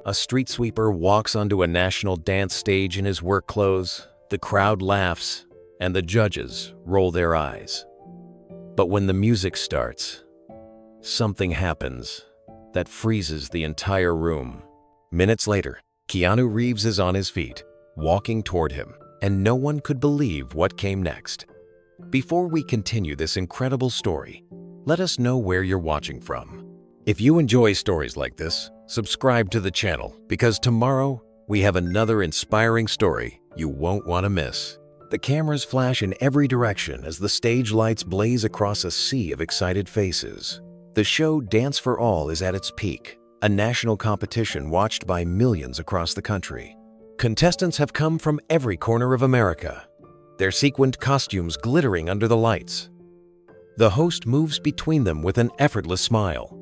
A street sweeper walks onto a national dance stage in his work clothes, the crowd laughs, and the judges roll their eyes. But when the music starts, something happens that freezes the entire room. Minutes later, Keanu Reeves is on his feet, walking toward him, and no one could believe what came next. Before we continue this incredible story, let us know where you're watching from. If you enjoy stories like this, subscribe to the channel because tomorrow we have another inspiring story you won't want to miss. The cameras flash in every direction as the stage lights blaze across a sea of excited faces. The show Dance for All is at its peak, a national competition watched by millions across the country. Contestants have come from every corner of America, their sequined costumes glittering under the lights. The host moves between them with an effortless smile,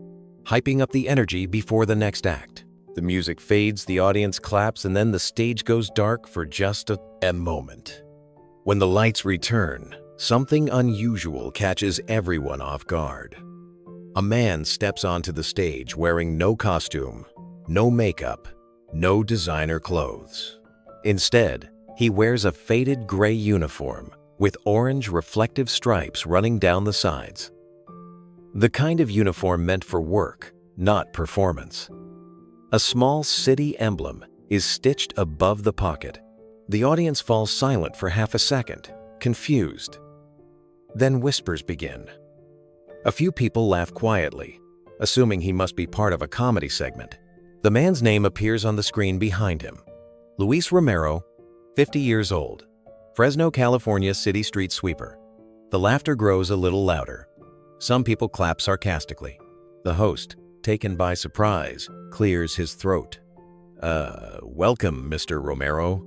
hyping up the energy before the next act. The music fades, the audience claps, and then the stage goes dark for just a moment. When the lights return, something unusual catches everyone off guard. A man steps onto the stage wearing no costume, no makeup, no designer clothes. Instead, he wears a faded gray uniform with orange reflective stripes running down the sides. The kind of uniform meant for work, not performance. A small city emblem is stitched above the pocket. The audience falls silent for half a second, confused. Then whispers begin. A few people laugh quietly, assuming he must be part of a comedy segment. The man's name appears on the screen behind him. Luis Romero, 50 years old, Fresno, California city street sweeper. The laughter grows a little louder. Some people clap sarcastically. The host, taken by surprise, clears his throat. Welcome, Mr. Romero.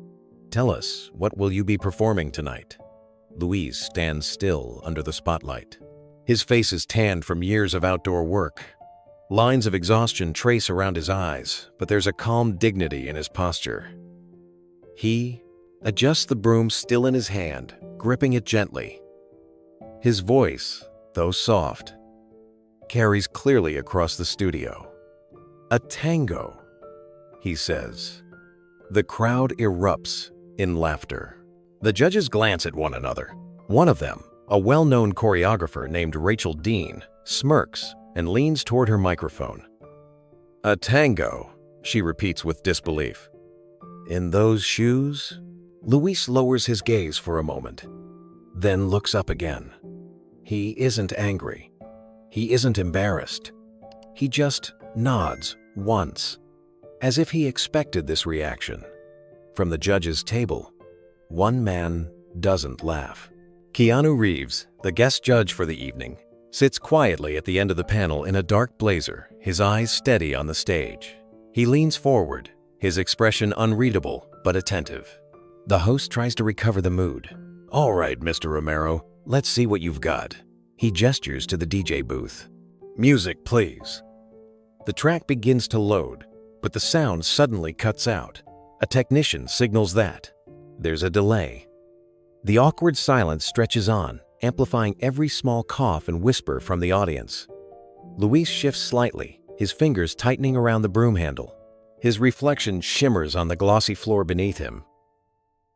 Tell us, what will you be performing tonight? Luis stands still under the spotlight. His face is tanned from years of outdoor work. Lines of exhaustion trace around his eyes, but there's a calm dignity in his posture. He adjusts the broom still in his hand, gripping it gently. His voice, though soft, carries clearly across the studio. A tango, he says. The crowd erupts in laughter. The judges glance at one another. One of them, a well-known choreographer named Rachel Dean, smirks and leans toward her microphone. A tango, she repeats with disbelief. In those shoes? Luis lowers his gaze for a moment, then looks up again. He isn't angry. He isn't embarrassed. He just nods once, as if he expected this reaction. From the judges' table, one man doesn't laugh. Keanu Reeves, the guest judge for the evening, sits quietly at the end of the panel in a dark blazer, his eyes steady on the stage. He leans forward, his expression unreadable but attentive. The host tries to recover the mood. All right, Mr. Romero, let's see what you've got. He gestures to the DJ booth. Music, please. The track begins to load, but the sound suddenly cuts out. A technician signals that. There's a delay. The awkward silence stretches on, amplifying every small cough and whisper from the audience. Luis shifts slightly, his fingers tightening around the broom handle. His reflection shimmers on the glossy floor beneath him.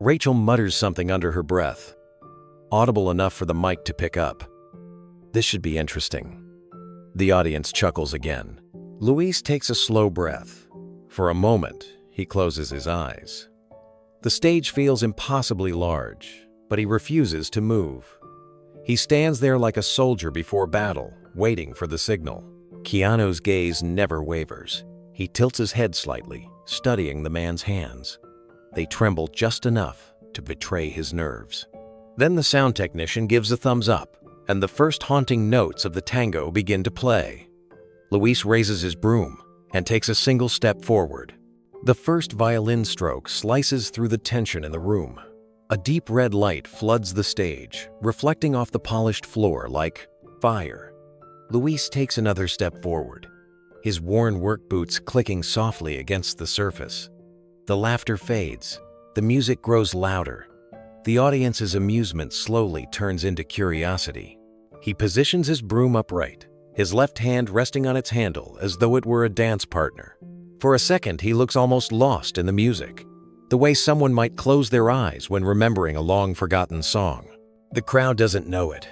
Rachel mutters something under her breath, audible enough for the mic to pick up. This should be interesting. The audience chuckles again. Luis takes a slow breath. For a moment, he closes his eyes. The stage feels impossibly large, but he refuses to move. He stands there like a soldier before battle, waiting for the signal. Keanu's gaze never wavers. He tilts his head slightly, studying the man's hands. They tremble just enough to betray his nerves. Then the sound technician gives a thumbs up, and the first haunting notes of the tango begin to play. Luis raises his broom and takes a single step forward. The first violin stroke slices through the tension in the room. A deep red light floods the stage, reflecting off the polished floor like fire. Luis takes another step forward, his worn work boots clicking softly against the surface. The laughter fades. The music grows louder. The audience's amusement slowly turns into curiosity. He positions his broom upright, his left hand resting on its handle as though it were a dance partner. For For a second, he looks almost lost in the music, the way someone might close their eyes when remembering a long-forgotten song. The crowd doesn't know it,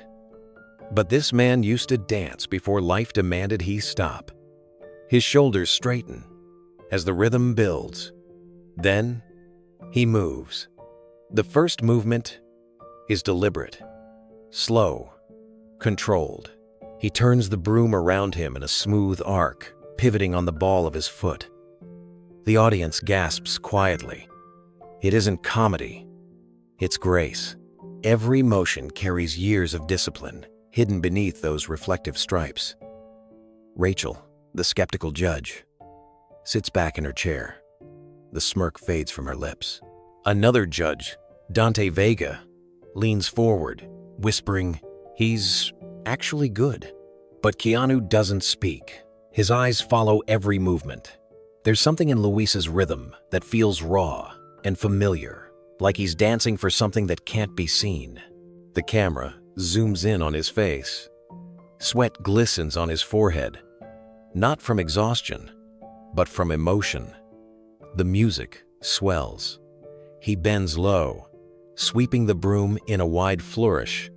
but this man used to dance before life demanded he stop. His shoulders straighten as the rhythm builds. Then, he moves. The first movement is deliberate, slow, controlled. He turns the broom around him in a smooth arc, pivoting on the ball of his foot. The audience gasps quietly. It isn't comedy, it's grace. Every motion carries years of discipline, hidden beneath those reflective stripes. Rachel, the skeptical judge, sits back in her chair. The smirk fades from her lips. Another judge, Dante Vega, leans forward, whispering, "He's actually good." But Keanu doesn't speak. His eyes follow every movement. There's something in Luis's rhythm that feels raw and familiar, like he's dancing for something that can't be seen. The camera zooms in on his face. Sweat glistens on his forehead, not from exhaustion, but from emotion. The music swells. He bends low, sweeping the broom in a wide flourish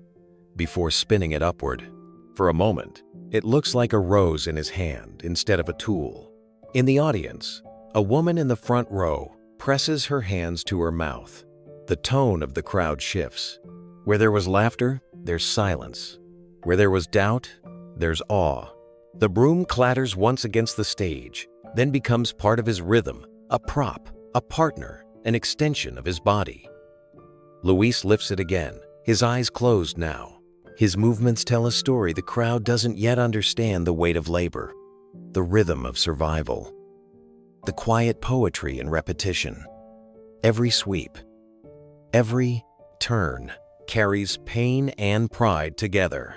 before spinning it upward. For a moment, it looks like a rose in his hand instead of a tool. In the audience, a woman in the front row presses her hands to her mouth. The tone of the crowd shifts. Where there was laughter, there's silence. Where there was doubt, there's awe. The broom clatters once against the stage, then becomes part of his rhythm, a prop, a partner, an extension of his body. Luis lifts it again, his eyes closed now. His movements tell a story the crowd doesn't yet understand: the weight of labor, the rhythm of survival, the quiet poetry in repetition. Every sweep, every turn carries pain and pride together.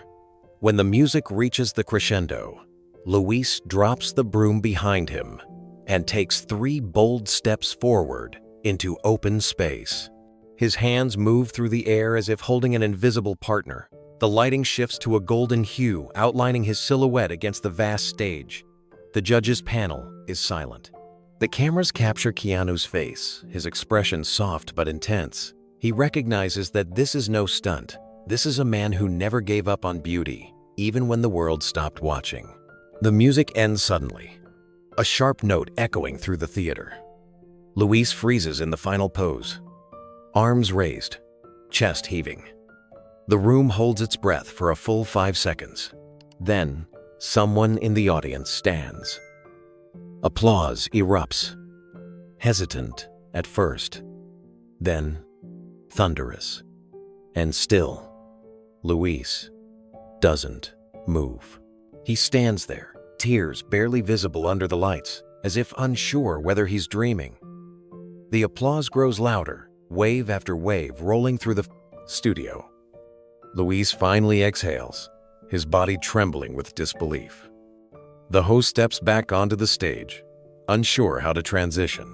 When the music reaches the crescendo, Luis drops the broom behind him and takes 3 bold steps forward into open space. His hands move through the air as if holding an invisible partner. The lighting shifts to a golden hue, outlining his silhouette against the vast stage. The judges' panel is silent. The cameras capture Keanu's face, his expression soft but intense. He recognizes that this is no stunt. This is a man who never gave up on beauty, even when the world stopped watching. The music ends suddenly, a sharp note echoing through the theater. Luis freezes in the final pose, arms raised, chest heaving. The room holds its breath for a full 5 seconds. Then, someone in the audience stands. Applause erupts, hesitant at first, then thunderous. And still, Luis doesn't move. He stands there, tears barely visible under the lights, as if unsure whether he's dreaming. The applause grows louder, wave after wave rolling through the studio. Luis finally exhales, his body trembling with disbelief. The host steps back onto the stage, unsure how to transition.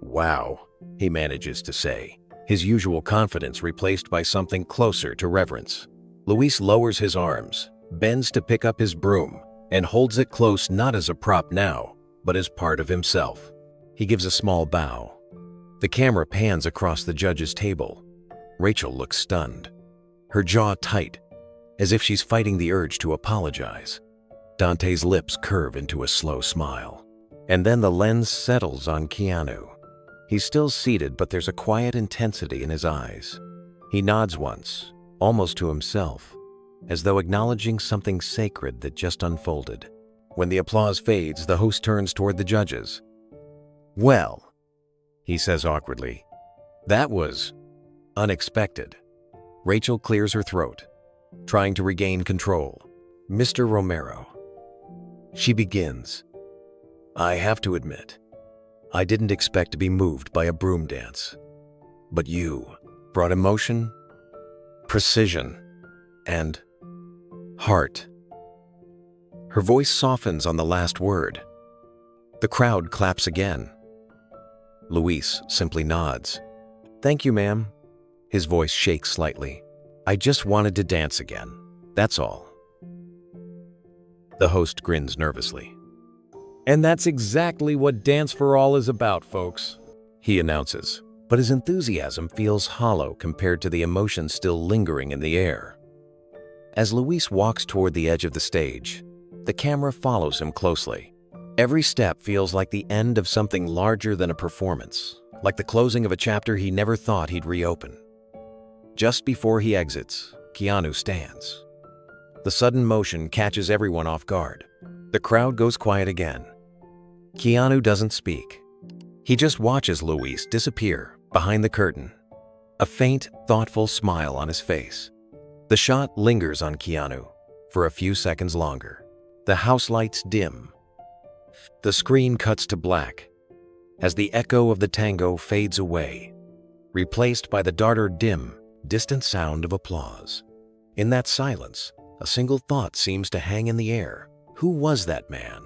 "Wow," he manages to say, his usual confidence replaced by something closer to reverence. Luis lowers his arms, bends to pick up his broom, and holds it close not as a prop now, but as part of himself. He gives a small bow. The camera pans across the judge's table. Rachel looks stunned, her jaw tight, as if she's fighting the urge to apologize. Dante's lips curve into a slow smile. And then the lens settles on Keanu. He's still seated, but there's a quiet intensity in his eyes. He nods once, almost to himself, as though acknowledging something sacred that just unfolded. When the applause fades, the host turns toward the judges. "Well," he says awkwardly, "that was unexpected." Rachel clears her throat, trying to regain control. "Mr. Romero," she begins, "I have to admit, I didn't expect to be moved by a broom dance. But you brought emotion, precision, and heart." Her voice softens on the last word. The crowd claps again. Luis simply nods. "Thank you, ma'am." His voice shakes slightly. "I just wanted to dance again, that's all." The host grins nervously. And that's exactly what Dance for All is about, folks, he announces. But his enthusiasm feels hollow compared to the emotion still lingering in the air. As Luis walks toward the edge of the stage, the camera follows him closely. Every step feels like the end of something larger than a performance, like the closing of a chapter he never thought he'd reopen. Just before he exits, Keanu stands. The sudden motion catches everyone off guard. The crowd goes quiet again. Keanu doesn't speak. He just watches Luis disappear behind the curtain, a faint, thoughtful smile on his face. The shot lingers on Keanu for a few seconds longer. The house lights dim. The screen cuts to black as the echo of the tango fades away, replaced by the darker, dim, distant sound of applause. In that silence, a single thought seems to hang in the air. Who was that man,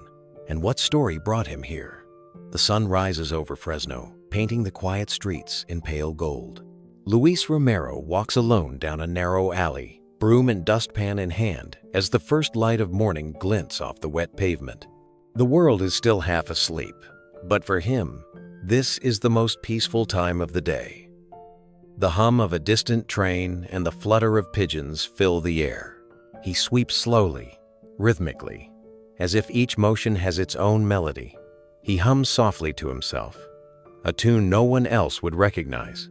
and what story brought him here? The sun rises over Fresno, painting the quiet streets in pale gold. Luis Romero walks alone down a narrow alley, broom and dustpan in hand, as the first light of morning glints off the wet pavement. The world is still half asleep, but for him, this is the most peaceful time of the day. The hum of a distant train and the flutter of pigeons fill the air. He sweeps slowly, rhythmically, as if each motion has its own melody. He hums softly to himself, a tune no one else would recognize.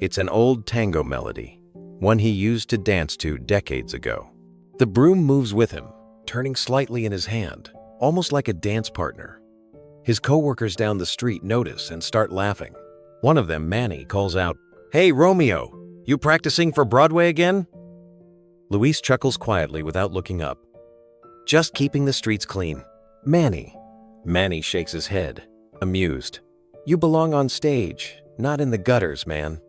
It's an old tango melody, one he used to dance to decades ago. The broom moves with him, turning slightly in his hand, almost like a dance partner. His coworkers down the street notice and start laughing. One of them, Manny, calls out, "Hey, Romeo, you practicing for Broadway again?" Luis chuckles quietly without looking up. "Just keeping the streets clean." Manny shakes his head, amused. "You belong on stage, not in the gutters, man."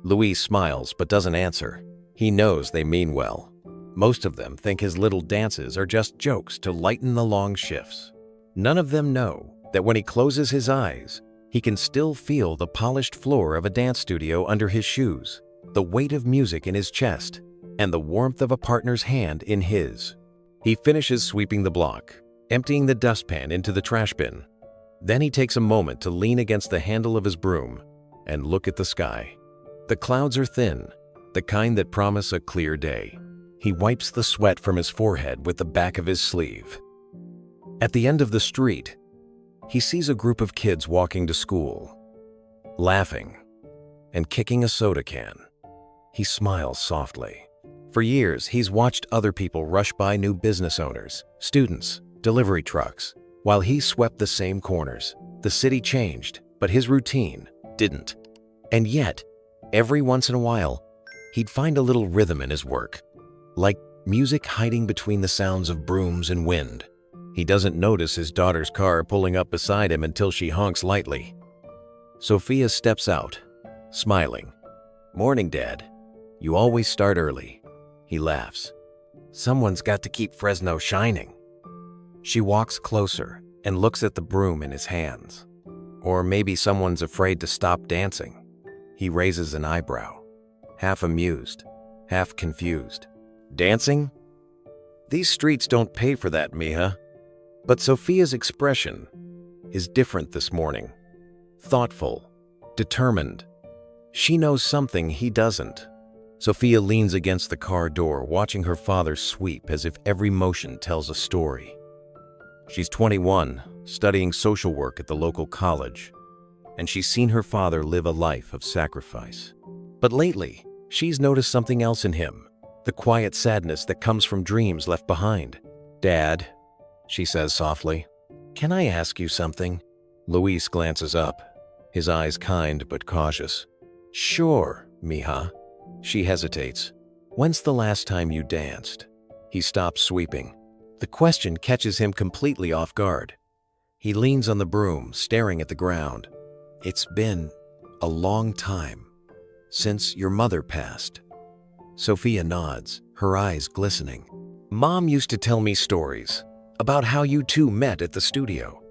Luis smiles but doesn't answer. He knows they mean well. Most of them think his little dances are just jokes to lighten the long shifts. None of them know that when he closes his eyes, he can still feel the polished floor of a dance studio under his shoes, the weight of music in his chest, and the warmth of a partner's hand in his. He finishes sweeping the block, emptying the dustpan into the trash bin. Then he takes a moment to lean against the handle of his broom and look at the sky. The clouds are thin, the kind that promise a clear day. He wipes the sweat from his forehead with the back of his sleeve. At the end of the street, he sees a group of kids walking to school, laughing and kicking a soda can. He smiles softly. For years, he's watched other people rush by new business owners, students, delivery trucks, while he swept the same corners. The city changed, but his routine didn't. And yet, every once in a while, he'd find a little rhythm in his work, like music hiding between the sounds of brooms and wind. He doesn't notice his daughter's car pulling up beside him until she honks lightly. Sophia steps out, smiling. "Morning, Dad. You always start early." He laughs. "Someone's got to keep Fresno shining." She walks closer and looks at the broom in his hands. Or maybe someone's afraid to stop dancing. He raises an eyebrow, half amused, half confused. "Dancing? These streets don't pay for that, mija." But Sophia's expression is different this morning. Thoughtful, determined. She knows something he doesn't. Sophia leans against the car door, watching her father sweep as if every motion tells a story. She's 21, studying social work at the local college, and she's seen her father live a life of sacrifice. But lately, she's noticed something else in him, the quiet sadness that comes from dreams left behind. "Dad," she says softly, "can I ask you something?" Luis glances up, his eyes kind but cautious. "Sure, mija." She hesitates. "When's the last time you danced?" He stops sweeping. The question catches him completely off guard. He leans on the broom, staring at the ground. "It's been a long time since your mother passed." Sophia nods, her eyes glistening. "Mom used to tell me stories about how you two met at the studio,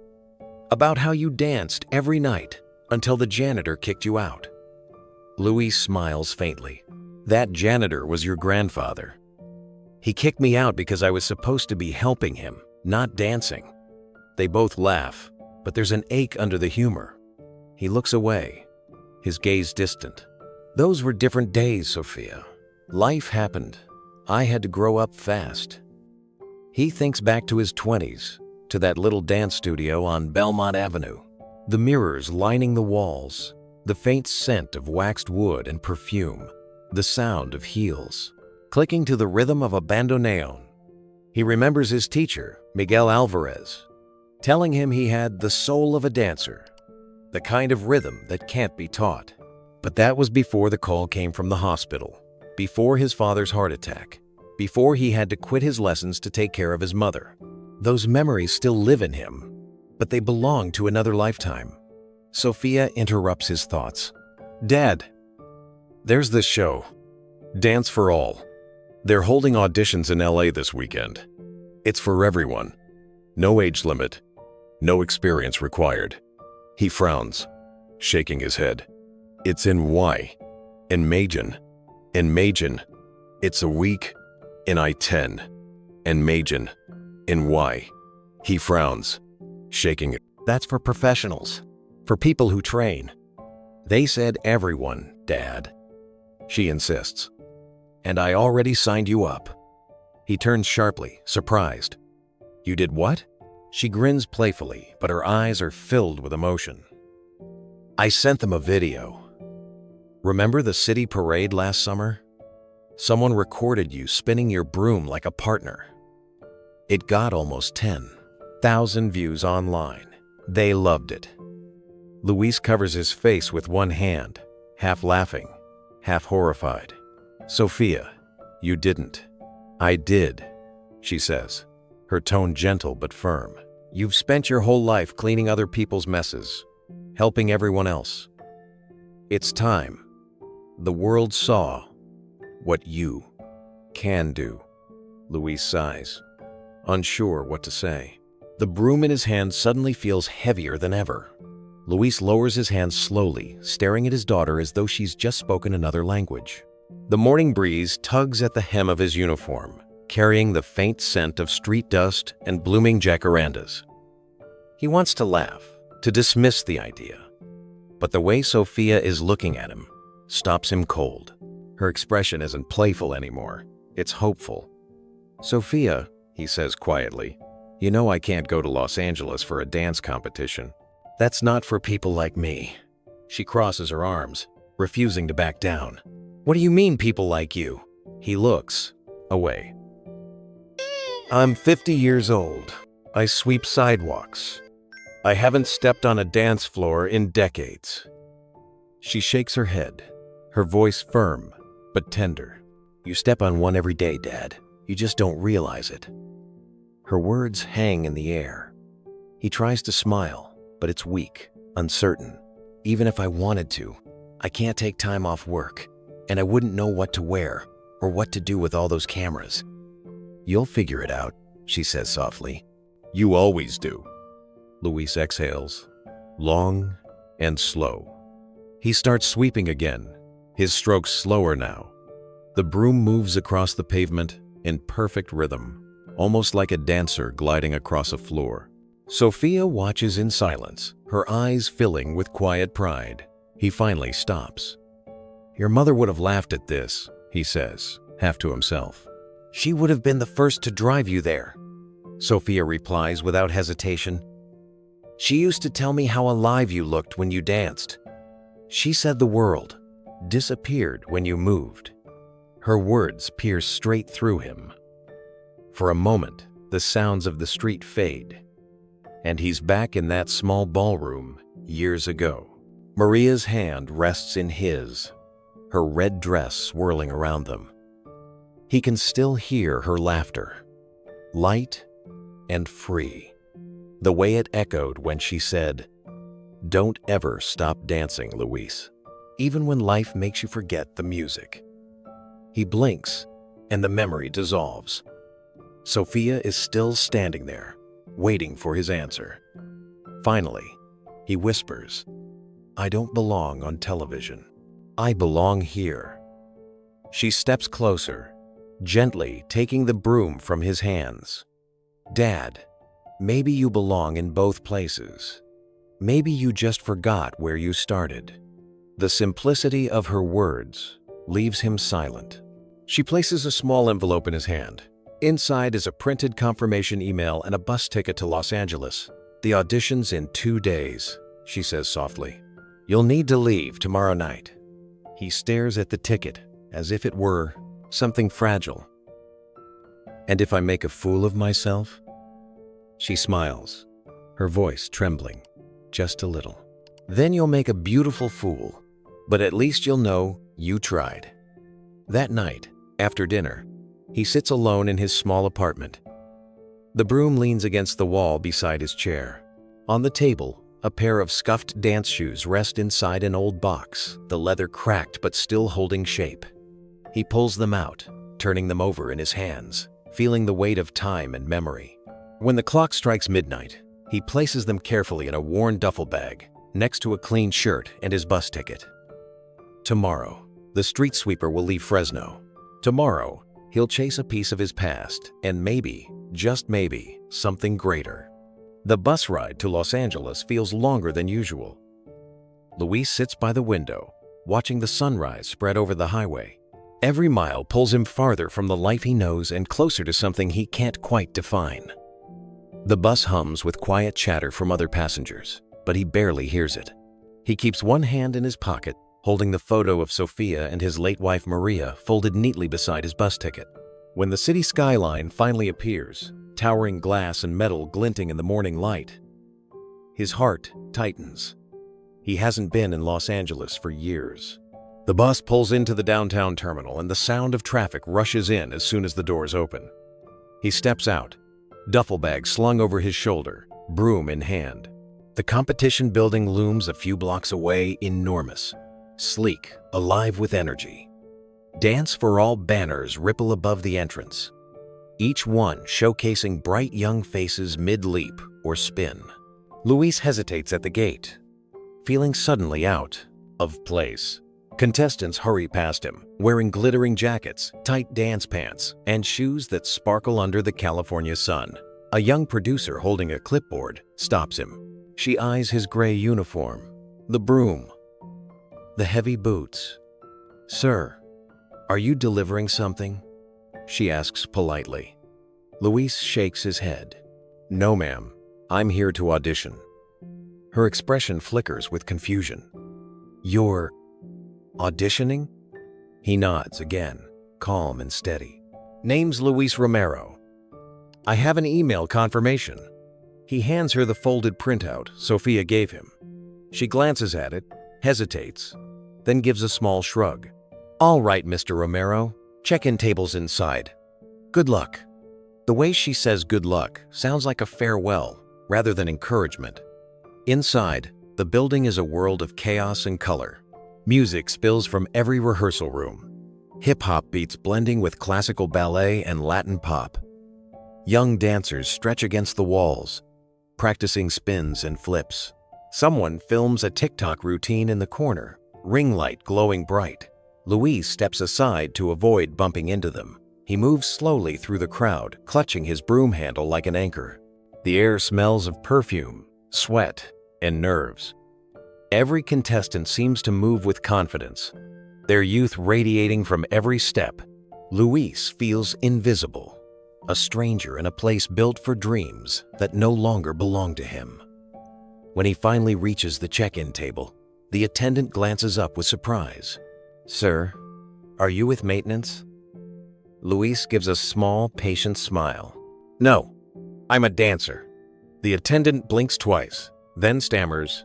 about how you danced every night until the janitor kicked you out." Luis smiles faintly. "That janitor was your grandfather. He kicked me out because I was supposed to be helping him, not dancing." They both laugh, But there's an ache under the humor. He looks away, his gaze distant. Those were different days, Sophia. Life happened. I had to grow up fast. He thinks back to his 20s, to that little dance studio on Belmont Avenue. The mirrors lining the walls, the faint scent of waxed wood and perfume, the sound of heels, clicking to the rhythm of a bandoneon. He remembers his teacher, Miguel Alvarez, telling him he had the soul of a dancer, the kind of rhythm that can't be taught. But that was before the call came from the hospital, before his father's heart attack, before he had to quit his lessons to take care of his mother. Those memories still live in him, but they belong to another lifetime. Sophia interrupts his thoughts. Dad, there's this show, Dance for All. They're holding auditions in LA this weekend. It's for everyone. No age limit, no experience required. He frowns, shaking his head. It's in Magen. In Magen. It's a week in I-10. And Magen. In Y. He frowns, shaking it. That's for professionals, for people who train. They said everyone, Dad. She insists. And I already signed you up. He turns sharply, surprised. You did what? She grins playfully, but her eyes are filled with emotion. I sent them a video. Remember the city parade last summer? Someone recorded you spinning your broom like a partner. It got almost 10,000 views online. They loved it. Luis covers his face with one hand, half laughing, half horrified. Sophia, you didn't. I did, she says, her tone gentle but firm. You've spent your whole life cleaning other people's messes, helping everyone else. It's time. The world saw what you can do. Luis sighs, unsure what to say. The broom in his hand suddenly feels heavier than ever. Luis lowers his hand slowly, staring at his daughter as though she's just spoken another language. The morning breeze tugs at the hem of his uniform, carrying the faint scent of street dust and blooming jacarandas. He wants to laugh, to dismiss the idea. But the way Sophia is looking at him stops him cold. Her expression isn't playful anymore. It's hopeful. Sophia, he says quietly, you know I can't go to Los Angeles for a dance competition. That's not for people like me. She crosses her arms, refusing to back down. What do you mean, people like you? He looks away. I'm 50 years old. I sweep sidewalks. I haven't stepped on a dance floor in decades. She shakes her head, her voice firm but tender. You step on one every day, Dad. You just don't realize it. Her words hang in the air. He tries to smile, but it's weak, uncertain. Even if I wanted to, I can't take time off work, and I wouldn't know what to wear or what to do with all those cameras. You'll figure it out, she says softly. You always do. Luis exhales, long and slow. He starts sweeping again, his strokes slower now. The broom moves across the pavement in perfect rhythm, almost like a dancer gliding across a floor. Sophia watches in silence, her eyes filling with quiet pride. He finally stops. Your mother would have laughed at this, he says, half to himself. She would have been the first to drive you there, Sophia replies without hesitation. She used to tell me how alive you looked when you danced. She said the world disappeared when you moved. Her words pierce straight through him. For a moment, the sounds of the street fade, and he's back in that small ballroom years ago. Maria's hand rests in his, her red dress swirling around them. He can still hear her laughter, light and free, the way it echoed when she said, "Don't ever stop dancing, Luis, even when life makes you forget the music." He blinks, and the memory dissolves. Sophia is still standing there, waiting for his answer. Finally, he whispers, I don't belong on television. I belong here. She steps closer, gently taking the broom from his hands. Dad, maybe you belong in both places. Maybe you just forgot where you started." The simplicity of her words leaves him silent. She places a small envelope in his hand. Inside is a printed confirmation email and a bus ticket to Los Angeles. "The audition's in 2 days," she says softly. "You'll need to leave tomorrow night." He stares at the ticket as if it were something fragile. "And if I make a fool of myself?" She smiles, her voice trembling just a little. "Then you'll make a beautiful fool, but at least you'll know you tried." That night, after dinner, he sits alone in his small apartment. The broom leans against the wall beside his chair. On the table, a pair of scuffed dance shoes rest inside an old box, the leather cracked but still holding shape. He pulls them out, turning them over in his hands, feeling the weight of time and memory. When the clock strikes midnight, he places them carefully in a worn duffel bag, next to a clean shirt and his bus ticket. Tomorrow, the street sweeper will leave Fresno. Tomorrow, he'll chase a piece of his past, and maybe, just maybe, something greater. The bus ride to Los Angeles feels longer than usual. Luis sits by the window, watching the sunrise spread over the highway. Every mile pulls him farther from the life he knows and closer to something he can't quite define. The bus hums with quiet chatter from other passengers, but he barely hears it. He keeps one hand in his pocket, holding the photo of Sofia and his late wife Maria folded neatly beside his bus ticket. When the city skyline finally appears, towering glass and metal glinting in the morning light, his heart tightens. He hasn't been in Los Angeles for years. The bus pulls into the downtown terminal and the sound of traffic rushes in as soon as the doors open. He steps out, duffel bag slung over his shoulder, broom in hand. The competition building looms a few blocks away, enormous, sleek, alive with energy. Dance for All banners ripple above the entrance, each one showcasing bright young faces mid-leap or spin. Luis hesitates at the gate, feeling suddenly out of place. Contestants hurry past him, wearing glittering jackets, tight dance pants, and shoes that sparkle under the California sun. A young producer holding a clipboard stops him. She eyes his gray uniform, the broom, the heavy boots. "Sir, are you delivering something?" she asks politely. Luis shakes his head. "No, ma'am. I'm here to audition." Her expression flickers with confusion. "You're auditioning?" He nods again, calm and steady. "Name's Luis Romero. I have an email confirmation." He hands her the folded printout Sofia gave him. She glances at it, hesitates, then gives a small shrug. "All right, Mr. Romero. Check-in table's inside. Good luck." The way she says good luck sounds like a farewell rather than encouragement. Inside, the building is a world of chaos and color. Music spills from every rehearsal room, hip-hop beats blending with classical ballet and Latin pop. Young dancers stretch against the walls, practicing spins and flips. Someone films a TikTok routine in the corner, ring light glowing bright. Luis steps aside to avoid bumping into them. He moves slowly through the crowd, clutching his broom handle like an anchor. The air smells of perfume, sweat, and nerves. Every contestant seems to move with confidence, their youth radiating from every step. Luis feels invisible, a stranger in a place built for dreams that no longer belong to him. When he finally reaches the check-in table, the attendant glances up with surprise. "Sir, are you with maintenance?" Luis gives a small, patient smile. "No, I'm a dancer." The attendant blinks twice, then stammers,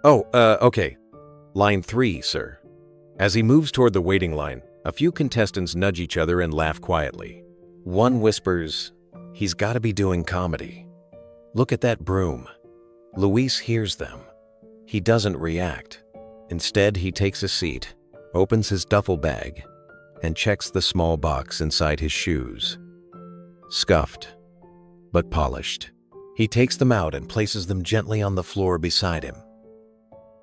"Oh, okay. Line 3, sir." As he moves toward the waiting line, a few contestants nudge each other and laugh quietly. One whispers, "He's got to be doing comedy. Look at that broom." Luis hears them. He doesn't react. Instead, he takes a seat, opens his duffel bag, and checks the small box inside his shoes. Scuffed, but polished. He takes them out and places them gently on the floor beside him,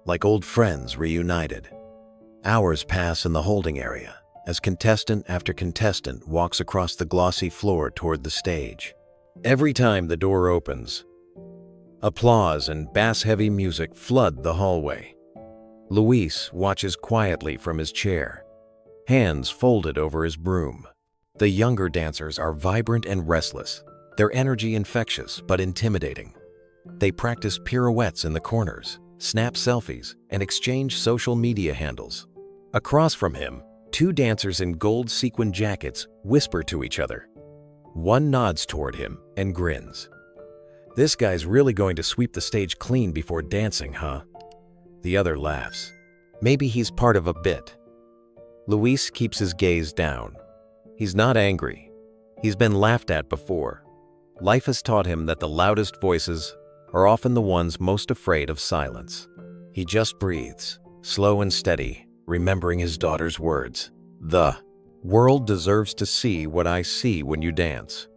like old friends reunited. Hours pass in the holding area as contestant after contestant walks across the glossy floor toward the stage. Every time the door opens, Applause and bass-heavy music flood the hallway. Luis watches quietly from his chair, hands folded over his broom. The younger dancers are vibrant and restless, their energy infectious but intimidating. They practice pirouettes in the corners, snap selfies, and exchange social media handles. Across from him, two dancers in gold sequin jackets whisper to each other. One nods toward him and grins. "This guy's really going to sweep the stage clean before dancing, huh?" The other laughs. Maybe he's part of a bit. Luis keeps his gaze down. He's not angry. He's been laughed at before. Life has taught him that the loudest voices are often the ones most afraid of silence. He just breathes, slow and steady, remembering his daughter's words. The world deserves to see what I see when you dance.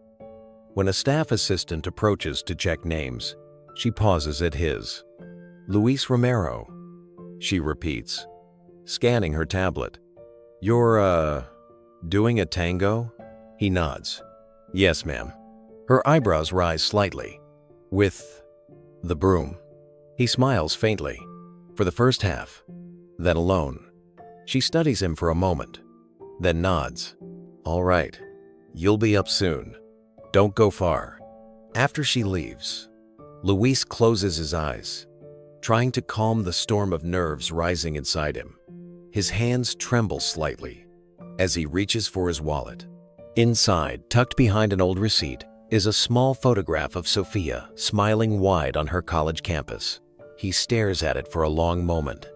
When a staff assistant approaches to check names, she pauses at his. "Luis Romero," she repeats, scanning her tablet. "You're, doing a tango?" He nods. "Yes, ma'am." Her eyebrows rise slightly. "With the broom." He smiles faintly. "For the first half. Then alone." She studies him for a moment, then nods. "All right. You'll be up soon. Don't go far." After she leaves, Luis closes his eyes, trying to calm the storm of nerves rising inside him. His hands tremble slightly as he reaches for his wallet. Inside, tucked behind an old receipt, is a small photograph of Sophia smiling wide on her college campus. He stares at it for a long moment.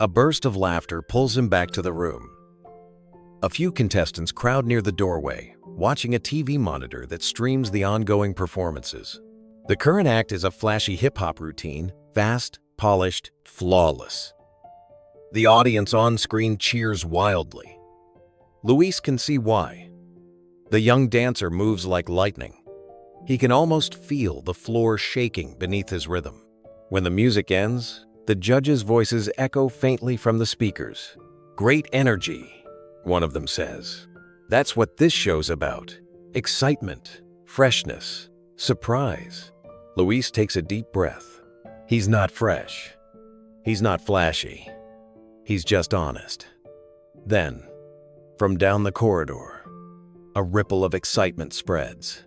A burst of laughter pulls him back to the room. A few contestants crowd near the doorway, watching a TV monitor that streams the ongoing performances. The current act is a flashy hip-hop routine, fast, polished, flawless. The audience on screen cheers wildly. Luis can see why. The young dancer moves like lightning. He can almost feel the floor shaking beneath his rhythm. When the music ends, the judges' voices echo faintly from the speakers. "Great energy," one of them says. "That's what this show's about. Excitement, freshness, surprise." Luis takes a deep breath. He's not fresh. He's not flashy. He's just honest. Then, from down the corridor, a ripple of excitement spreads.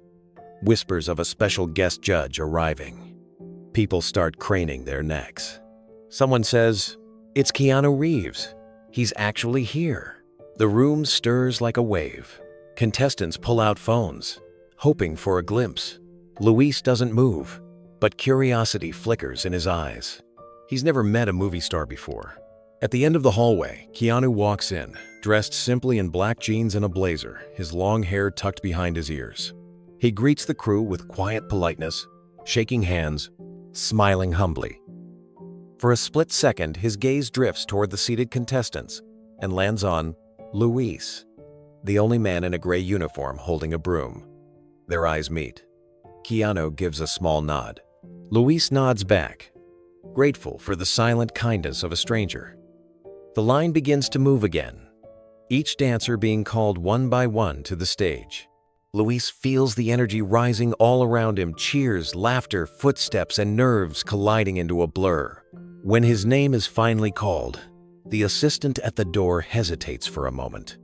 Whispers of a special guest judge arriving. People start craning their necks. Someone says, "It's Keanu Reeves. He's actually here." The room stirs like a wave. Contestants pull out phones, hoping for a glimpse. Luis doesn't move, but curiosity flickers in his eyes. He's never met a movie star before. At the end of the hallway, Keanu walks in, dressed simply in black jeans and a blazer, his long hair tucked behind his ears. He greets the crew with quiet politeness, shaking hands, smiling humbly. For a split second, his gaze drifts toward the seated contestants and lands on Luis, the only man in a gray uniform holding a broom. Their eyes meet. Keanu gives a small nod. Luis nods back, grateful for the silent kindness of a stranger. The line begins to move again, each dancer being called one by one to the stage. Luis feels the energy rising all around him, cheers, laughter, footsteps, and nerves colliding into a blur. When his name is finally called, the assistant at the door hesitates for a moment,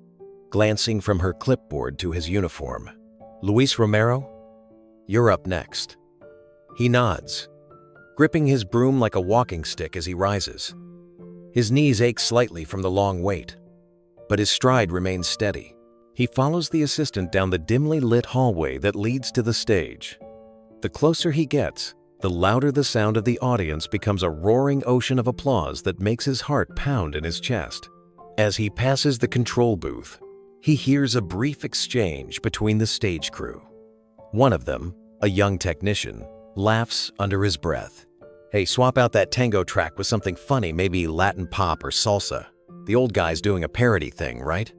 glancing from her clipboard to his uniform. "Luis Romero, you're up next." He nods, gripping his broom like a walking stick as he rises. His knees ache slightly from the long wait, but his stride remains steady. He follows the assistant down the dimly lit hallway that leads to the stage. The closer he gets, the louder the sound of the audience becomes a roaring ocean of applause that makes his heart pound in his chest. As he passes the control booth, he hears a brief exchange between the stage crew. One of them, a young technician, laughs under his breath. "Hey, swap out that tango track with something funny, maybe Latin pop or salsa. The old guy's doing a parody thing, right?"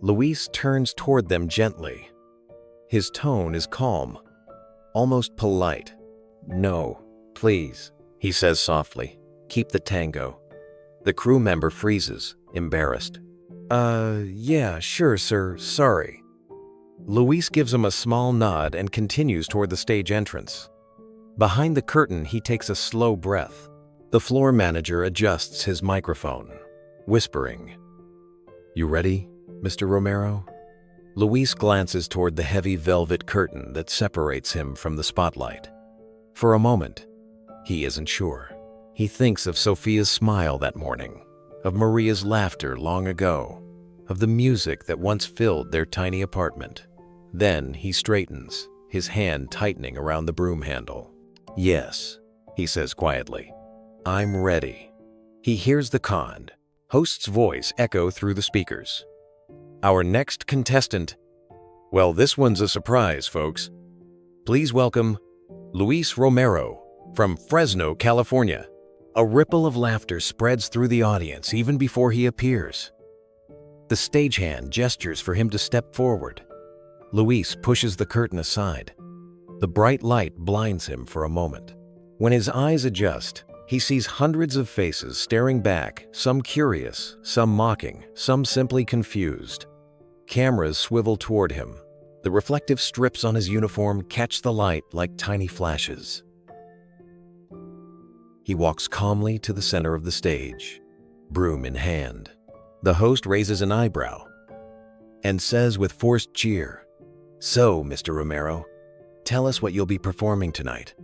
Luis turns toward them gently. His tone is calm, almost polite. "No, please," he says softly. "Keep the tango." The crew member freezes, embarrassed. Yeah, sure, sir, sorry." Luis gives him a small nod and continues toward the stage entrance. Behind the curtain, he takes a slow breath. The floor manager adjusts his microphone, whispering, "You ready, Mr. Romero?" Luis glances toward the heavy velvet curtain that separates him from the spotlight. For a moment, he isn't sure. He thinks of Sophia's smile that morning, of Maria's laughter long ago, of the music that once filled their tiny apartment. Then he straightens, his hand tightening around the broom handle. "Yes," he says quietly, "I'm ready." He hears the host's voice echo through the speakers. "Our next contestant, well, this one's a surprise, folks. Please welcome Luis Romero from Fresno, California." A ripple of laughter spreads through the audience even before he appears. The stagehand gestures for him to step forward. Luis pushes the curtain aside. The bright light blinds him for a moment. When his eyes adjust, he sees hundreds of faces staring back, some curious, some mocking, some simply confused. Cameras swivel toward him. The reflective strips on his uniform catch the light like tiny flashes. He walks calmly to the center of the stage, broom in hand. The host raises an eyebrow and says with forced cheer, "So, Mr. Romero, tell us what you'll be performing tonight."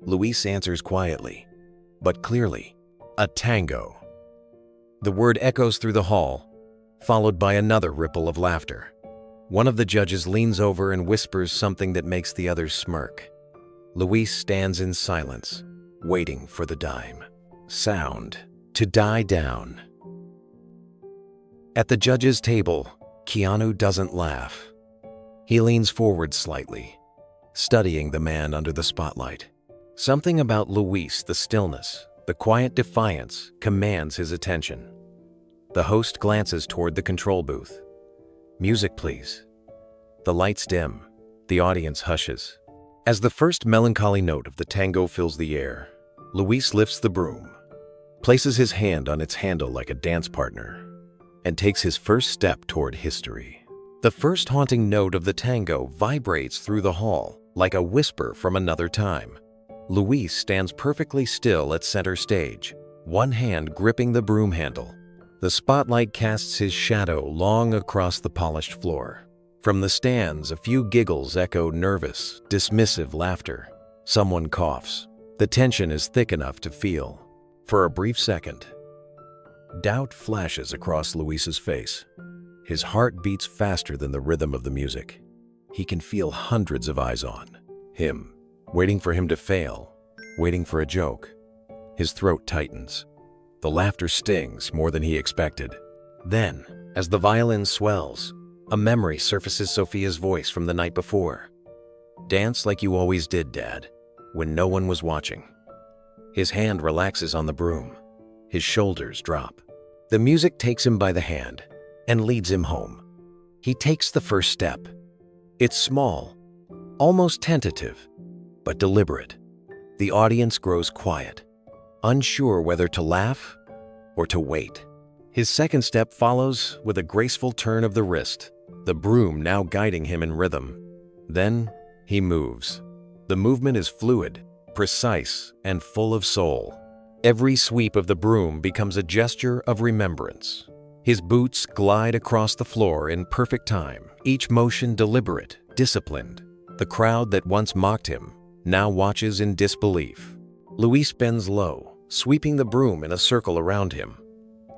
Luis answers quietly, but clearly, "A tango." The word echoes through the hall, followed by another ripple of laughter. One of the judges leans over and whispers something that makes the others smirk. Luis stands in silence, waiting for the sound to die down. At the judges' table, Keanu doesn't laugh. He leans forward slightly, studying the man under the spotlight. Something about Luis, the stillness, the quiet defiance, commands his attention. The host glances toward the control booth. "Music, please." The lights dim. The audience hushes. As the first melancholy note of the tango fills the air, Luis lifts the broom, places his hand on its handle like a dance partner, and takes his first step toward history. The first haunting note of the tango vibrates through the hall like a whisper from another time. Luis stands perfectly still at center stage, one hand gripping the broom handle. The spotlight casts his shadow long across the polished floor. From the stands, a few giggles echo nervous, dismissive laughter. Someone coughs. The tension is thick enough to feel. For a brief second, doubt flashes across Luis's face. His heart beats faster than the rhythm of the music. He can feel hundreds of eyes on him, waiting for him to fail, waiting for a joke. His throat tightens. The laughter stings more than he expected. Then, as the violin swells, a memory surfaces Sophia's voice from the night before. "Dance like you always did, Dad, when no one was watching." His hand relaxes on the broom. His shoulders drop. The music takes him by the hand and leads him home. He takes the first step. It's small, almost tentative, but deliberate. The audience grows quiet, unsure whether to laugh or to wait. His second step follows with a graceful turn of the wrist, the broom now guiding him in rhythm. Then he moves. The movement is fluid, precise, and full of soul. Every sweep of the broom becomes a gesture of remembrance. His boots glide across the floor in perfect time, each motion deliberate, disciplined. The crowd that once mocked him now watches in disbelief. Luis bends low, sweeping the broom in a circle around him.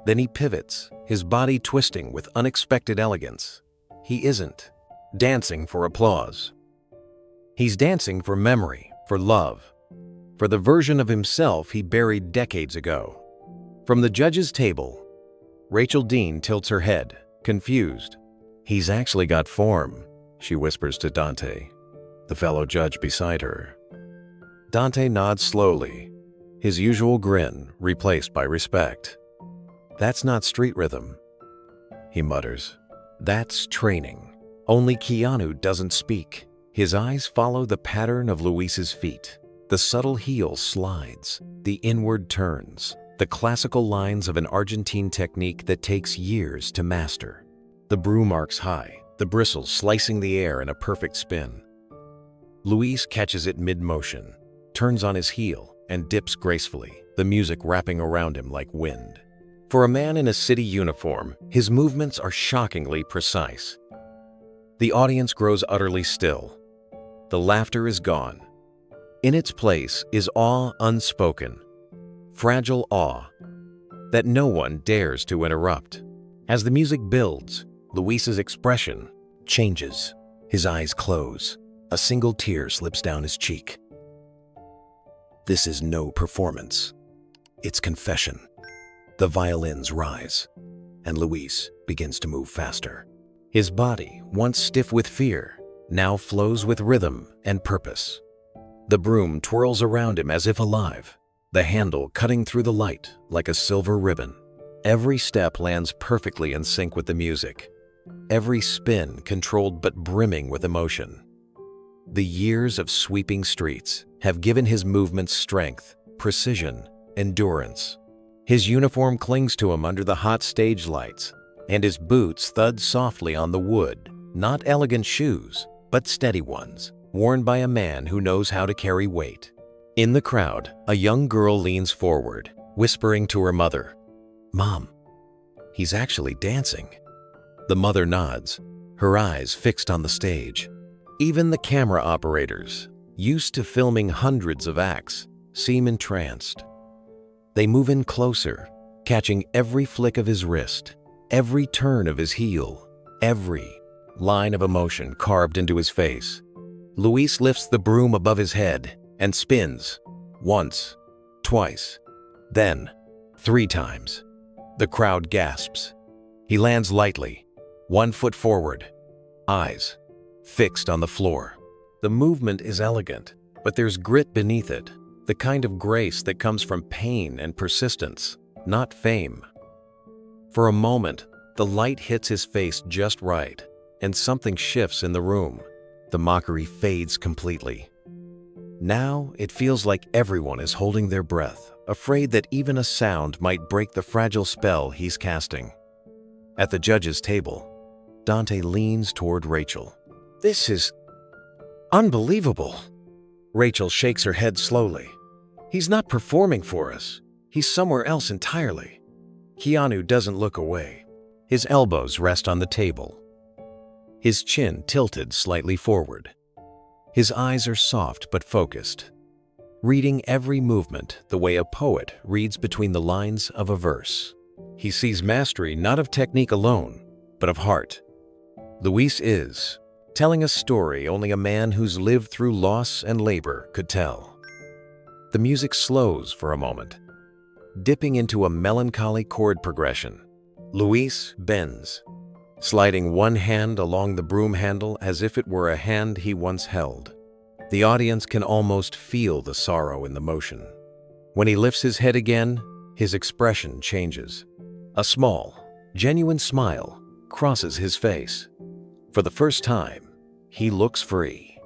Then he pivots, his body twisting with unexpected elegance. He isn't dancing for applause. He's dancing for memory, for love, for the version of himself he buried decades ago. From the judge's table, Rachel Dean tilts her head, confused. "He's actually got form," she whispers to Dante, the fellow judge beside her. Dante nods slowly, his usual grin replaced by respect. "That's not street rhythm," he mutters. "That's training." Only Keanu doesn't speak. His eyes follow the pattern of Luis's feet. The subtle heel slides, the inward turns, the classical lines of an Argentine technique that takes years to master. The broom arcs high, the bristles slicing the air in a perfect spin. Luis catches it mid-motion. turns on his heel, and dips gracefully, the music wrapping around him like wind. For a man in a city uniform, his movements are shockingly precise. The audience grows utterly still. The laughter is gone. In its place is awe unspoken, fragile awe that no one dares to interrupt. As the music builds, Luis's expression changes. His eyes close. A single tear slips down his cheek. This is no performance. It's confession. The violins rise, and Luis begins to move faster. His body, once stiff with fear, now flows with rhythm and purpose. The broom twirls around him as if alive, the handle cutting through the light like a silver ribbon. Every step lands perfectly in sync with the music, every spin controlled but brimming with emotion. The years of sweeping streets have given his movements strength, precision, endurance. His uniform clings to him under the hot stage lights, and his boots thud softly on the wood, not elegant shoes, but steady ones, worn by a man who knows how to carry weight. In the crowd, a young girl leans forward, whispering to her mother, "Mom, he's actually dancing." The mother nods, her eyes fixed on the stage. Even the camera operators, used to filming hundreds of acts, seem entranced. They move in closer, catching every flick of his wrist, every turn of his heel, every line of emotion carved into his face. Luis lifts the broom above his head and spins, once, twice, then 3 times. The crowd gasps. He lands lightly, 1 foot forward, eyes fixed on the floor. The movement is elegant, but there's grit beneath it, the kind of grace that comes from pain and persistence, not fame. For a moment, the light hits his face just right, and something shifts in the room. The mockery fades completely. Now it feels like everyone is holding their breath, afraid that even a sound might break the fragile spell he's casting. At the judges' table, Dante leans toward Rachel. "This is unbelievable." Rachel shakes her head slowly. "He's not performing for us. He's somewhere else entirely." Keanu doesn't look away. His elbows rest on the table, his chin tilted slightly forward. His eyes are soft but focused, reading every movement the way a poet reads between the lines of a verse. He sees mastery not of technique alone, but of heart. Luis is telling a story only a man who's lived through loss and labor could tell. The music slows for a moment, dipping into a melancholy chord progression. Luis bends, sliding one hand along the broom handle as if it were a hand he once held. The audience can almost feel the sorrow in the motion. When he lifts his head again, his expression changes. A small, genuine smile crosses his face. For the first time, he looks free.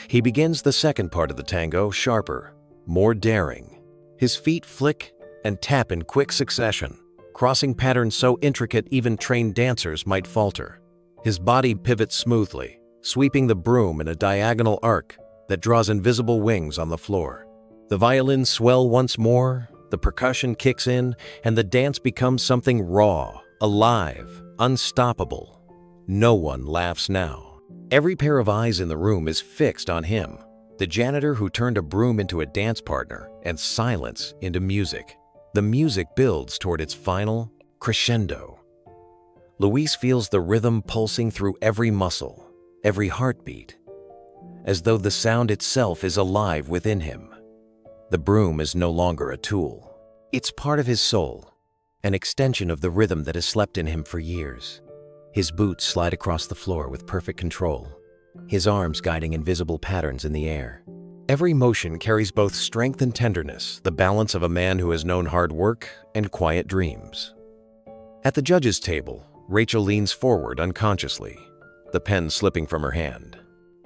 He begins the second part of the tango sharper, more daring. His feet flick and tap in quick succession, crossing patterns so intricate even trained dancers might falter. His body pivots smoothly, sweeping the broom in a diagonal arc that draws invisible wings on the floor. The violins swell once more, the percussion kicks in, and the dance becomes something raw, alive, unstoppable. No one laughs now. Every pair of eyes in the room is fixed on him, the janitor who turned a broom into a dance partner and silence into music. The music builds toward its final crescendo. Luis feels the rhythm pulsing through every muscle, every heartbeat, as though the sound itself is alive within him. The broom is no longer a tool. It's part of his soul, an extension of the rhythm that has slept in him for years. His boots slide across the floor with perfect control, his arms guiding invisible patterns in the air. Every motion carries both strength and tenderness, the balance of a man who has known hard work and quiet dreams. At the judges' table, Rachel leans forward unconsciously, the pen slipping from her hand.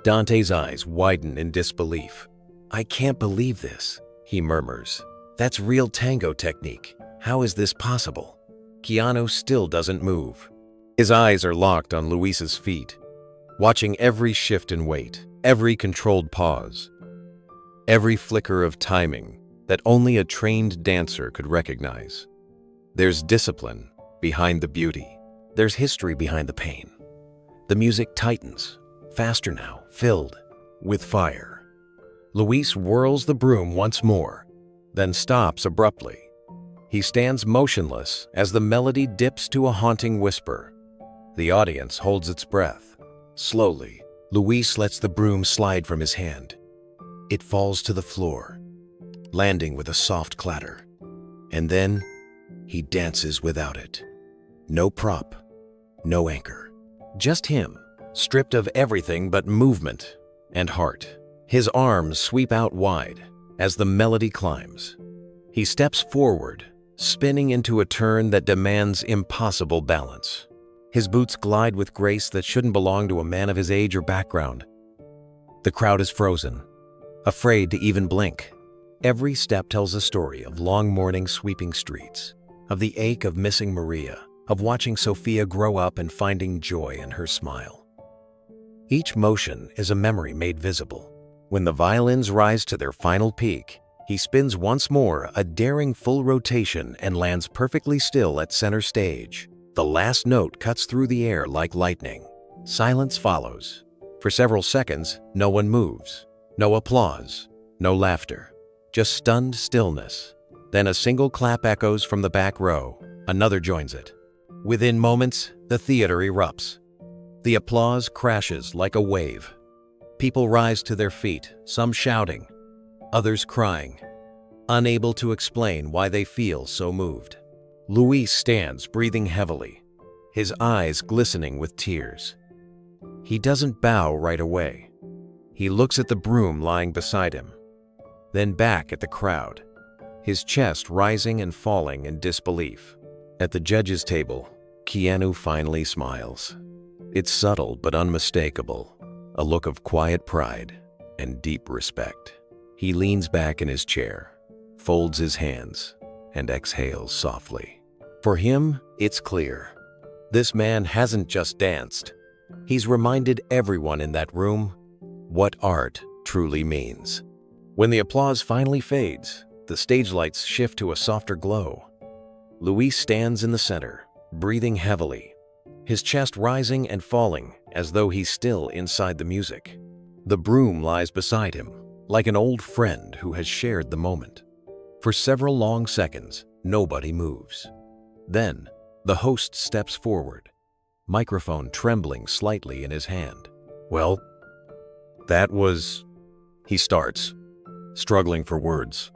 Dante's eyes widen in disbelief. "I can't believe this," he murmurs. "That's real tango technique. How is this possible?" Keanu still doesn't move. His eyes are locked on Luis's feet, watching every shift in weight, every controlled pause. every flicker of timing that only a trained dancer could recognize. There's discipline behind the beauty. There's history behind the pain. The music tightens, faster now, filled with fire. Luis whirls the broom once more, then stops abruptly. He stands motionless as the melody dips to a haunting whisper. The audience holds its breath. Slowly, Luis lets the broom slide from his hand. It falls to the floor, landing with a soft clatter. And then, he dances without it. No prop, no anchor. Just him, stripped of everything but movement and heart. His arms sweep out wide as the melody climbs. He steps forward, spinning into a turn that demands impossible balance. His boots glide with grace that shouldn't belong to a man of his age or background. The crowd is frozen, afraid to even blink. Every step tells a story of long morning sweeping streets, of the ache of missing Maria, of watching Sophia grow up and finding joy in her smile. Each motion is a memory made visible. When the violins rise to their final peak, he spins once more, a daring full rotation, and lands perfectly still at center stage. The last note cuts through the air like lightning. Silence follows. For several seconds, no one moves. No applause, no laughter, just stunned stillness. Then a single clap echoes from the back row. Another joins it. Within moments, the theater erupts. The applause crashes like a wave. People rise to their feet, some shouting, others crying, unable to explain why they feel so moved. Luis stands breathing heavily, his eyes glistening with tears. He doesn't bow right away. He looks at the broom lying beside him, then back at the crowd, his chest rising and falling in disbelief. At the judges' table, Keanu finally smiles. It's subtle but unmistakable, a look of quiet pride and deep respect. He leans back in his chair, folds his hands, and exhales softly. For him, it's clear. This man hasn't just danced. He's reminded everyone in that room what art truly means. When the applause finally fades, the stage lights shift to a softer glow. Luis stands in the center, breathing heavily, his chest rising and falling as though he's still inside the music. The broom lies beside him, like an old friend who has shared the moment. For several long seconds, nobody moves. Then, the host steps forward, microphone trembling slightly in his hand. "Well, that was..." he starts, struggling for words.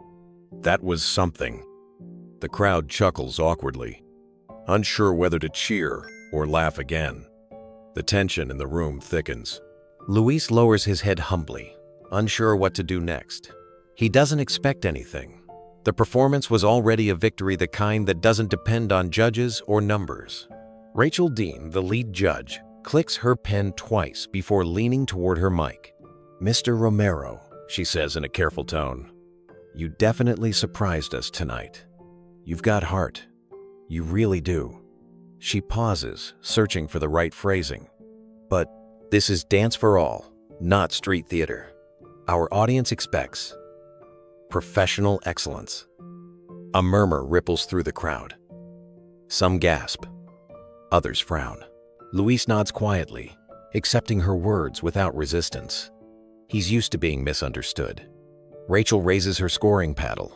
"That was something." The crowd chuckles awkwardly, unsure whether to cheer or laugh again. The tension in the room thickens. Luis lowers his head humbly, unsure what to do next. He doesn't expect anything. The performance was already a victory, the kind that doesn't depend on judges or numbers. Rachel Dean, the lead judge, clicks her pen twice before leaning toward her mic. "Mr. Romero," she says in a careful tone, "you definitely surprised us tonight. You've got heart. You really do." She pauses, searching for the right phrasing. "But this is dance for all, not street theater. Our audience expects professional excellence." A murmur ripples through the crowd. Some gasp. Others frown. Luis nods quietly, accepting her words without resistance. He's used to being misunderstood. Rachel raises her scoring paddle.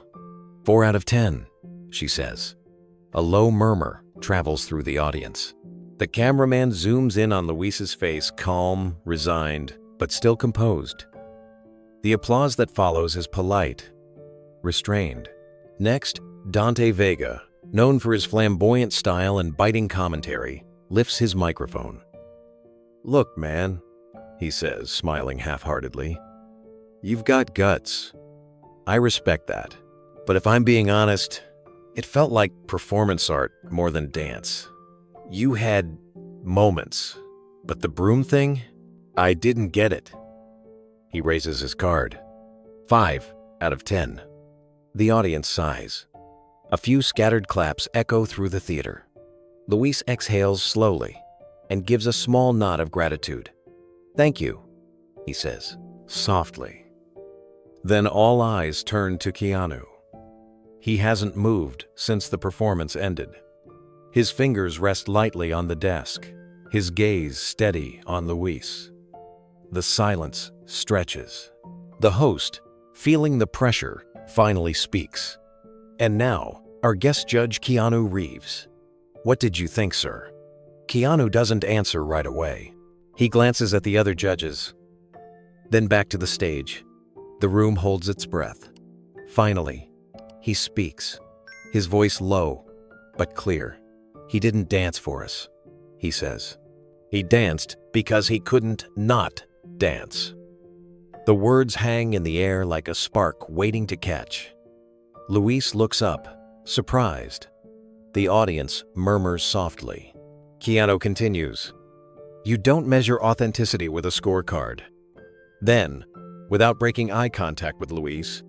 4 out of 10, she says. A low murmur travels through the audience. The cameraman zooms in on Luis's face, calm, resigned, but still composed. The applause that follows is polite, restrained. Next, Dante Vega, known for his flamboyant style and biting commentary, lifts his microphone. "Look, man," he says, smiling half-heartedly. "You've got guts. I respect that. But if I'm being honest, it felt like performance art more than dance. You had moments, but the broom thing, I didn't get it." He raises his card. 5 out of 10. The audience sighs. A few scattered claps echo through the theater. Luis exhales slowly and gives a small nod of gratitude. "Thank you," he says, softly. Then all eyes turn to Keanu. He hasn't moved since the performance ended. His fingers rest lightly on the desk, his gaze steady on Luis. The silence stretches. The host, feeling the pressure, finally speaks. And now, our guest judge Keanu Reeves. What did you think, sir? Keanu doesn't answer right away. He glances at the other judges, then back to the stage. The room holds its breath. Finally, he speaks, his voice low but clear. He didn't dance for us, he says. He danced because he couldn't not dance. The words hang in the air like a spark waiting to catch. Luis looks up, surprised. The audience murmurs softly. Keanu continues, "You don't measure authenticity with a scorecard." Then, without breaking eye contact with Luis,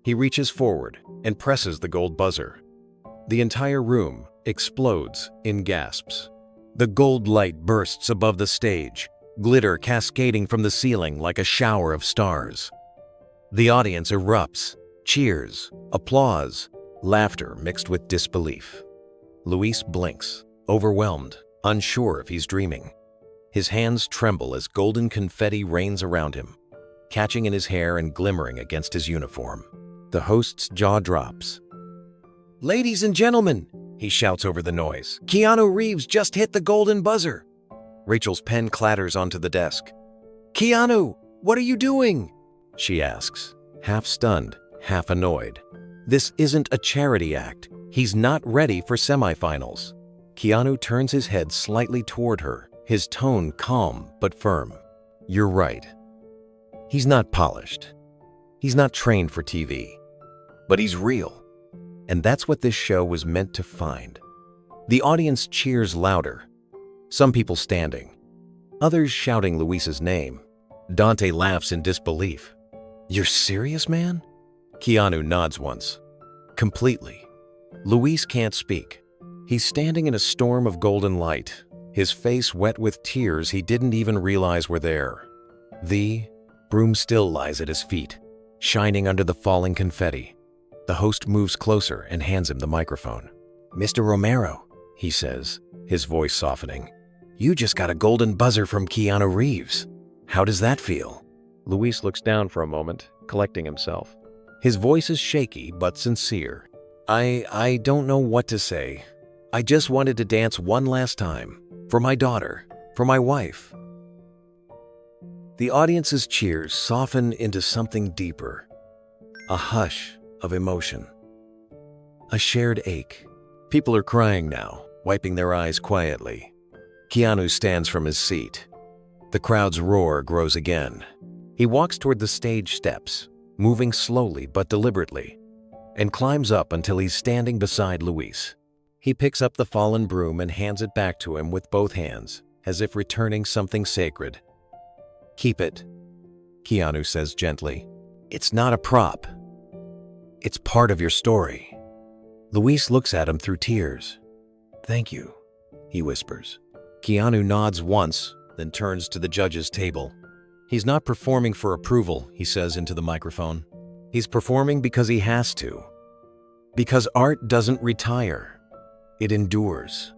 he reaches forward and presses the gold buzzer. The entire room explodes in gasps. The gold light bursts above the stage, glitter cascading from the ceiling like a shower of stars. The audience erupts, cheers, applause, laughter mixed with disbelief. Luis blinks, overwhelmed, unsure if he's dreaming. His hands tremble as golden confetti rains around him, catching in his hair and glimmering against his uniform. The host's jaw drops. "Ladies and gentlemen," he shouts over the noise, "Keanu Reeves just hit the golden buzzer." Rachel's pen clatters onto the desk. "Keanu, what are you doing?" she asks, half stunned, half annoyed. This isn't a charity act. He's not ready for semifinals. Keanu turns his head slightly toward her, his tone calm but firm. "You're right. He's not polished. He's not trained for TV. But he's real. And that's what this show was meant to find." The audience cheers louder, some people standing, others shouting Luis's name. Dante laughs in disbelief. "You're serious, man?" Keanu nods once. Completely. Luis can't speak. He's standing in a storm of golden light, his face wet with tears he didn't even realize were there. The broom still lies at his feet, shining under the falling confetti. The host moves closer and hands him the microphone. "Mr. Romero," he says, his voice softening, "you just got a golden buzzer from Keanu Reeves. How does that feel?" Luis looks down for a moment, collecting himself. His voice is shaky but sincere. I don't know what to say. I just wanted to dance one last time. For my daughter. For my wife." The audience's cheers soften into something deeper. A hush of emotion. A shared ache. People are crying now, wiping their eyes quietly. Keanu stands from his seat. The crowd's roar grows again. He walks toward the stage steps, moving slowly but deliberately, and climbs up until he's standing beside Luis. He picks up the fallen broom and hands it back to him with both hands, as if returning something sacred. "Keep it," Keanu says gently. "It's not a prop. It's part of your story." Luis looks at him through tears. "Thank you," he whispers. Keanu nods once, then turns to the judge's table. He's not performing for approval, he says into the microphone. He's performing because he has to. Because art doesn't retire. It endures.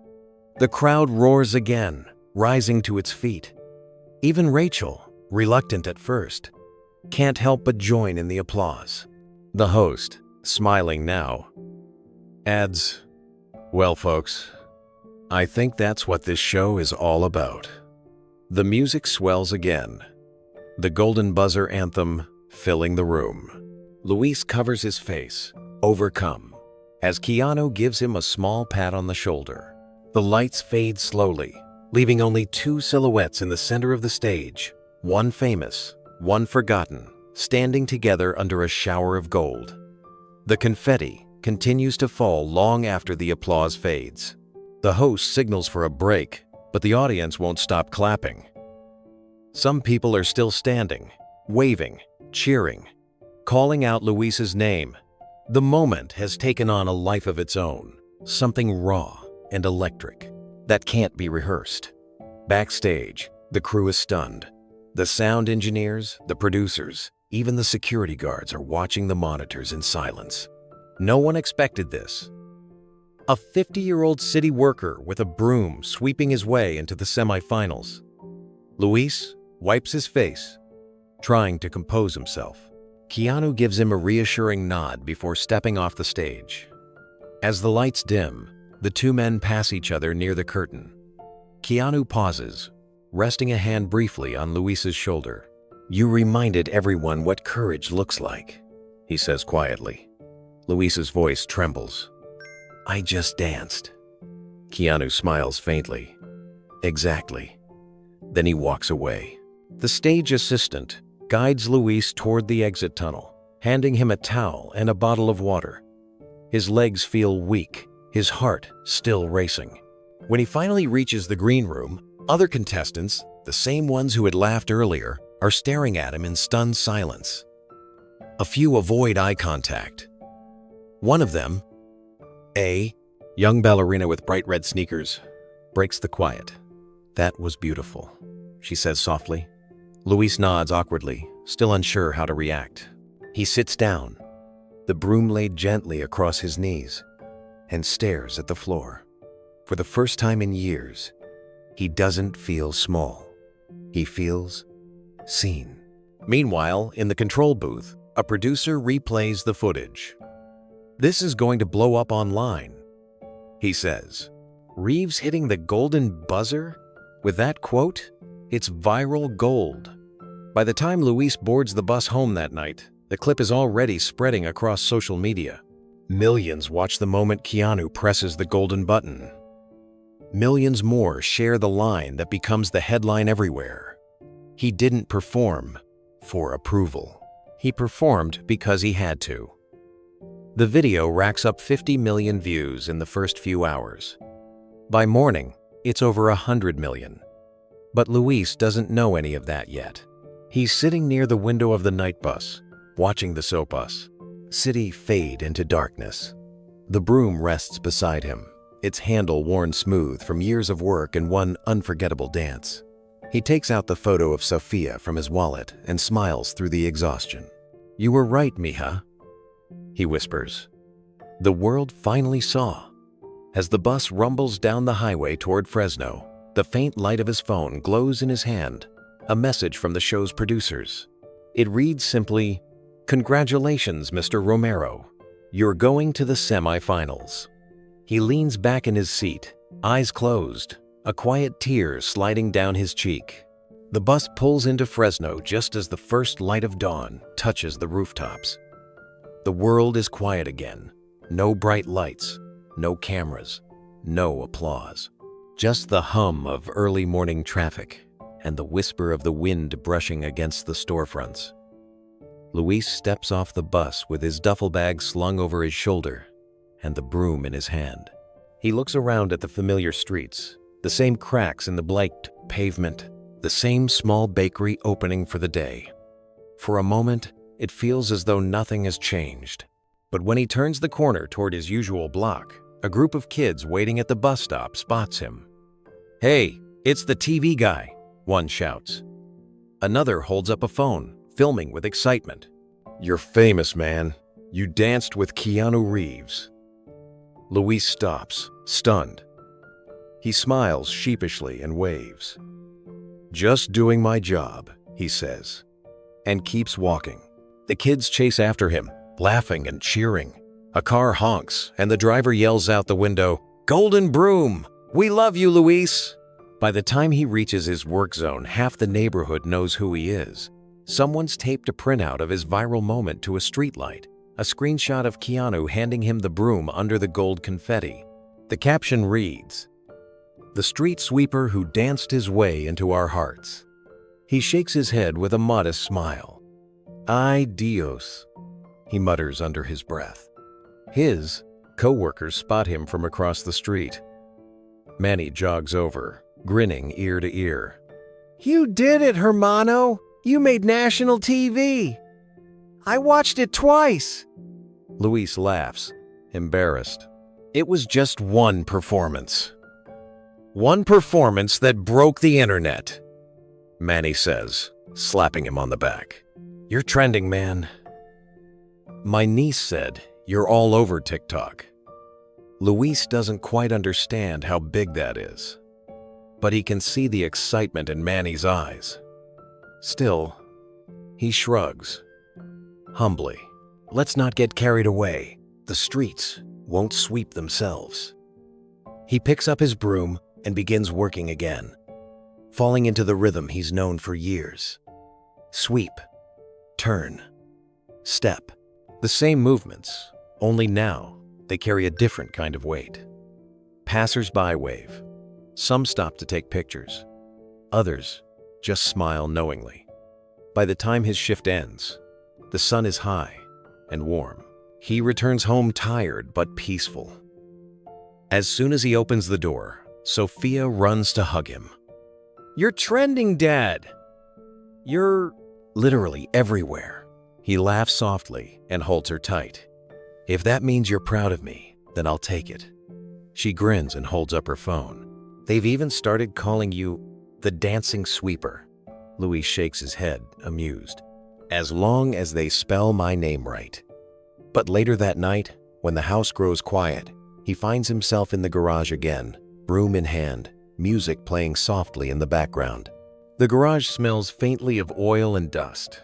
The crowd roars again, rising to its feet. Even Rachel, reluctant at first, can't help but join in the applause. The host, smiling now, adds, "Well, folks, I think that's what this show is all about." The music swells again, the golden buzzer anthem filling the room. Luis covers his face, overcome, as Keanu gives him a small pat on the shoulder. The lights fade slowly, leaving only two silhouettes in the center of the stage, one famous, one forgotten, standing together under a shower of gold. The confetti continues to fall long after the applause fades. The host signals for a break, but the audience won't stop clapping. Some people are still standing, waving, cheering, calling out Luis's name. The moment has taken on a life of its own, something raw and electric that can't be rehearsed. Backstage, the crew is stunned. The sound engineers, the producers, Even the security guards are watching the monitors in silence. No one expected this. A 50-year-old city worker with a broom sweeping his way into the semifinals. Luis wipes his face, trying to compose himself. Keanu gives him a reassuring nod before stepping off the stage. As the lights dim, the two men pass each other near the curtain. Keanu pauses, resting a hand briefly on Luis's shoulder. "You reminded everyone what courage looks like," he says quietly. Luis's voice trembles. "I just danced." Keanu smiles faintly. "Exactly." Then he walks away. The stage assistant guides Luis toward the exit tunnel, handing him a towel and a bottle of water. His legs feel weak, his heart still racing. When he finally reaches the green room, other contestants, the same ones who had laughed earlier, are staring at him in stunned silence. A few avoid eye contact. One of them, a young ballerina with bright red sneakers, breaks the quiet. "That was beautiful," she says softly. Luis nods awkwardly, still unsure how to react. He sits down, the broom laid gently across his knees, and stares at the floor. For the first time in years, he doesn't feel small. He feels seen. Meanwhile, in the control booth, a producer replays the footage. "This is going to blow up online," he says. Reeves hitting the golden buzzer? With that quote, it's viral gold. By the time Luis boards the bus home that night, the clip is already spreading across social media. Millions watch the moment Keanu presses the golden button. Millions more share the line that becomes the headline everywhere. He didn't perform for approval. He performed because he had to. The video racks up 50 million views in the first few hours. By morning, it's over 100 million. But Luis doesn't know any of that yet. He's sitting near the window of the night bus, watching the soap bus city fade into darkness. The broom rests beside him, its handle worn smooth from years of work and one unforgettable dance. He takes out the photo of Sophia from his wallet and smiles through the exhaustion. "You were right, mija," he whispers. The world finally saw. As the bus rumbles down the highway toward Fresno, the faint light of his phone glows in his hand, a message from the show's producers. It reads simply, "Congratulations, Mr. Romero. You're going to the semifinals." He leans back in his seat, eyes closed, a quiet tear sliding down his cheek. The bus pulls into Fresno just as the first light of dawn touches the rooftops. The world is quiet again. No bright lights, no cameras, no applause. Just the hum of early morning traffic and the whisper of the wind brushing against the storefronts. Luis steps off the bus with his duffel bag slung over his shoulder and the broom in his hand. He looks around at the familiar streets, the same cracks in the blaked pavement, the same small bakery opening for the day. For a moment, it feels as though nothing has changed. But when he turns the corner toward his usual block, a group of kids waiting at the bus stop spots him. "Hey, it's the TV guy," one shouts. Another holds up a phone, filming with excitement. "You're famous, man. You danced with Keanu Reeves." Luis stops, stunned. He smiles sheepishly and waves. "Just doing my job," he says, and keeps walking. The kids chase after him, laughing and cheering. A car honks, and the driver yells out the window, "Golden broom! We love you, Luis!" By the time he reaches his work zone, half the neighborhood knows who he is. Someone's taped a printout of his viral moment to a streetlight, a screenshot of Keanu handing him the broom under the gold confetti. The caption reads, "The street sweeper who danced his way into our hearts." He shakes his head with a modest smile. "Ay Dios," he mutters under his breath. His co-workers spot him from across the street. Manny jogs over, grinning ear to ear. "You did it, hermano! You made national TV! I watched it twice!" Luis laughs, embarrassed. It was just one performance. "One performance that broke the internet," Manny says, slapping him on the back. You're trending, man. My niece said you're all over TikTok. Luis doesn't quite understand how big that is, but he can see the excitement in Manny's eyes. Still, he shrugs, humbly. Let's not get carried away. The streets won't sweep themselves. He picks up his broom and begins working again, falling into the rhythm he's known for years. Sweep, turn, step. The same movements, only now they carry a different kind of weight. Passers-by wave. Some stop to take pictures. Others just smile knowingly. By the time his shift ends, the sun is high and warm. He returns home tired but peaceful. As soon as he opens the door, Sophia runs to hug him. You're trending, Dad! You're literally everywhere. He laughs softly and holds her tight. If that means you're proud of me, then I'll take it. She grins and holds up her phone. They've even started calling you the dancing sweeper. Luis shakes his head, amused. As long as they spell my name right. But later that night, when the house grows quiet, he finds himself in the garage again, broom in hand, music playing softly in the background. The garage smells faintly of oil and dust.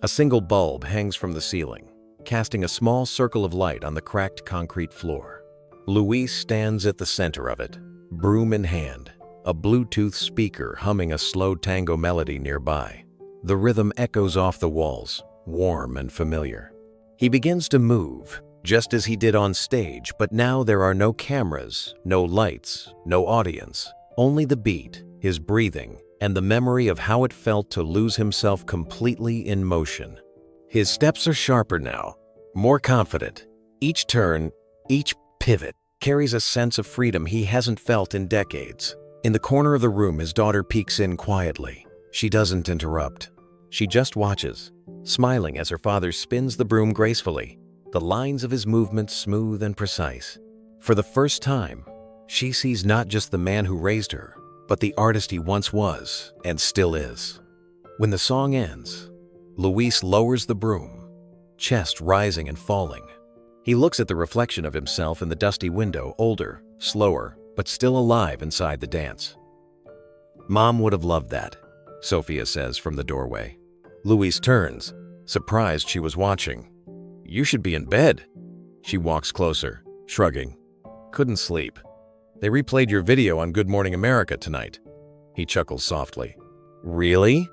A single bulb hangs from the ceiling, casting a small circle of light on the cracked concrete floor. Luis stands at the center of it, broom in hand, a Bluetooth speaker humming a slow tango melody nearby. The rhythm echoes off the walls, warm and familiar. He begins to move, just as he did on stage, but now there are no cameras, no lights, no audience, only the beat, his breathing, and the memory of how it felt to lose himself completely in motion. His steps are sharper now, more confident. Each turn, each pivot, carries a sense of freedom he hasn't felt in decades. In the corner of the room, his daughter peeks in quietly. She doesn't interrupt. She just watches, smiling as her father spins the broom gracefully, the lines of his movements smooth and precise. For the first time, she sees not just the man who raised her, but the artist he once was and still is. When the song ends, Luis lowers the broom, chest rising and falling. He looks at the reflection of himself in the dusty window, older, slower, but still alive inside the dance. Mom would have loved that, Sophia says from the doorway. Luis turns, surprised she was watching. You should be in bed. She walks closer, shrugging. Couldn't sleep. They replayed your video on Good Morning America tonight. He chuckles softly. Really?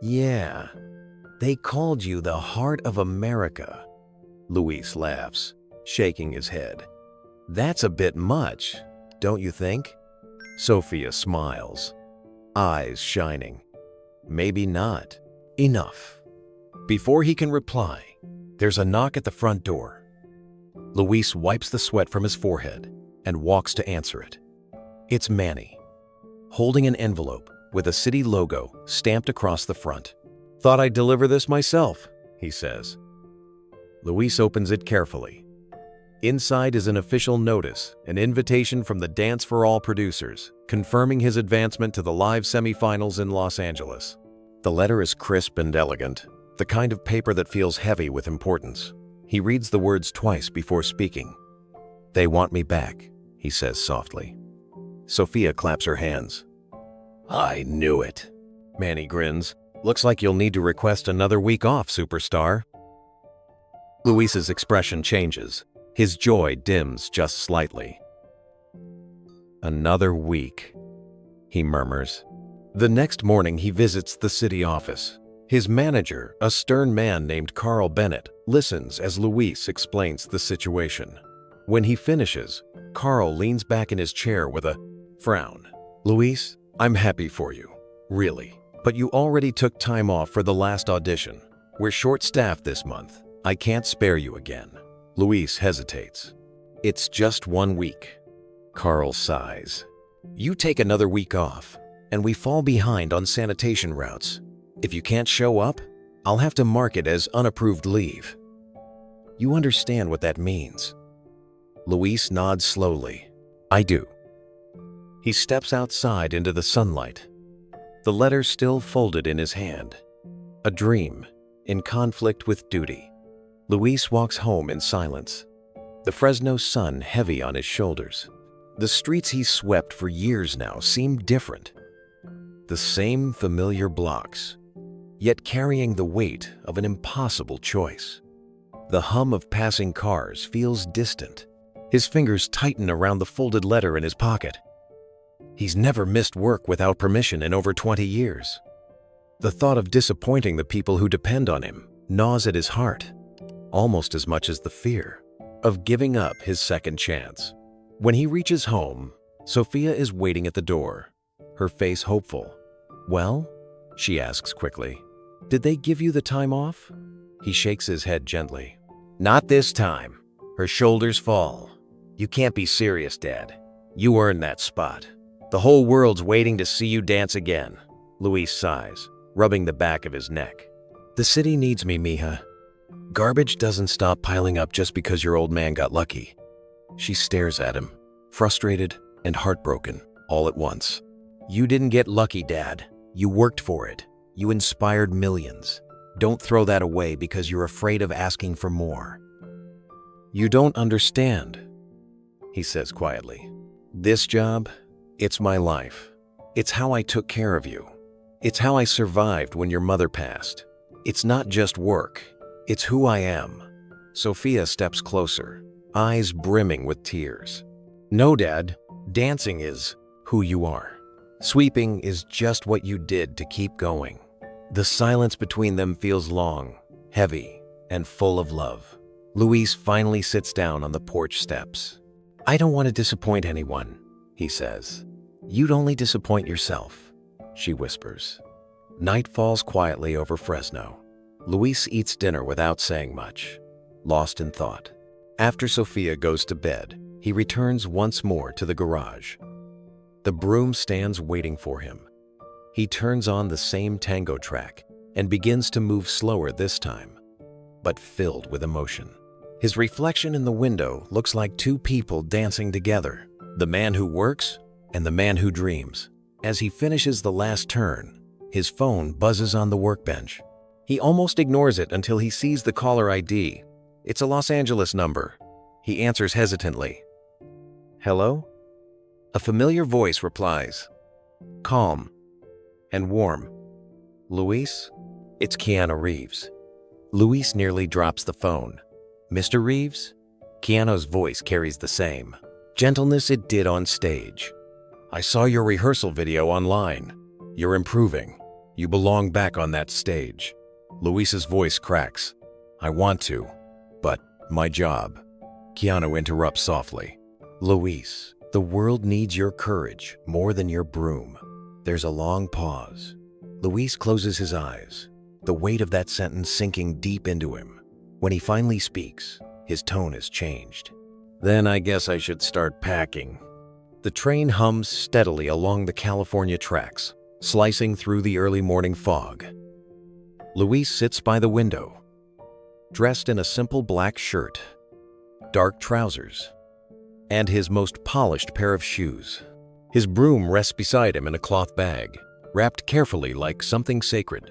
Yeah. They called you the heart of America. Luis laughs, shaking his head. That's a bit much, don't you think? Sophia smiles, eyes shining. Maybe not. Enough. Before he can reply, there's a knock at the front door. Luis wipes the sweat from his forehead and walks to answer it. It's Manny, holding an envelope with a city logo stamped across the front. Thought I'd deliver this myself, he says. Luis opens it carefully. Inside is an official notice, an invitation from the Dance for All producers, confirming his advancement to the live semifinals in Los Angeles. The letter is crisp and elegant, the kind of paper that feels heavy with importance. He reads the words twice before speaking. They want me back, he says softly. Sophia claps her hands. I knew it. Manny grins. Looks like you'll need to request another week off, superstar. Luis's expression changes. His joy dims just slightly. Another week, he murmurs. The next morning he visits the city office. His manager, a stern man named Carl Bennett, listens as Luis explains the situation. When he finishes, Carl leans back in his chair with a frown. Luis, I'm happy for you, really. But you already took time off for the last audition. We're short-staffed this month. I can't spare you again. Luis hesitates. It's just 1 week. Carl sighs. You take another week off, and we fall behind on sanitation routes. If you can't show up, I'll have to mark it as unapproved leave. You understand what that means? Luis nods slowly. I do. He steps outside into the sunlight, the letter still folded in his hand. A dream, in conflict with duty. Luis walks home in silence, the Fresno sun heavy on his shoulders. The streets he's swept for years now seem different. The same familiar blocks, yet carrying the weight of an impossible choice. The hum of passing cars feels distant. His fingers tighten around the folded letter in his pocket. He's never missed work without permission in over 20 years. The thought of disappointing the people who depend on him gnaws at his heart, almost as much as the fear of giving up his second chance. When he reaches home, Sophia is waiting at the door, her face hopeful. "Well?" she asks quickly. "Did they give you the time off?" He shakes his head gently. "Not this time." Her shoulders fall. "You can't be serious, Dad. You earned that spot. The whole world's waiting to see you dance again." Luis sighs, rubbing the back of his neck. "The city needs me, mija. Garbage doesn't stop piling up just because your old man got lucky." She stares at him, frustrated and heartbroken all at once. "You didn't get lucky, Dad. You worked for it. You inspired millions. Don't throw that away because you're afraid of asking for more." "You don't understand," he says quietly. "This job, it's my life. It's how I took care of you. It's how I survived when your mother passed. It's not just work. It's who I am." Sophia steps closer, eyes brimming with tears. "No, Dad. Dancing is who you are. Sweeping is just what you did to keep going." The silence between them feels long, heavy, and full of love. Luis finally sits down on the porch steps. "I don't want to disappoint anyone," he says. "You'd only disappoint yourself," she whispers. Night falls quietly over Fresno. Luis eats dinner without saying much, lost in thought. After Sophia goes to bed, he returns once more to the garage. The broom stands waiting for him. He turns on the same tango track and begins to move slower this time, but filled with emotion. His reflection in the window looks like two people dancing together, the man who works and the man who dreams. As he finishes the last turn, his phone buzzes on the workbench. He almost ignores it until he sees the caller ID. It's a Los Angeles number. He answers hesitantly. "Hello?" A familiar voice replies, calm and warm. "Luis?" It's Keanu Reeves. Luis nearly drops the phone. "Mr. Reeves?" Keanu's voice carries the same gentleness it did on stage. "I saw your rehearsal video online. You're improving. You belong back on that stage." Luis's voice cracks. "I want to, but my job." Keanu interrupts softly. "Luis, the world needs your courage more than your broom." There's a long pause. Luis closes his eyes, the weight of that sentence sinking deep into him. When he finally speaks, his tone has changed. "Then I guess I should start packing." The train hums steadily along the California tracks, slicing through the early morning fog. Luis sits by the window, dressed in a simple black shirt, dark trousers, and his most polished pair of shoes. His broom rests beside him in a cloth bag, wrapped carefully like something sacred.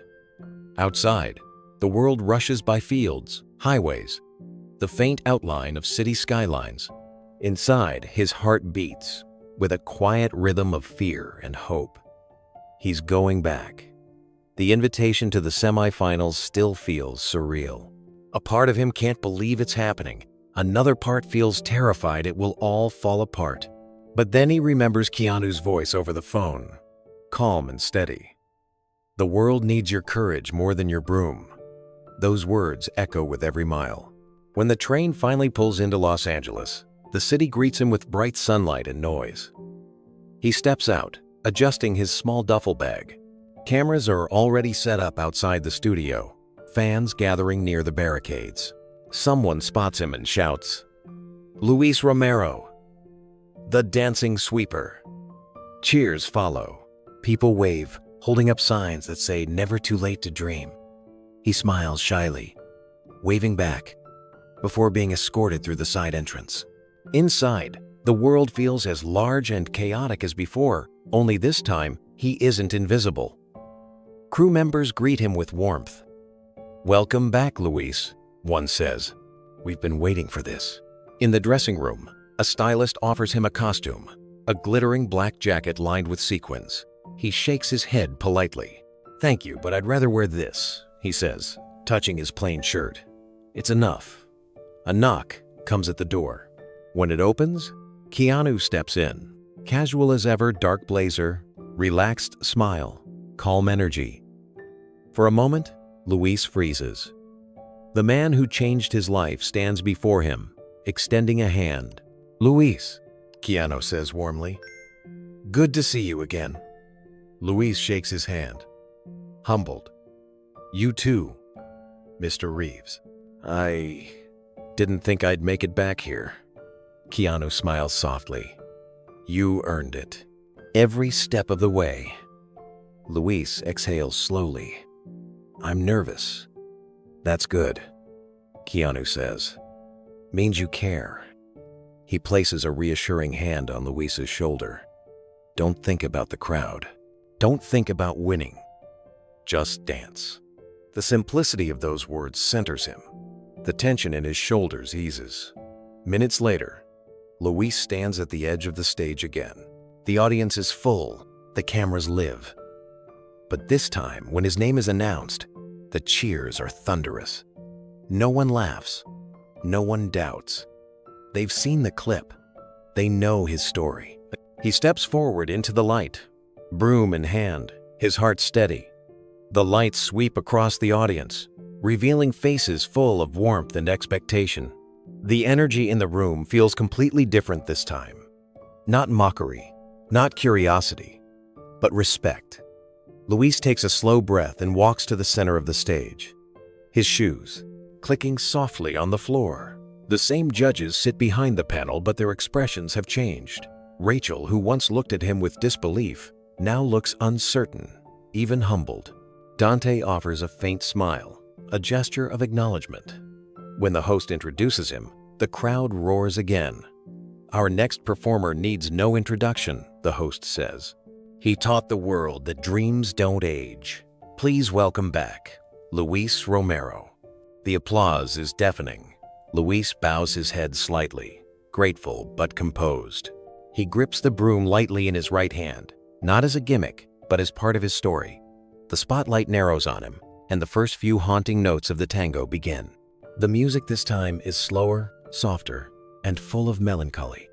Outside, the world rushes by fields, highways, the faint outline of city skylines. Inside, his heart beats with a quiet rhythm of fear and hope. He's going back. The invitation to the semifinals still feels surreal. A part of him can't believe it's happening. Another part feels terrified it will all fall apart. But then he remembers Keanu's voice over the phone, calm and steady. "The world needs your courage more than your broom." Those words echo with every mile. When the train finally pulls into Los Angeles, the city greets him with bright sunlight and noise. He steps out, adjusting his small duffel bag. Cameras are already set up outside the studio, fans gathering near the barricades. Someone spots him and shouts, "Luis Romero, the dancing sweeper." Cheers follow. People wave, holding up signs that say "Never too late to dream." He smiles shyly, waving back, before being escorted through the side entrance. Inside, the world feels as large and chaotic as before, only this time, he isn't invisible. Crew members greet him with warmth. "Welcome back, Luis," one says. "We've been waiting for this." In the dressing room, a stylist offers him a costume, a glittering black jacket lined with sequins. He shakes his head politely. "Thank you, but I'd rather wear this," he says, touching his plain shirt. "It's enough." A knock comes at the door. When it opens, Keanu steps in. Casual as ever, dark blazer, relaxed smile, calm energy. For a moment, Luis freezes. The man who changed his life stands before him, extending a hand. "Luis," Keanu says warmly. "Good to see you again." Luis shakes his hand, humbled. "You too, Mr. Reeves." "I didn't think I'd make it back here." Keanu smiles softly. "You earned it. Every step of the way." Luis exhales slowly. "I'm nervous." "That's good," Keanu says. "Means you care." He places a reassuring hand on Luis's shoulder. "Don't think about the crowd. Don't think about winning. Just dance." The simplicity of those words centers him. The tension in his shoulders eases. Minutes later, Luis stands at the edge of the stage again. The audience is full, the cameras live. But this time, when his name is announced, the cheers are thunderous. No one laughs. No one doubts. They've seen the clip. They know his story. He steps forward into the light, broom in hand, his heart steady. The lights sweep across the audience, revealing faces full of warmth and expectation. The energy in the room feels completely different this time. Not mockery, not curiosity, but respect. Luis takes a slow breath and walks to the center of the stage. His shoes clicking softly on the floor. The same judges sit behind the panel, but their expressions have changed. Rachel, who once looked at him with disbelief, now looks uncertain, even humbled. Dante offers a faint smile, a gesture of acknowledgement. When the host introduces him, the crowd roars again. "Our next performer needs no introduction," the host says. "He taught the world that dreams don't age. Please welcome back, Luis Romero." The applause is deafening. Luis bows his head slightly, grateful but composed. He grips the broom lightly in his right hand, not as a gimmick, but as part of his story. The spotlight narrows on him, and the first few haunting notes of the tango begin. The music this time is slower, softer, and full of melancholy.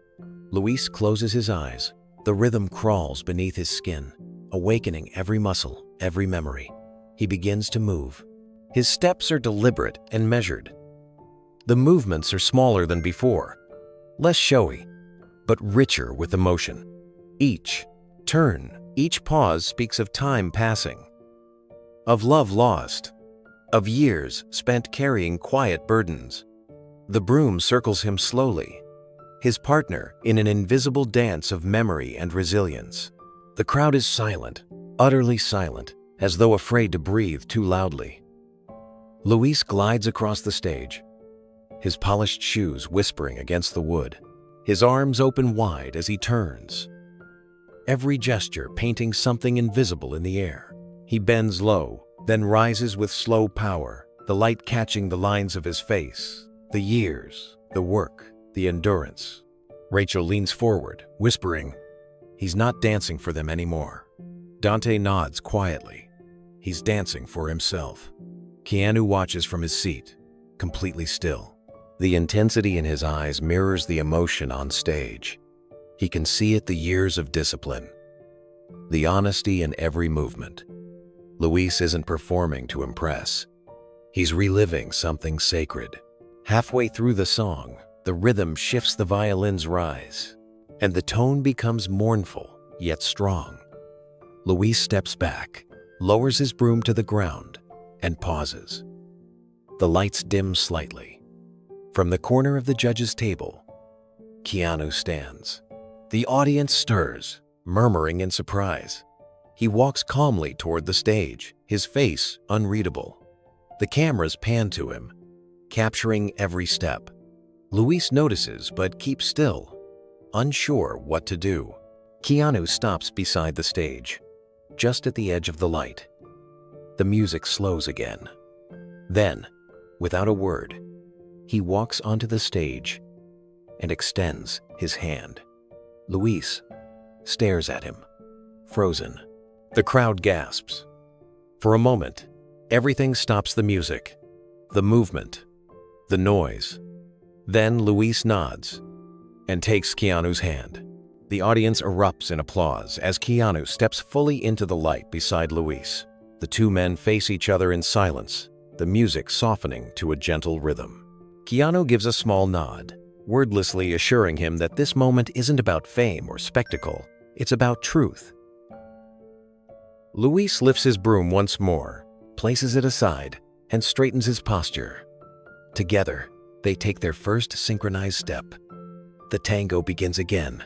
Luis closes his eyes. The rhythm crawls beneath his skin, awakening every muscle, every memory. He begins to move. His steps are deliberate and measured. The movements are smaller than before, less showy, but richer with emotion. Each turn, each pause speaks of time passing, of love lost, of years spent carrying quiet burdens. The broom circles him slowly, his partner in an invisible dance of memory and resilience. The crowd is silent, utterly silent, as though afraid to breathe too loudly. Luis glides across the stage, his polished shoes whispering against the wood, his arms open wide as he turns, every gesture painting something invisible in the air. He bends low, then rises with slow power, the light catching the lines of his face, the years, the work, the endurance. Rachel leans forward, whispering, "He's not dancing for them anymore." Dante nods quietly. He's dancing for himself. Keanu watches from his seat, completely still. The intensity in his eyes mirrors the emotion on stage. He can see it, the years of discipline, the honesty in every movement. Luis isn't performing to impress. He's reliving something sacred. Halfway through the song, the rhythm shifts, the violins rise, and the tone becomes mournful, yet strong. Luis steps back, lowers his broom to the ground, and pauses. The lights dim slightly. From the corner of the judges' table, Keanu stands. The audience stirs, murmuring in surprise. He walks calmly toward the stage, his face unreadable. The cameras pan to him, capturing every step. Luis notices but keeps still, unsure what to do. Keanu stops beside the stage, just at the edge of the light. The music slows again. Then, without a word, he walks onto the stage and extends his hand. Luis stares at him, frozen. The crowd gasps. For a moment, everything stops: the music, the movement, the noise. Then Luis nods and takes Keanu's hand. The audience erupts in applause as Keanu steps fully into the light beside Luis. The two men face each other in silence, the music softening to a gentle rhythm. Keanu gives a small nod, wordlessly assuring him that this moment isn't about fame or spectacle, it's about truth. Luis lifts his broom once more, places it aside, and straightens his posture. Together, they take their first synchronized step. The tango begins again,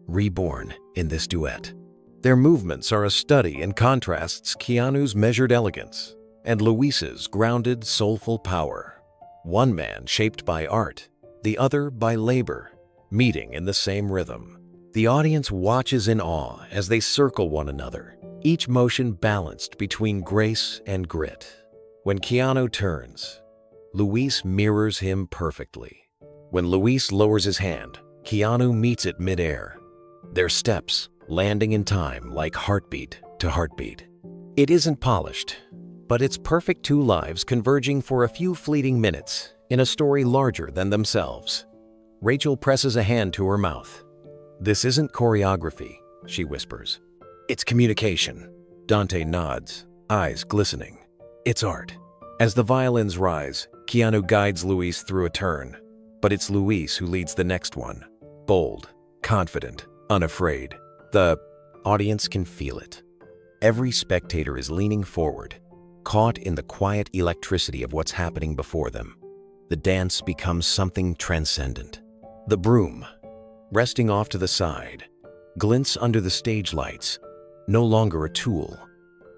reborn in this duet. Their movements are a study in contrasts: Keanu's measured elegance and Luis's grounded, soulful power. One man shaped by art, the other by labor, meeting in the same rhythm. The audience watches in awe as they circle one another, each motion balanced between grace and grit. When Keanu turns, Luis mirrors him perfectly. When Luis lowers his hand, Keanu meets it midair, their steps landing in time like heartbeat to heartbeat. It isn't polished, but it's perfect: two lives converging for a few fleeting minutes in a story larger than themselves. Rachel presses a hand to her mouth. "This isn't choreography," she whispers. "It's communication." Dante nods, eyes glistening. "It's art." As the violins rise, Keanu guides Luis through a turn, but it's Luis who leads the next one. Bold, confident, unafraid. The audience can feel it. Every spectator is leaning forward, caught in the quiet electricity of what's happening before them. The dance becomes something transcendent. The broom, resting off to the side, glints under the stage lights, no longer a tool,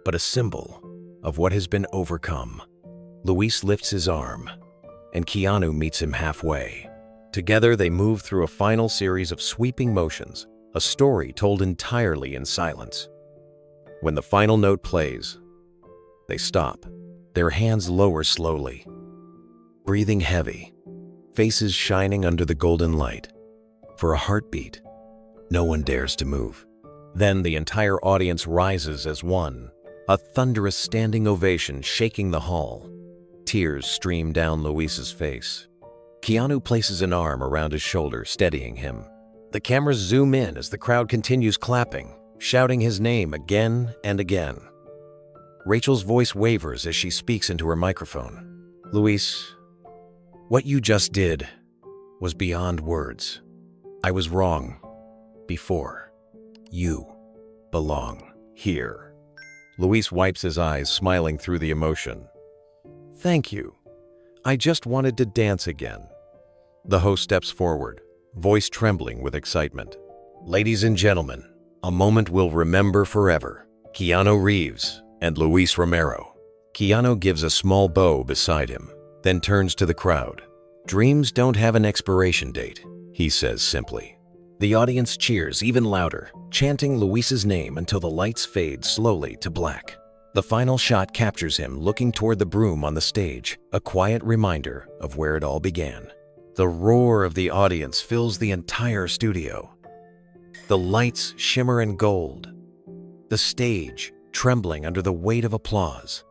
but a symbol of what has been overcome. Luis lifts his arm, and Keanu meets him halfway. Together they move through a final series of sweeping motions, a story told entirely in silence. When the final note plays, they stop. Their hands lower slowly, breathing heavy, faces shining under the golden light. For a heartbeat, no one dares to move. Then the entire audience rises as one, a thunderous standing ovation shaking the hall. Tears stream down Luis's face. Keanu places an arm around his shoulder, steadying him. The cameras zoom in as the crowd continues clapping, shouting his name again and again. Rachel's voice wavers as she speaks into her microphone. "Luis, what you just did was beyond words. I was wrong before. You belong here." Luis wipes his eyes, smiling through the emotion. "Thank you. I just wanted to dance again." The host steps forward, voice trembling with excitement. "Ladies and gentlemen, a moment we'll remember forever. Keanu Reeves and Luis Romero." Keanu gives a small bow beside him, then turns to the crowd. "Dreams don't have an expiration date," he says simply. The audience cheers even louder, chanting Luis's name until the lights fade slowly to black. The final shot captures him looking toward the broom on the stage, a quiet reminder of where it all began. The roar of the audience fills the entire studio. The lights shimmer in gold, the stage trembling under the weight of applause.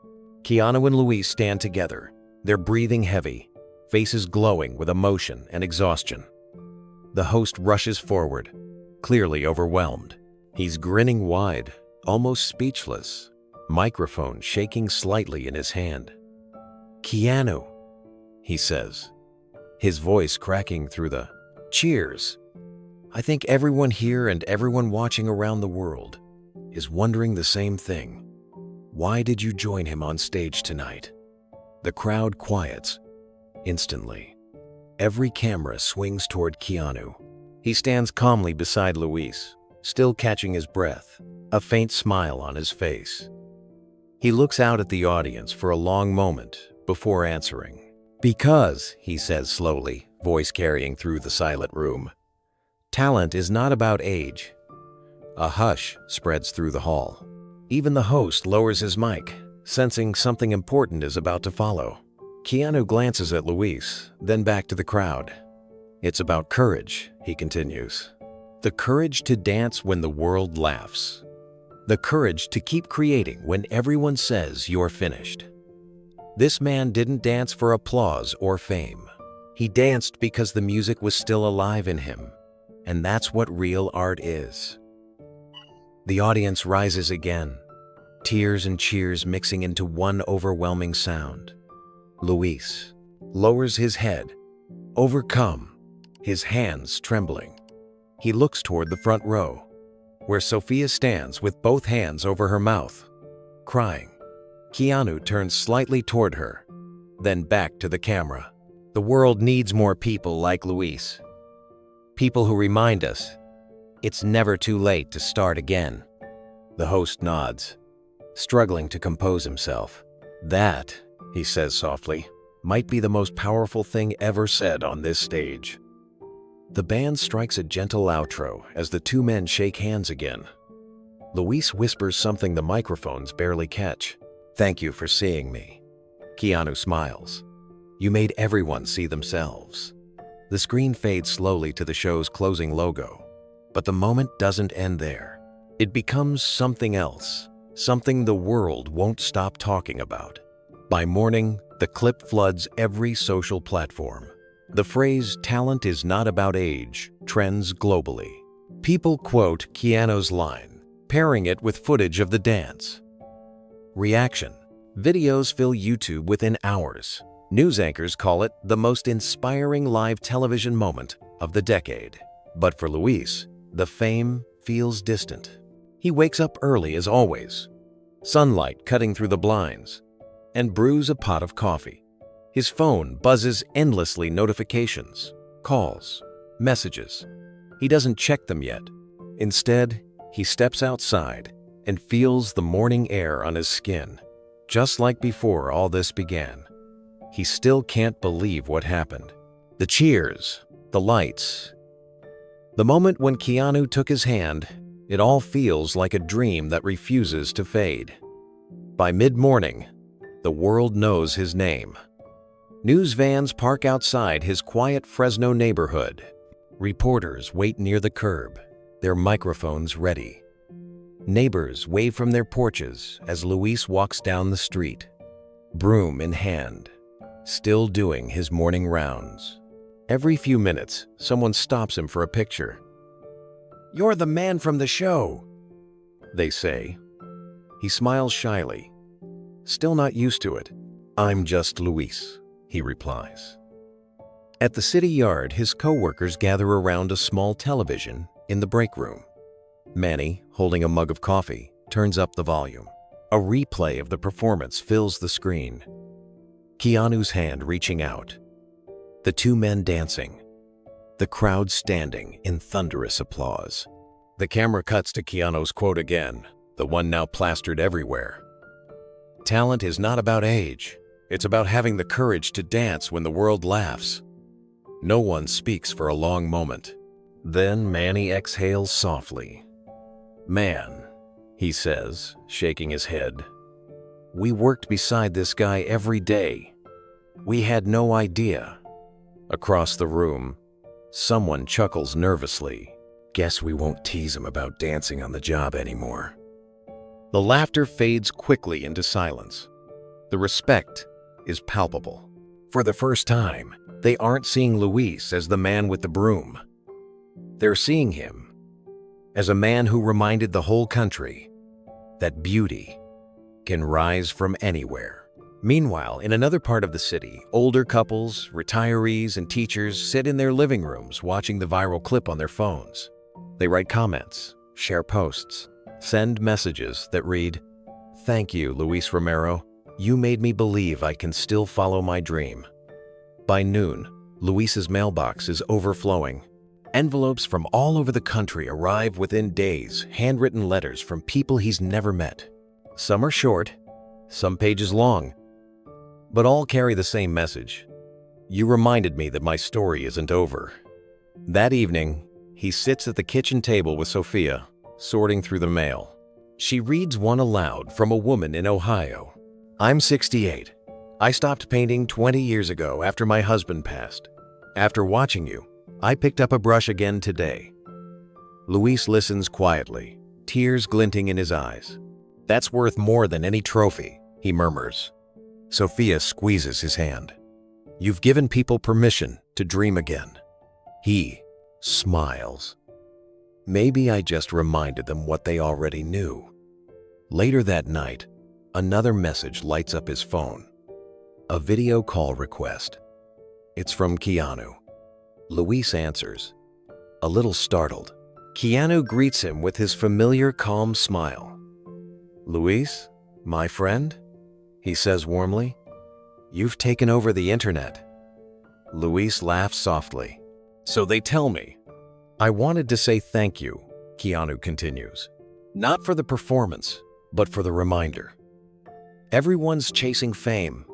Keanu and Luis stand together, their breathing heavy, faces glowing with emotion and exhaustion. The host rushes forward, clearly overwhelmed. He's grinning wide, almost speechless, microphone shaking slightly in his hand. "Keanu," he says, his voice cracking through the cheers. "I think everyone here and everyone watching around the world is wondering the same thing. Why did you join him on stage tonight?" The crowd quiets instantly. Every camera swings toward Keanu. He stands calmly beside Luis, still catching his breath, a faint smile on his face. He looks out at the audience for a long moment before answering. "Because," he says slowly, voice carrying through the silent room, "talent is not about age." A hush spreads through the hall. Even the host lowers his mic, sensing something important is about to follow. Keanu glances at Luis, then back to the crowd. It's about courage, he continues. The courage to dance when the world laughs. The courage to keep creating when everyone says you're finished. This man didn't dance for applause or fame. He danced because the music was still alive in him, and that's what real art is. The audience rises again, tears and cheers mixing into one overwhelming sound. Luis lowers his head, overcome, his hands trembling. He looks toward the front row, where Sophia stands with both hands over her mouth, crying. Keanu turns slightly toward her, then back to the camera. The world needs more people like Luis. People who remind us it's never too late to start again. The host nods, struggling to compose himself. That, he says softly, might be the most powerful thing ever said on this stage. The band strikes a gentle outro as the two men shake hands again. Luis whispers something the microphones barely catch. "Thank you for seeing me." Keanu smiles. "You made everyone see themselves." The screen fades slowly to the show's closing logo, but the moment doesn't end there. It becomes something else, something the world won't stop talking about. By morning, the clip floods every social platform. The phrase "talent is not about age" trends globally. People quote Keanu's line, pairing it with footage of the dance. Reaction. Videos fill YouTube within hours. News anchors call it the most inspiring live television moment of the decade. But for Luis, the fame feels distant. He wakes up early as always, sunlight cutting through the blinds, and brews a pot of coffee. His phone buzzes endlessly notifications, calls, messages. He doesn't check them yet. Instead, he steps outside and feels the morning air on his skin. Just like before all this began. He still can't believe what happened. The cheers, the lights. The moment when Keanu took his hand, it all feels like a dream that refuses to fade. By mid-morning, the world knows his name. News vans park outside his quiet Fresno neighborhood. Reporters wait near the curb, their microphones ready. Neighbors wave from their porches as Luis walks down the street, broom in hand, still doing his morning rounds. Every few minutes, someone stops him for a picture. "You're the man from the show," they say. He smiles shyly, still not used to it. "I'm just Luis," he replies. At the city yard, his co-workers gather around a small television in the break room. Manny, holding a mug of coffee, turns up the volume. A replay of the performance fills the screen. Keanu's hand reaching out. The two men dancing. The crowd standing in thunderous applause. The camera cuts to Keanu's quote again, the one now plastered everywhere. "Talent is not about age. It's about having the courage to dance when the world laughs." No one speaks for a long moment. Then Manny exhales softly. "Man," he says, shaking his head. "We worked beside this guy every day. We had no idea." Across the room, someone chuckles nervously. "Guess we won't tease him about dancing on the job anymore." The laughter fades quickly into silence. The respect is palpable. For the first time, they aren't seeing Luis as the man with the broom. They're seeing him as a man who reminded the whole country that beauty can rise from anywhere. Meanwhile, in another part of the city, older couples, retirees, and teachers sit in their living rooms watching the viral clip on their phones. They write comments, share posts, send messages that read, "Thank you, Luis Romero. You made me believe I can still follow my dream." By noon, Luis's mailbox is overflowing. Envelopes from all over the country arrive within days, handwritten letters from people he's never met. Some are short, some pages long, but all carry the same message. "You reminded me that my story isn't over." That evening, he sits at the kitchen table with Sophia, sorting through the mail. She reads one aloud from a woman in Ohio. "I'm 68. I stopped painting 20 years ago after my husband passed. After watching you, I picked up a brush again today." Luis listens quietly, tears glinting in his eyes. "That's worth more than any trophy," he murmurs. Sophia squeezes his hand. "You've given people permission to dream again." He smiles. "Maybe I just reminded them what they already knew." Later that night, another message lights up his phone. A video call request. It's from Keanu. Luis answers, a little startled. Keanu greets him with his familiar calm smile. "Luis, my friend?" he says warmly. "You've taken over the internet." Luis laughs softly. "So they tell me." "I wanted to say thank you," Keanu continues. "Not for the performance, but for the reminder. Everyone's chasing fame,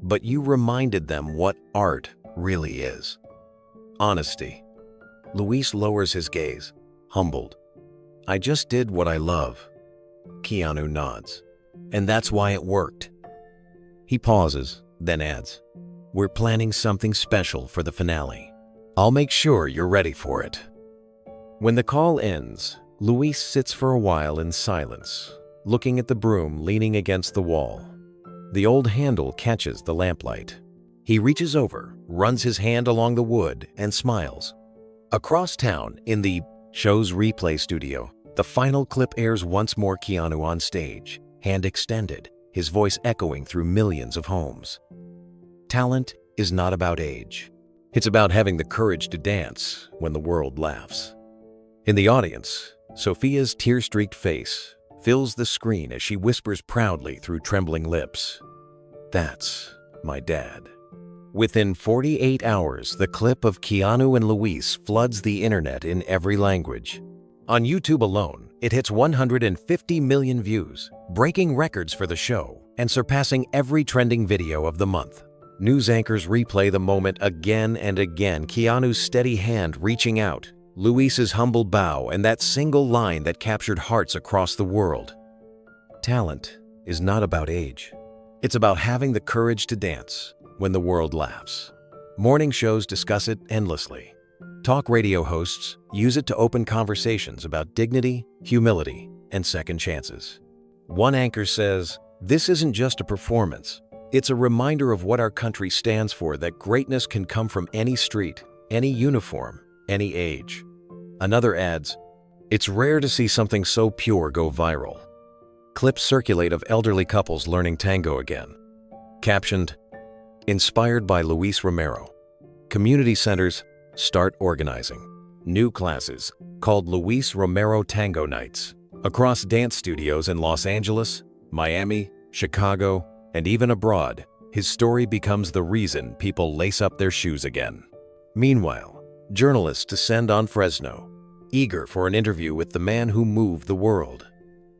but you reminded them what art really is. Honesty." Luis lowers his gaze, humbled. "I just did what I love." Keanu nods. "And that's why it worked." He pauses, then adds, "We're planning something special for the finale. I'll make sure you're ready for it." When the call ends, Luis sits for a while in silence, looking at the broom leaning against the wall. The old handle catches the lamplight. He reaches over, runs his hand along the wood, and smiles. Across town, in the show's replay studio, the final clip airs once more. Keanu on stage, hand extended, his voice echoing through millions of homes. Talent is not about age. It's about having the courage to dance when the world laughs. In the audience, Sophia's tear-streaked face fills the screen as she whispers proudly through trembling lips, "That's my dad." Within 48 hours, the clip of Keanu and Luis floods the internet in every language. On YouTube alone, it hits 150 million views, breaking records for the show and surpassing every trending video of the month. News anchors replay the moment again and again, Keanu's steady hand reaching out, Luis's humble bow, and that single line that captured hearts across the world. Talent is not about age. It's about having the courage to dance when the world laughs. Morning shows discuss it endlessly. Talk radio hosts use it to open conversations about dignity, humility, and second chances. One anchor says, "This isn't just a performance. It's a reminder of what our country stands for, that greatness can come from any street, any uniform, any age." Another adds, "It's rare to see something so pure go viral." Clips circulate of elderly couples learning tango again. Captioned, "Inspired by Luis Romero. Community centers start organizing new classes called Luis Romero Tango Nights across dance studios in Los Angeles, Miami, Chicago, and even abroad. His story becomes the reason people lace up their shoes again." Meanwhile, journalists descend on Fresno, eager for an interview with the man who moved the world.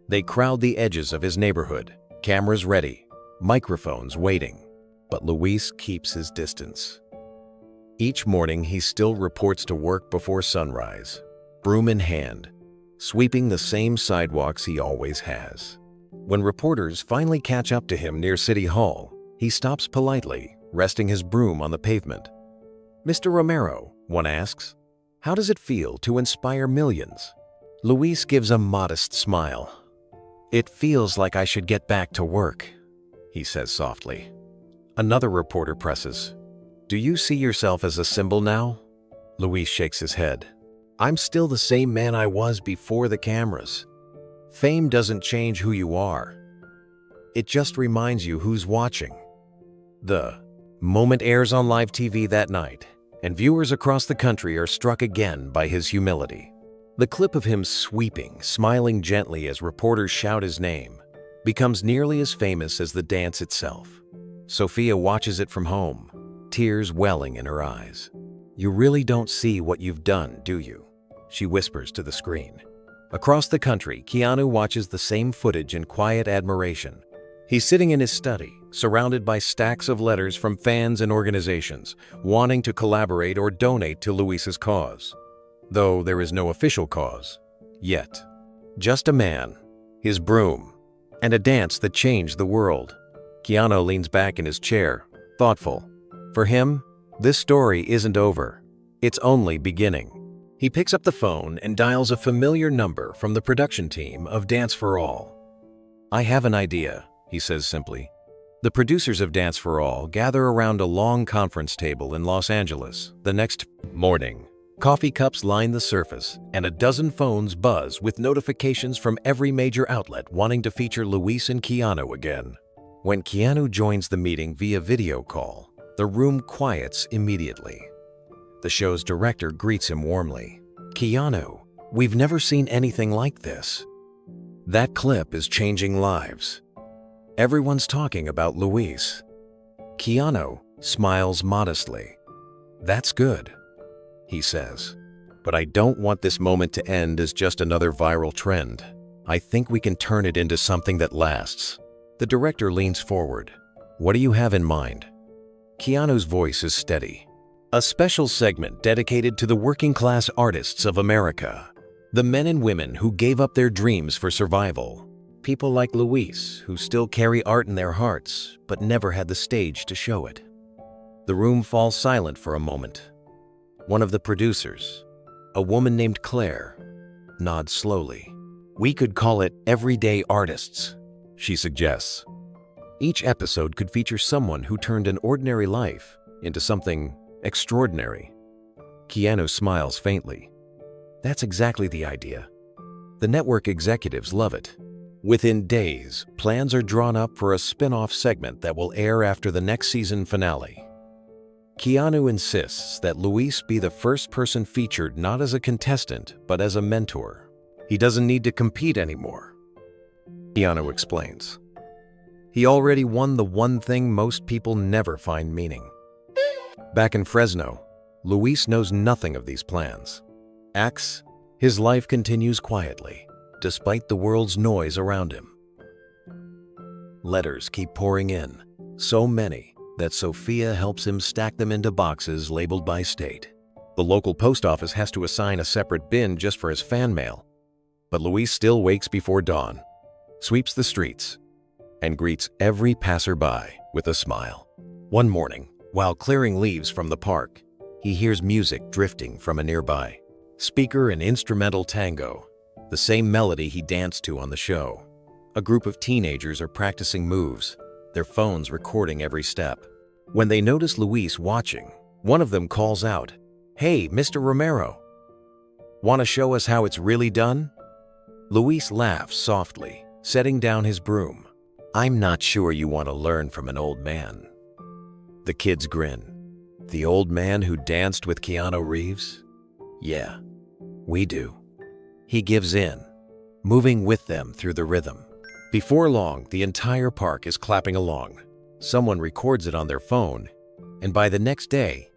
They crowd the edges of his neighborhood, cameras ready, microphones waiting. But Luis keeps his distance. Each morning, he still reports to work before sunrise, broom in hand, sweeping the same sidewalks he always has. When reporters finally catch up to him near City Hall, he stops politely, resting his broom on the pavement. "Mr. Romero," one asks, "how does it feel to inspire millions?" Luis gives a modest smile. "It feels like I should get back to work," he says softly. Another reporter presses, "Do you see yourself as a symbol now?" Luis shakes his head. "I'm still the same man I was before the cameras. Fame doesn't change who you are. It just reminds you who's watching." The moment airs on live TV that night, and viewers across the country are struck again by his humility. The clip of him sweeping, smiling gently as reporters shout his name, becomes nearly as famous as the dance itself. Sophia watches it from home, tears welling in her eyes. "You really don't see what you've done, do you?" she whispers to the screen. Across the country, Keanu watches the same footage in quiet admiration. He's sitting in his study, surrounded by stacks of letters from fans and organizations wanting to collaborate or donate to Luis's cause. Though there is no official cause, yet. Just a man, his broom, and a dance that changed the world. Keanu leans back in his chair, thoughtful. For him, this story isn't over. It's only beginning. He picks up the phone and dials a familiar number from the production team of Dance for All. "I have an idea," he says simply. The producers of Dance for All gather around a long conference table in Los Angeles the next morning. Coffee cups line the surface, and a dozen phones buzz with notifications from every major outlet wanting to feature Luis and Keanu again. When Keanu joins the meeting via video call, the room quiets immediately. The show's director greets him warmly. "Keanu, we've never seen anything like this. That clip is changing lives. Everyone's talking about Luis." Keanu smiles modestly. "That's good," he says. "But I don't want this moment to end as just another viral trend. I think we can turn it into something that lasts." The director leans forward. "What do you have in mind?" Keanu's voice is steady. "A special segment dedicated to the working-class artists of America. The men and women who gave up their dreams for survival. People like Luis, who still carry art in their hearts, but never had the stage to show it." The room falls silent for a moment. One of the producers, a woman named Claire, nods slowly. "We could call it Everyday Artists," she suggests. Each episode could feature someone who turned an ordinary life into something extraordinary. Keanu smiles faintly. "That's exactly the idea. The network executives love it." Within days, plans are drawn up for a spin-off segment that will air after the next season finale. Keanu insists that Luis be the first person featured not as a contestant, but as a mentor. He doesn't need to compete anymore, Keanu explains. He already won the one thing most people never find meaning. Back in Fresno, Luis knows nothing of these plans. His life continues quietly, despite the world's noise around him. Letters keep pouring in, so many that Sophia helps him stack them into boxes labeled by state. The local post office has to assign a separate bin just for his fan mail, but Luis still wakes before dawn, sweeps the streets, and greets every passerby with a smile. One morning, while clearing leaves from the park, he hears music drifting from a nearby speaker, an instrumental tango, the same melody he danced to on the show. A group of teenagers are practicing moves, their phones recording every step. When they notice Luis watching, one of them calls out, "Hey, Mr. Romero, want to show us how it's really done?" Luis laughs softly, setting down his broom. "I'm not sure you want to learn from an old man." The kids grin. "The old man who danced with Keanu Reeves? Yeah, we do." He gives in, moving with them through the rhythm. Before long, the entire park is clapping along. Someone records it on their phone, and by the next day,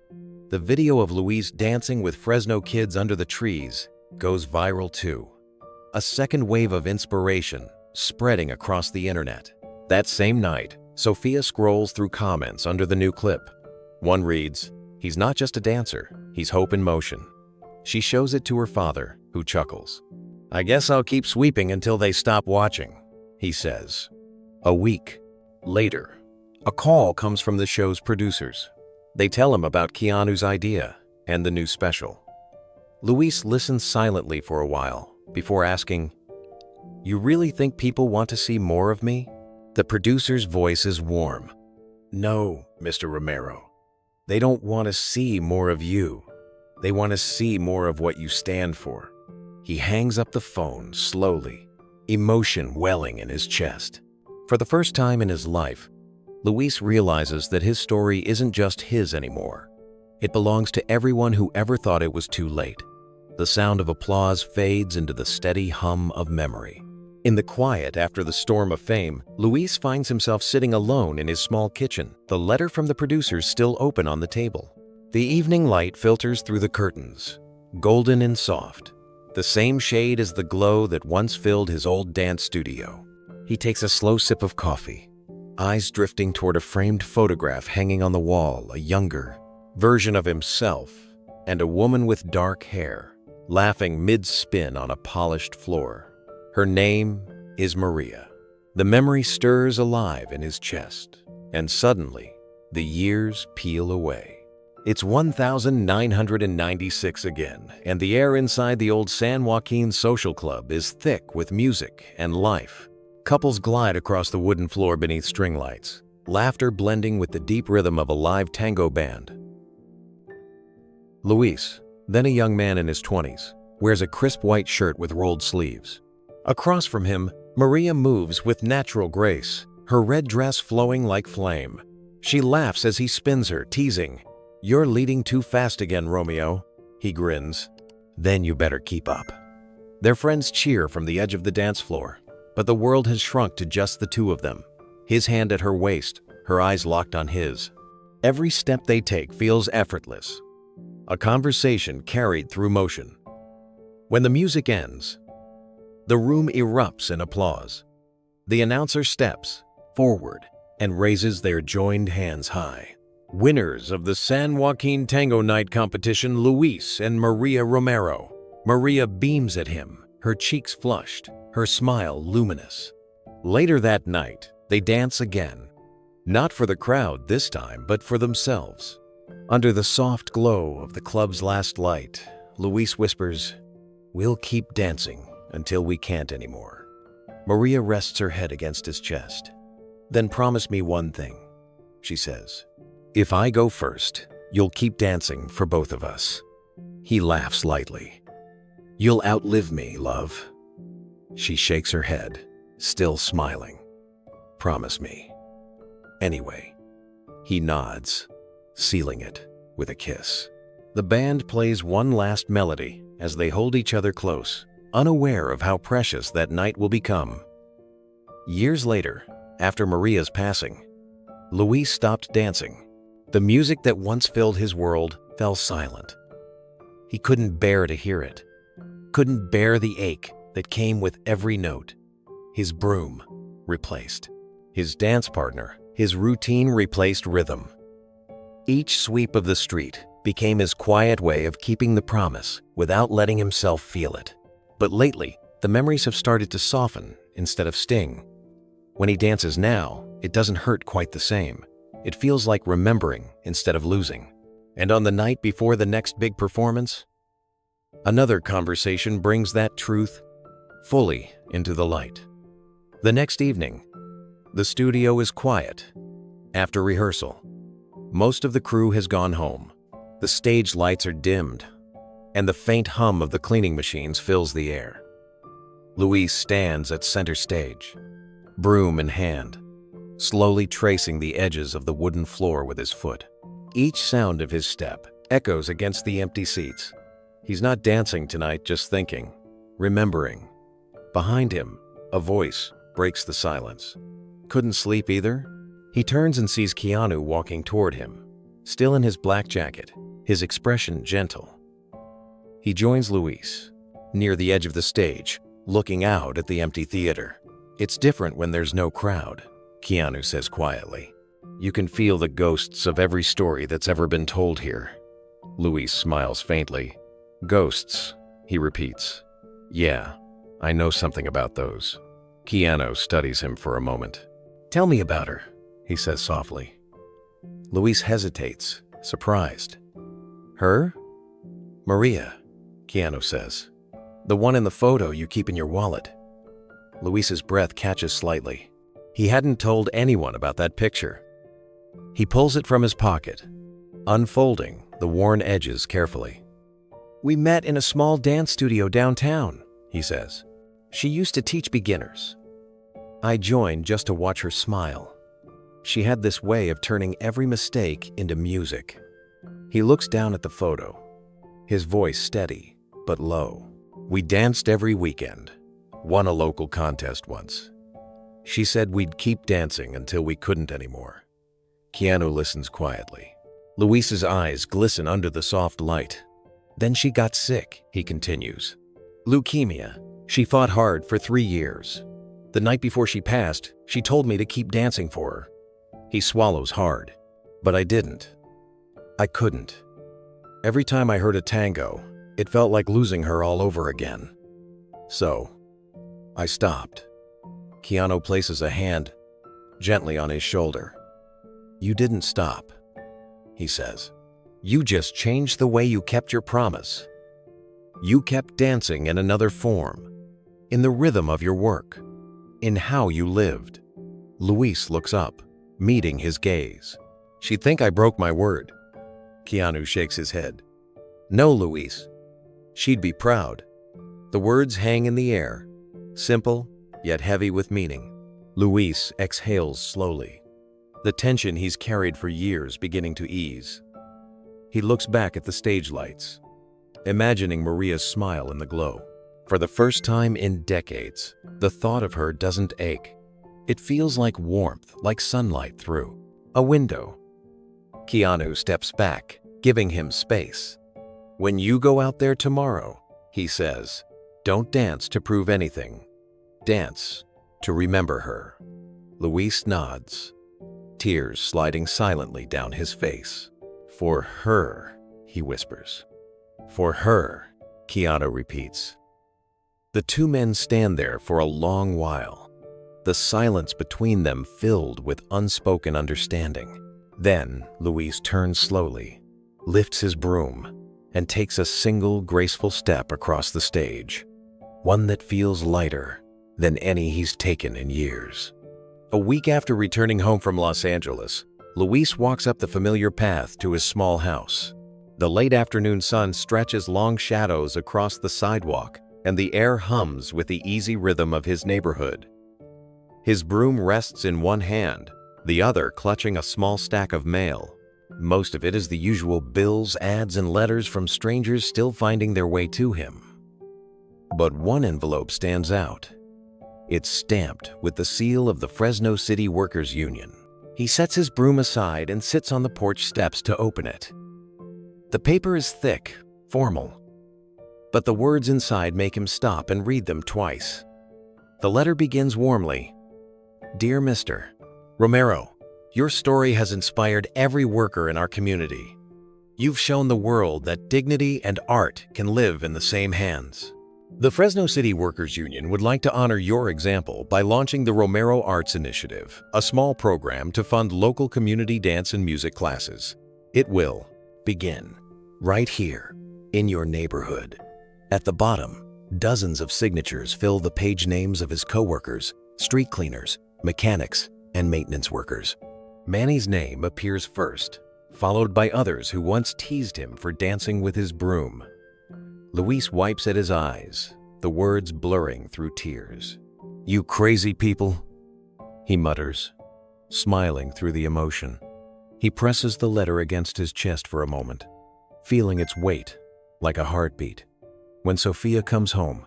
the video of Luis dancing with Fresno kids under the trees goes viral too. A second wave of inspiration spreading across the internet. That same night, Sophia scrolls through comments under the new clip. One reads, "He's not just a dancer, he's hope in motion." She shows it to her father, who chuckles. "I guess I'll keep sweeping until they stop watching," he says. A week later, a call comes from the show's producers. They tell him about Keanu's idea and the new special. Luis listens silently for a while before asking, "You really think people want to see more of me?" The producer's voice is warm. "No, Mr. Romero. They don't want to see more of you. They want to see more of what you stand for." He hangs up the phone slowly, emotion welling in his chest. For the first time in his life, Luis realizes that his story isn't just his anymore. It belongs to everyone who ever thought it was too late. The sound of applause fades into the steady hum of memory. In the quiet after the storm of fame, Luis finds himself sitting alone in his small kitchen, the letter from the producers still open on the table. The evening light filters through the curtains, golden and soft, the same shade as the glow that once filled his old dance studio. He takes a slow sip of coffee, eyes drifting toward a framed photograph hanging on the wall, a younger version of himself, and a woman with dark hair, laughing mid-spin on a polished floor. Her name is Maria. The memory stirs alive in his chest, and suddenly, the years peel away. It's 1996 again, and the air inside the old San Joaquin Social Club is thick with music and life. Couples glide across the wooden floor beneath string lights, laughter blending with the deep rhythm of a live tango band. Luis, then a young man in his 20s, wears a crisp white shirt with rolled sleeves. Across from him, Maria moves with natural grace, her red dress flowing like flame. She laughs as he spins her, teasing, "You're leading too fast again, Romeo." He grins. "Then you better keep up." Their friends cheer from the edge of the dance floor, but the world has shrunk to just the two of them. His hand at her waist, her eyes locked on his. Every step they take feels effortless. A conversation carried through motion. When the music ends, the room erupts in applause. The announcer steps forward and raises their joined hands high. Winners of the San Joaquin Tango Night competition, Luis and Maria Romero. Maria beams at him, her cheeks flushed, her smile luminous. Later that night, they dance again. Not for the crowd this time, but for themselves. Under the soft glow of the club's last light, Luis whispers, "We'll keep dancing until we can't anymore." Maria rests her head against his chest. "Then promise me one thing," she says. "If I go first, you'll keep dancing for both of us." He laughs lightly. "You'll outlive me, love." She shakes her head, still smiling. "Promise me." Anyway, he nods, sealing it with a kiss. The band plays one last melody as they hold each other close, unaware of how precious that night will become. Years later, after Maria's passing, Luis stopped dancing. The music that once filled his world fell silent. He couldn't bear to hear it, couldn't bear the ache that came with every note. His broom replaced his dance partner, his routine replaced rhythm. Each sweep of the street became his quiet way of keeping the promise without letting himself feel it. But lately, the memories have started to soften instead of sting. When he dances now, it doesn't hurt quite the same. It feels like remembering instead of losing. And on the night before the next big performance, another conversation brings that truth fully into the light. The next evening, the studio is quiet. After rehearsal, most of the crew has gone home. The stage lights are dimmed, and the faint hum of the cleaning machines fills the air. Luis stands at center stage, broom in hand, slowly tracing the edges of the wooden floor with his foot. Each sound of his step echoes against the empty seats. He's not dancing tonight, just thinking, remembering. Behind him, a voice breaks the silence. "Couldn't sleep either?" He turns and sees Keanu walking toward him, still in his black jacket, his expression gentle. He joins Luis, near the edge of the stage, looking out at the empty theater. "It's different when there's no crowd," Keanu says quietly. "You can feel the ghosts of every story that's ever been told here." Luis smiles faintly. "Ghosts," he repeats. "Yeah, I know something about those." Keanu studies him for a moment. "Tell me about her," he says softly. Luis hesitates, surprised. "Her?" "Maria," Keanu says. "The one in the photo you keep in your wallet." Luis's breath catches slightly. He hadn't told anyone about that picture. He pulls it from his pocket, unfolding the worn edges carefully. "We met in a small dance studio downtown," he says. "She used to teach beginners. I joined just to watch her smile. She had this way of turning every mistake into music." He looks down at the photo, his voice steady but low. "We danced every weekend, won a local contest once. She said we'd keep dancing until we couldn't anymore." Keanu listens quietly. Luis's eyes glisten under the soft light. "Then she got sick," he continues. "Leukemia. She fought hard for 3 years. The night before she passed, she told me to keep dancing for her." He swallows hard. "But I didn't. I couldn't. Every time I heard a tango, it felt like losing her all over again. So, I stopped." Keanu places a hand gently on his shoulder. "You didn't stop," he says. "You just changed the way you kept your promise. You kept dancing in another form, in the rhythm of your work, in how you lived." Luis looks up, meeting his gaze. "She'd think I broke my word." Keanu shakes his head. "No, Luis. She'd be proud." The words hang in the air, simple yet heavy with meaning. Luis exhales slowly, the tension he's carried for years beginning to ease. He looks back at the stage lights, imagining Maria's smile in the glow. For the first time in decades, the thought of her doesn't ache. It feels like warmth, like sunlight through a window. Keanu steps back, giving him space. "When you go out there tomorrow," he says, "don't dance to prove anything. Dance to remember her." Luis nods, tears sliding silently down his face. "For her," he whispers. "For her," Keanu repeats. The two men stand there for a long while, the silence between them filled with unspoken understanding. Then Luis turns slowly, lifts his broom, and takes a single graceful step across the stage, one that feels lighter than any he's taken in years. A week after returning home from Los Angeles, Luis walks up the familiar path to his small house. The late afternoon sun stretches long shadows across the sidewalk, and the air hums with the easy rhythm of his neighborhood. His broom rests in one hand, the other clutching a small stack of mail. Most of it is the usual bills, ads, and letters from strangers still finding their way to him. But one envelope stands out. It's stamped with the seal of the Fresno City Workers Union. He sets his broom aside and sits on the porch steps to open it. The paper is thick, formal, but the words inside make him stop and read them twice. The letter begins warmly. "Dear Mr. Romero, your story has inspired every worker in our community. You've shown the world that dignity and art can live in the same hands. The Fresno City Workers Union would like to honor your example by launching the Romero Arts Initiative, a small program to fund local community dance and music classes. It will begin right here in your neighborhood." At the bottom, dozens of signatures fill the page names of his coworkers, street cleaners, mechanics, and maintenance workers. Manny's name appears first, followed by others who once teased him for dancing with his broom. Luis wipes at his eyes, the words blurring through tears. "You crazy people," he mutters, smiling through the emotion. He presses the letter against his chest for a moment, feeling its weight like a heartbeat. When Sophia comes home,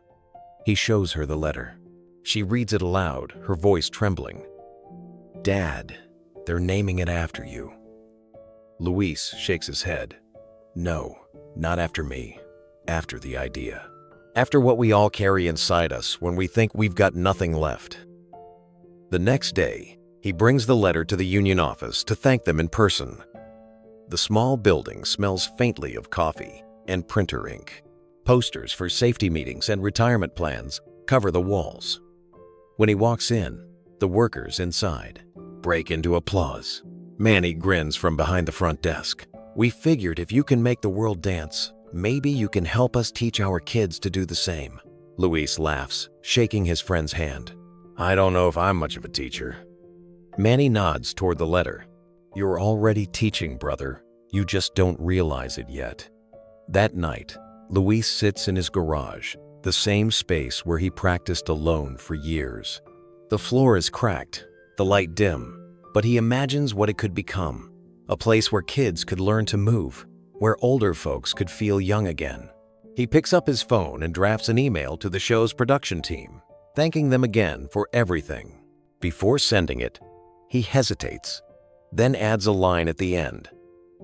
he shows her the letter. She reads it aloud, her voice trembling. "Dad, they're naming it after you." Luis shakes his head. "No, not after me. After the idea. After what we all carry inside us when we think we've got nothing left." The next day, he brings the letter to the union office to thank them in person. The small building smells faintly of coffee and printer ink. Posters for safety meetings and retirement plans cover the walls. When he walks in, the workers inside break into applause. Manny grins from behind the front desk. "We figured if you can make the world dance, maybe you can help us teach our kids to do the same." Luis laughs, shaking his friend's hand. "I don't know if I'm much of a teacher." Manny nods toward the letter. "You're already teaching, brother. You just don't realize it yet." That night, Luis sits in his garage, the same space where he practiced alone for years. The floor is cracked, the light dim, but he imagines what it could become. A place where kids could learn to move, where older folks could feel young again. He picks up his phone and drafts an email to the show's production team, thanking them again for everything. Before sending it, he hesitates, then adds a line at the end.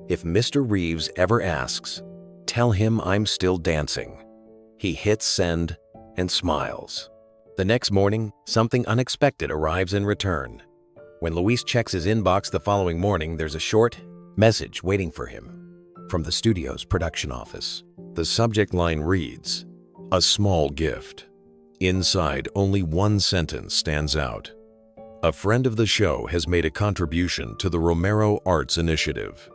"If Mr. Reeves ever asks, tell him I'm still dancing." He hits send and smiles. The next morning, something unexpected arrives in return. When Luis checks his inbox the following morning, there's a short message waiting for him from the studio's production office. The subject line reads, "A small gift." Inside, only one sentence stands out. A friend of the show has made a contribution to the Romero Arts Initiative.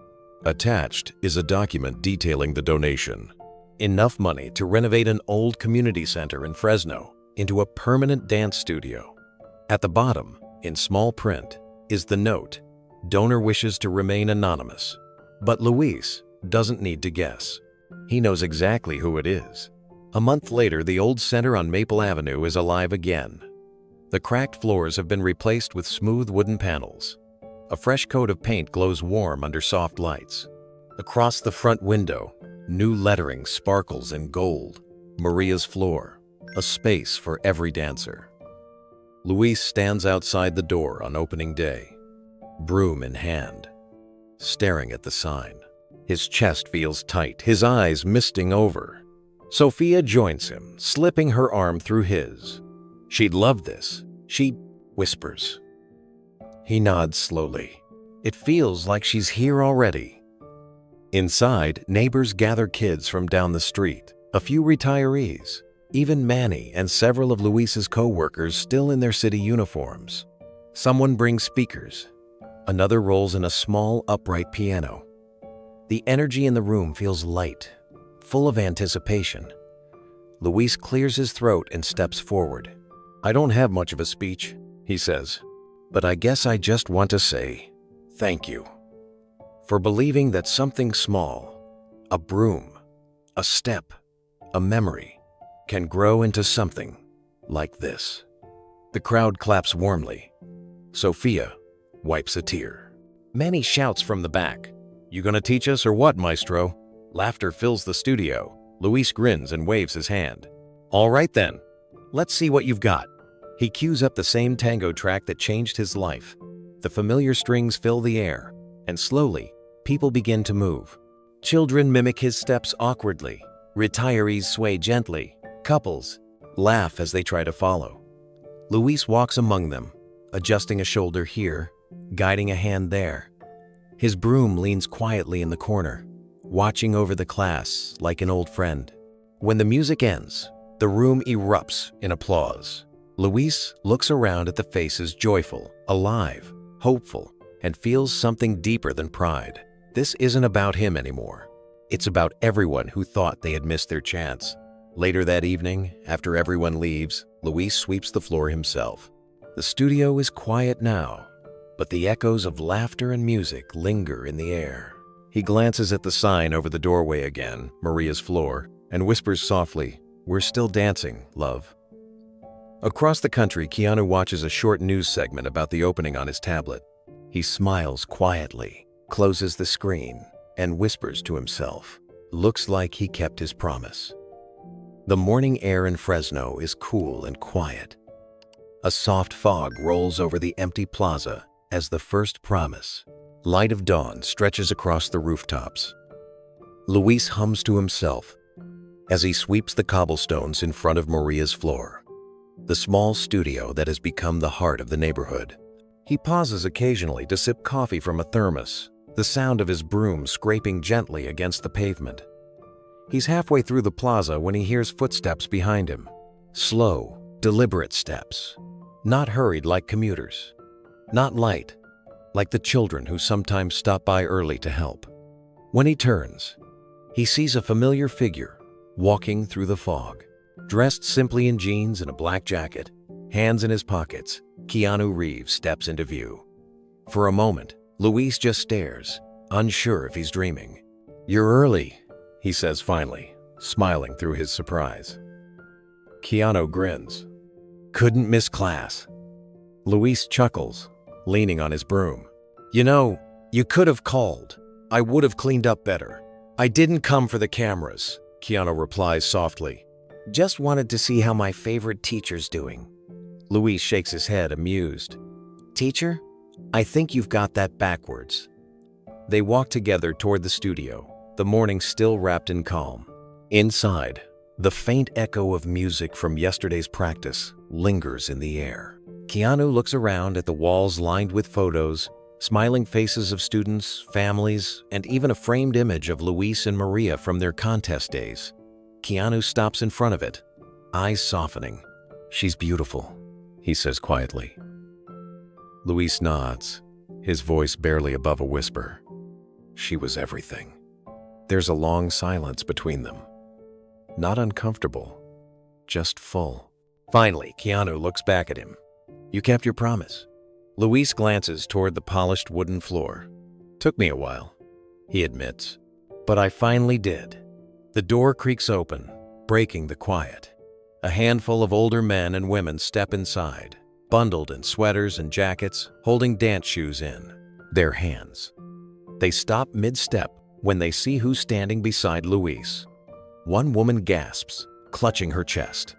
Attached is a document detailing the donation. Enough money to renovate an old community center in Fresno into a permanent dance studio. At the bottom, in small print, is the note, "Donor wishes to remain anonymous." But Luis doesn't need to guess. He knows exactly who it is. A month later, the old center on Maple Avenue is alive again. The cracked floors have been replaced with smooth wooden panels. A fresh coat of paint glows warm under soft lights. Across the front window, new lettering sparkles in gold. Maria's floor, a space for every dancer. Luis stands outside the door on opening day, broom in hand, staring at the sign. His chest feels tight, his eyes misting over. Sophia joins him, slipping her arm through his. She'd love this, she whispers. He nods slowly. It feels like she's here already. Inside, neighbors gather kids from down the street, a few retirees, even Manny and several of Luis's co-workers still in their city uniforms. Someone brings speakers. Another rolls in a small, upright piano. The energy in the room feels light, full of anticipation. Luis clears his throat and steps forward. "I don't have much of a speech," he says, "but I guess I just want to say thank you for believing that something small, a broom, a step, a memory, can grow into something like this." The crowd claps warmly. Sophia wipes a tear. Manny shouts from the back, "You gonna teach us or what, maestro?" Laughter fills the studio. Luis grins and waves his hand. "All right then, let's see what you've got." He cues up the same tango track that changed his life. The familiar strings fill the air, and slowly, people begin to move. Children mimic his steps awkwardly. Retirees sway gently. Couples laugh as they try to follow. Luis walks among them, adjusting a shoulder here, guiding a hand there. His broom leans quietly in the corner, watching over the class like an old friend. When the music ends, the room erupts in applause. Luis looks around at the faces, joyful, alive, hopeful, and feels something deeper than pride. This isn't about him anymore. It's about everyone who thought they had missed their chance. Later that evening, after everyone leaves, Luis sweeps the floor himself. The studio is quiet now, but the echoes of laughter and music linger in the air. He glances at the sign over the doorway again, Maria's floor, and whispers softly, "We're still dancing, love." Across the country, Keanu watches a short news segment about the opening on his tablet. He smiles quietly, closes the screen, and whispers to himself, "Looks like he kept his promise." The morning air in Fresno is cool and quiet. A soft fog rolls over the empty plaza as the first promise. Light of dawn stretches across the rooftops. Luis hums to himself as he sweeps the cobblestones in front of Maria's floor, the small studio that has become the heart of the neighborhood. He pauses occasionally to sip coffee from a thermos, the sound of his broom scraping gently against the pavement. He's halfway through the plaza when he hears footsteps behind him. Slow, deliberate steps. Not hurried like commuters. Not light, like the children who sometimes stop by early to help. When he turns, he sees a familiar figure walking through the fog. Dressed simply in jeans and a black jacket, hands in his pockets, Keanu Reeves steps into view. For a moment, Luis just stares, unsure if he's dreaming. "You're early," he says finally, smiling through his surprise. Keanu grins. "Couldn't miss class." Luis chuckles, leaning on his broom. "You know, you could have called. I would have cleaned up better." "I didn't come for the cameras," Keanu replies softly. "Just wanted to see how my favorite teacher's doing." Luis shakes his head, amused. "Teacher? I think you've got that backwards." They walk together toward the studio, the morning still wrapped in calm. Inside, the faint echo of music from yesterday's practice lingers in the air. Keanu looks around at the walls lined with photos, smiling faces of students, families, and even a framed image of Luis and Maria from their contest days. Keanu stops in front of it, eyes softening. "She's beautiful," he says quietly. Luis nods, his voice barely above a whisper. She was everything. There's a long silence between them. Not uncomfortable, just full. Finally, Keanu looks back at him. "You kept your promise." Luis glances toward the polished wooden floor. "Took me a while," he admits, "but I finally did." The door creaks open, breaking the quiet. A handful of older men and women step inside, bundled in sweaters and jackets, holding dance shoes in their hands. They stop mid-step when they see who's standing beside Luis. One woman gasps, clutching her chest.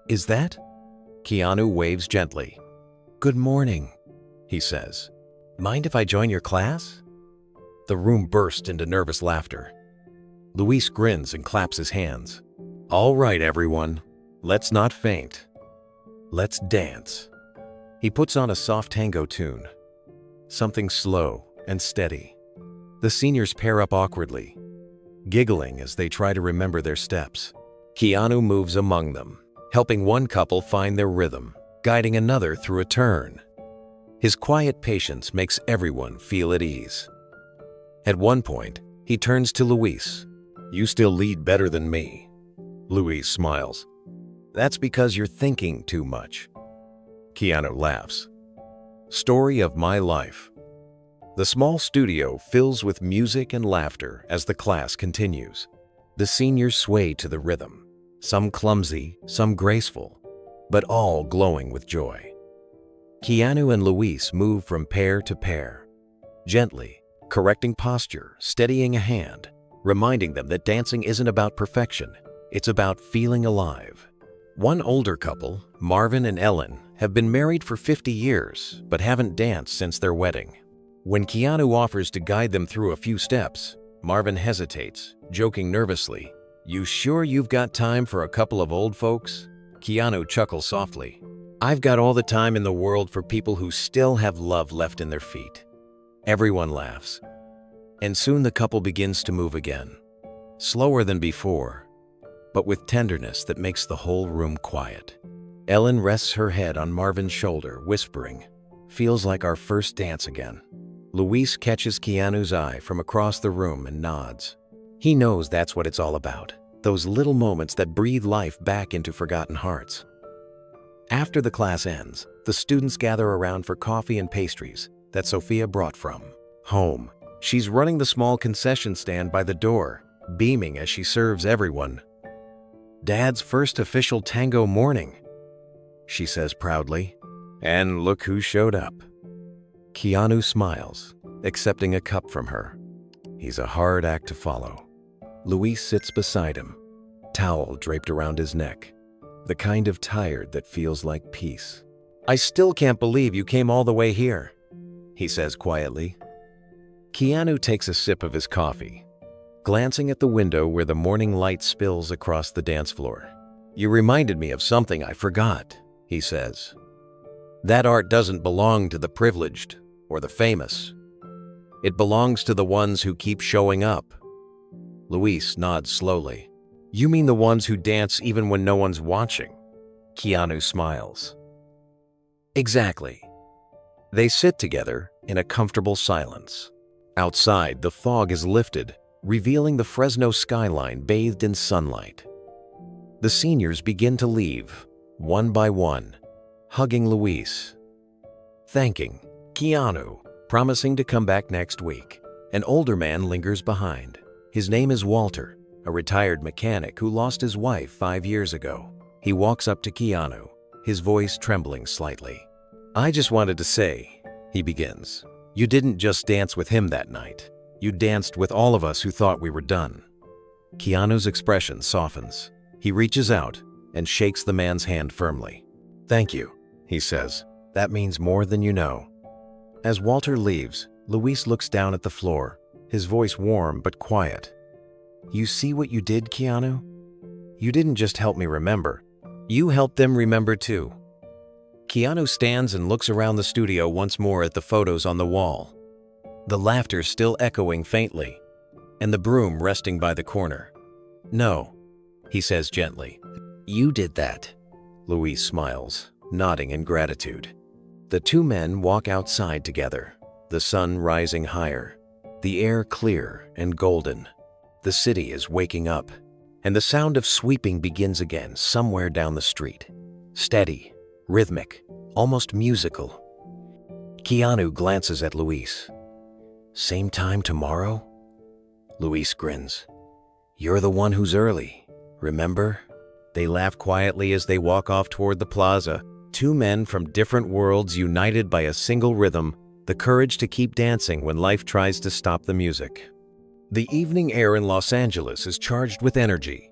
"Is that?" Keanu waves gently. "Good morning," he says. "Mind if I join your class?" The room bursts into nervous laughter. Luis grins and claps his hands. "All right, everyone. Let's not faint. Let's dance." He puts on a soft tango tune, something slow and steady. The seniors pair up awkwardly, giggling as they try to remember their steps. Keanu moves among them, helping one couple find their rhythm, guiding another through a turn. His quiet patience makes everyone feel at ease. At one point, he turns to Luis. "You still lead better than me." Luis smiles. "That's because you're thinking too much." Keanu laughs. Story of my life. The small studio fills with music and laughter as the class continues. The seniors sway to the rhythm, some clumsy, some graceful, but all glowing with joy. Keanu and Luis move from pair to pair, gently, correcting posture, steadying a hand, reminding them that dancing isn't about perfection, it's about feeling alive. One older couple, Marvin and Ellen, have been married for 50 years but haven't danced since their wedding. When Keanu offers to guide them through a few steps, Marvin hesitates, joking nervously. "You sure you've got time for a couple of old folks?" Keanu chuckles softly. "I've got all the time in the world for people who still have love left in their feet." Everyone laughs, and soon the couple begins to move again, slower than before, but with tenderness that makes the whole room quiet. Ellen rests her head on Marvin's shoulder, whispering, "Feels like our first dance again." Luis catches Keanu's eye from across the room and nods. He knows that's what it's all about, those little moments that breathe life back into forgotten hearts. After the class ends, the students gather around for coffee and pastries that Sophia brought from home. She's running the small concession stand by the door, beaming as she serves everyone. "Dad's first official tango morning," she says proudly. "And look who showed up." Keanu smiles, accepting a cup from her. He's a hard act to follow. Luis sits beside him, towel draped around his neck, the kind of tired that feels like peace. "I still can't believe you came all the way here," he says quietly. Keanu takes a sip of his coffee, glancing at the window where the morning light spills across the dance floor. "You reminded me of something I forgot," he says. "That art doesn't belong to the privileged or the famous. It belongs to the ones who keep showing up." Luis nods slowly. "You mean the ones who dance even when no one's watching?" Keanu smiles. "Exactly." They sit together in a comfortable silence. Outside, the fog is lifted, revealing the Fresno skyline bathed in sunlight. The seniors begin to leave, one by one, hugging Luis, thanking Keanu, promising to come back next week. An older man lingers behind. His name is Walter, a retired mechanic who lost his wife 5 years ago. He walks up to Keanu, his voice trembling slightly. "I just wanted to say," he begins, "you didn't just dance with him that night. You danced with all of us who thought we were done." Keanu's expression softens. He reaches out and shakes the man's hand firmly. "Thank you," he says. "That means more than you know." As Walter leaves, Luis looks down at the floor, his voice warm but quiet. "You see what you did, Keanu? You didn't just help me remember. You helped them remember too." Keanu stands and looks around the studio once more at the photos on the wall, the laughter still echoing faintly, and the broom resting by the corner. "No," he says gently. "You did that." Luis smiles, nodding in gratitude. The two men walk outside together, the sun rising higher, the air clear and golden. The city is waking up, and the sound of sweeping begins again somewhere down the street. Steady, rhythmic, almost musical. Keanu glances at Luis. "Same time tomorrow?" Luis grins. "You're the one who's early, remember?" They laugh quietly as they walk off toward the plaza, two men from different worlds united by a single rhythm, the courage to keep dancing when life tries to stop the music. The evening air in Los Angeles is charged with energy.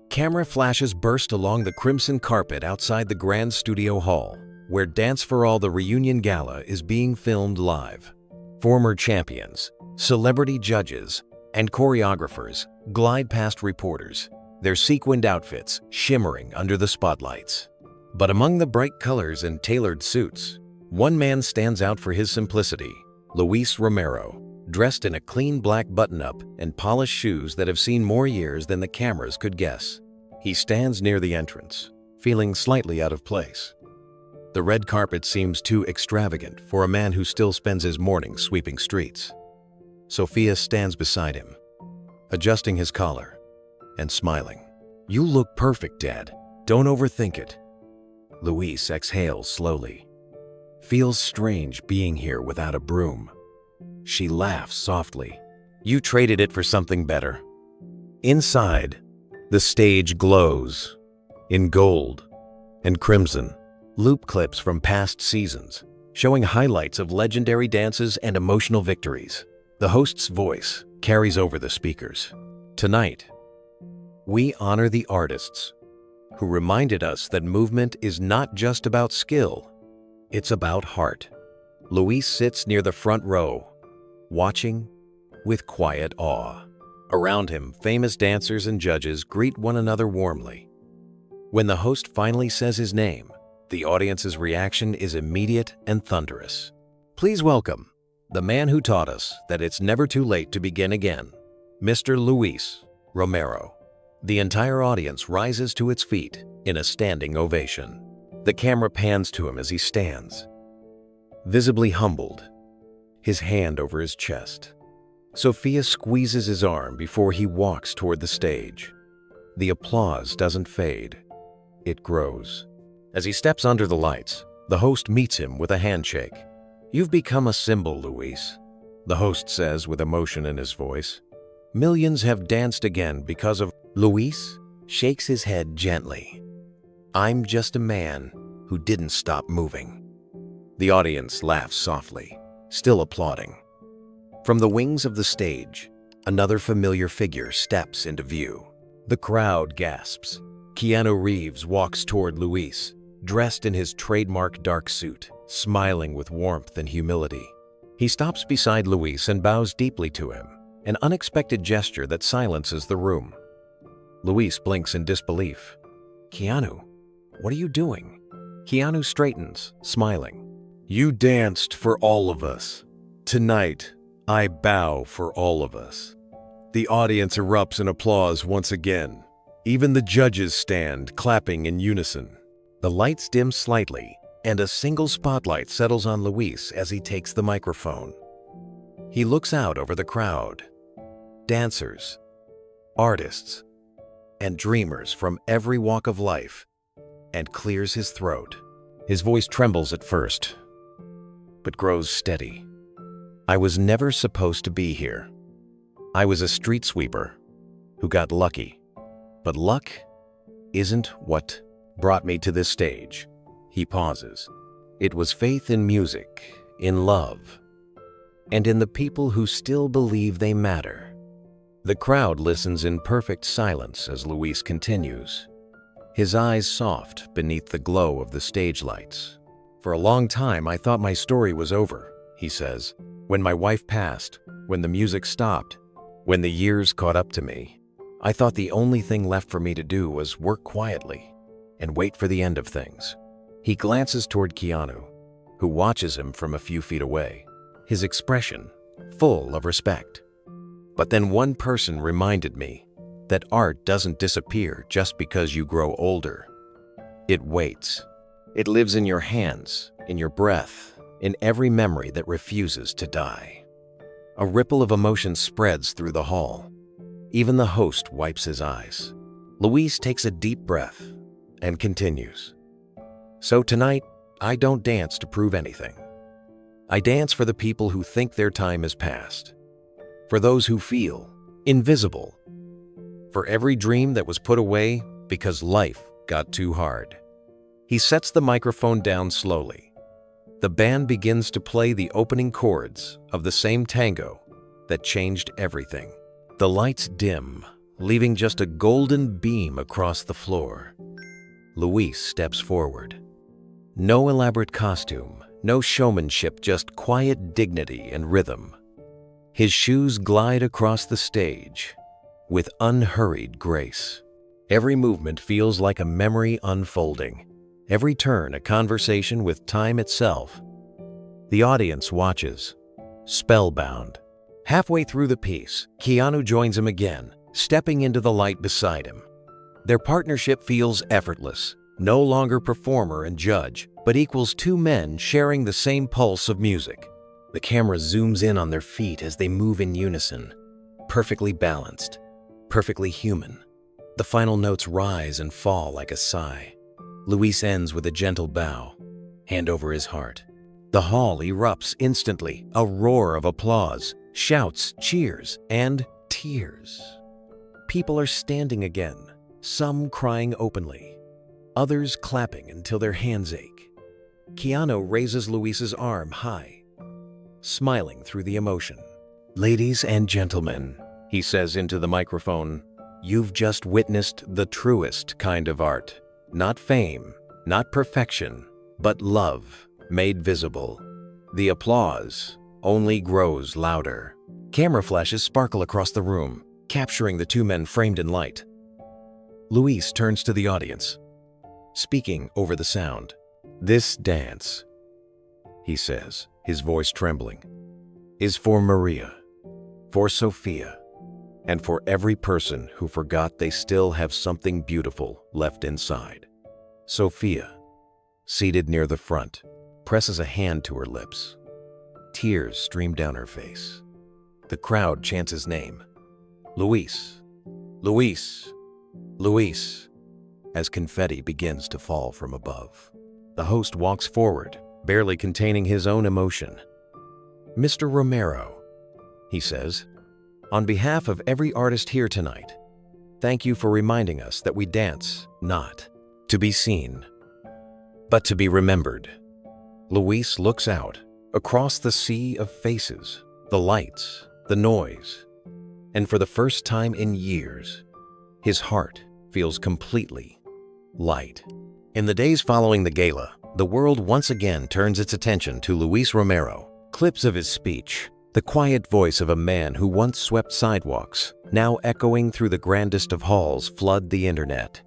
Camera flashes burst along the crimson carpet outside the Grand Studio Hall, where Dance for All the Reunion Gala is being filmed live. Former champions, celebrity judges, and choreographers glide past reporters, their sequined outfits shimmering under the spotlights. But among the bright colors and tailored suits, one man stands out for his simplicity: Luis Romero, dressed in a clean black button-up and polished shoes that have seen more years than the cameras could guess. He stands near the entrance, feeling slightly out of place. The red carpet seems too extravagant for a man who still spends his mornings sweeping streets. Sophia stands beside him, adjusting his collar and smiling. "You look perfect, Dad. Don't overthink it." Luis exhales slowly. Feels strange being here without a broom. She laughs softly. "You traded it for something better." Inside, the stage glows in gold and crimson. Loop clips from past seasons, showing highlights of legendary dances and emotional victories. The host's voice carries over the speakers. "Tonight, we honor the artists who reminded us that movement is not just about skill, it's about heart." Luis sits near the front row, watching with quiet awe. Around him, famous dancers and judges greet one another warmly. When the host finally says his name, the audience's reaction is immediate and thunderous. Please welcome the man who taught us that it's never too late to begin again, Mr. Luis Romero. The entire audience rises to its feet in a standing ovation. The camera pans to him as he stands, visibly humbled, his hand over his chest. Sophia squeezes his arm before he walks toward the stage. The applause doesn't fade, it grows. As he steps under the lights, the host meets him with a handshake. "You've become a symbol, Luis," the host says with emotion in his voice. "Millions have danced again because of—" Luis shakes his head gently. "I'm just a man who didn't stop moving." The audience laughs softly, still applauding. From the wings of the stage, another familiar figure steps into view. The crowd gasps. Keanu Reeves walks toward Luis, dressed in his trademark dark suit, smiling with warmth and humility. He stops beside Luis and bows deeply to him, an unexpected gesture that silences the room. Luis blinks in disbelief. "Keanu, what are you doing?" Keanu straightens, smiling. "You danced for all of us. Tonight, I bow for all of us." The audience erupts in applause once again. Even the judges stand, clapping in unison. The lights dim slightly, and a single spotlight settles on Luis as he takes the microphone. He looks out over the crowd. Dancers, artists, and dreamers from every walk of life, and clears his throat. His voice trembles at first, but grows steady. "I was never supposed to be here. I was a street sweeper who got lucky. But luck isn't what brought me to this stage." He pauses. "It was faith in music, in love, and in the people who still believe they matter." The crowd listens in perfect silence as Luis continues, his eyes soft beneath the glow of the stage lights. "For a long time, I thought my story was over," he says. "When my wife passed, when the music stopped, when the years caught up to me, I thought the only thing left for me to do was work quietly and wait for the end of things." He glances toward Keanu, who watches him from a few feet away, his expression full of respect. "But then one person reminded me that art doesn't disappear just because you grow older." It waits. It lives in your hands, in your breath, in every memory that refuses to die. A ripple of emotion spreads through the hall. Even the host wipes his eyes. Luis takes a deep breath and continues. So tonight, I don't dance to prove anything. I dance for the people who think their time is past. For those who feel invisible. For every dream that was put away because life got too hard. He sets the microphone down slowly. The band begins to play the opening chords of the same tango that changed everything. The lights dim, leaving just a golden beam across the floor. Luis steps forward. No elaborate costume, no showmanship, just quiet dignity and rhythm. His shoes glide across the stage with unhurried grace. Every movement feels like a memory unfolding. Every turn a conversation with time itself. The audience watches, spellbound. Halfway through the piece, Keanu joins him again, stepping into the light beside him. Their partnership feels effortless, no longer performer and judge, but equals two men sharing the same pulse of music. The camera zooms in on their feet as they move in unison, perfectly balanced, perfectly human. The final notes rise and fall like a sigh. Luis ends with a gentle bow, hand over his heart. The hall erupts instantly, a roar of applause, shouts, cheers, and tears. People are standing again, some crying openly, others clapping until their hands ache. Keanu raises Luis's arm high, smiling through the emotion. "Ladies and gentlemen," he says into the microphone, "you've just witnessed the truest kind of art. Not fame, not perfection, but love made visible." The applause only grows louder. Camera flashes sparkle across the room, capturing the two men framed in light. Luis turns to the audience, speaking over the sound. "This dance," he says, his voice trembling, "is for Maria, for Sophia, and for every person who forgot they still have something beautiful left inside." Sophia, seated near the front, presses a hand to her lips. Tears stream down her face. The crowd chants his name. "Luis, Luis, Luis," as confetti begins to fall from above. The host walks forward, barely containing his own emotion. "Mr. Romero," he says, "on behalf of every artist here tonight, thank you for reminding us that we dance not to be seen, but to be remembered." Luis looks out, across the sea of faces, the lights, the noise, and for the first time in years, his heart feels completely light. In the days following the gala, the world once again turns its attention to Luis Romero. Clips of his speech, the quiet voice of a man who once swept sidewalks, now echoing through the grandest of halls, flood the internet.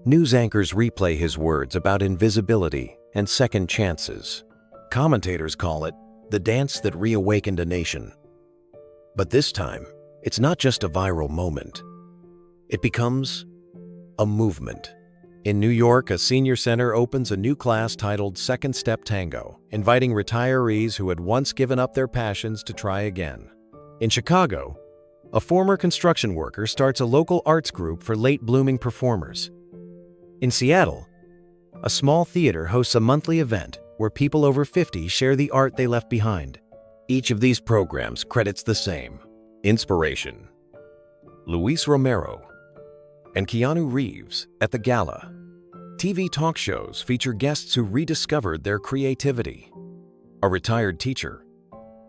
News anchors replay his words about invisibility and second chances. Commentators call it the dance that reawakened a nation. But this time, it's not just a viral moment. It becomes a movement. In New York, a senior center opens a new class titled Second Step Tango, inviting retirees who had once given up their passions to try again. In Chicago, a former construction worker starts a local arts group for late-blooming performers. In Seattle, a small theater hosts a monthly event where people over 50 share the art they left behind. Each of these programs credits the same: inspiration. Luis Romero and Keanu Reeves at the gala. TV talk shows feature guests who rediscovered their creativity. A retired teacher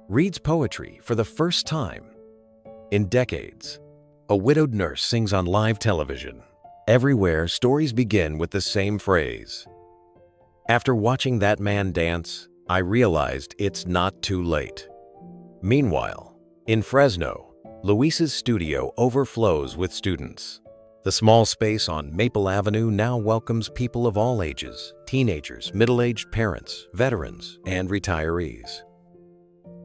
reads poetry for the first time in decades. A widowed nurse sings on live television. Everywhere, stories begin with the same phrase: "After watching that man dance, I realized it's not too late." Meanwhile, in Fresno, Luis's studio overflows with students. The small space on Maple Avenue now welcomes people of all ages: teenagers, middle-aged parents, veterans, and retirees.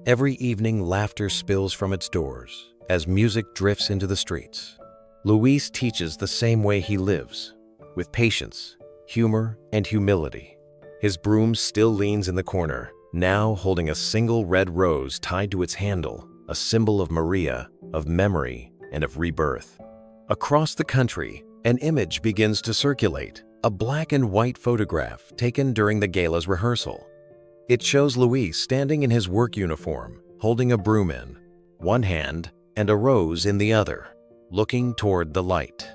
Every evening, laughter spills from its doors as music drifts into the streets. Luis teaches the same way he lives, with patience, humor, and humility. His broom still leans in the corner, now holding a single red rose tied to its handle, a symbol of Maria, of memory, and of rebirth. Across the country, an image begins to circulate, a black and white photograph taken during the gala's rehearsal. It shows Luis standing in his work uniform, holding a broom in one hand and a rose in the other, looking toward the light.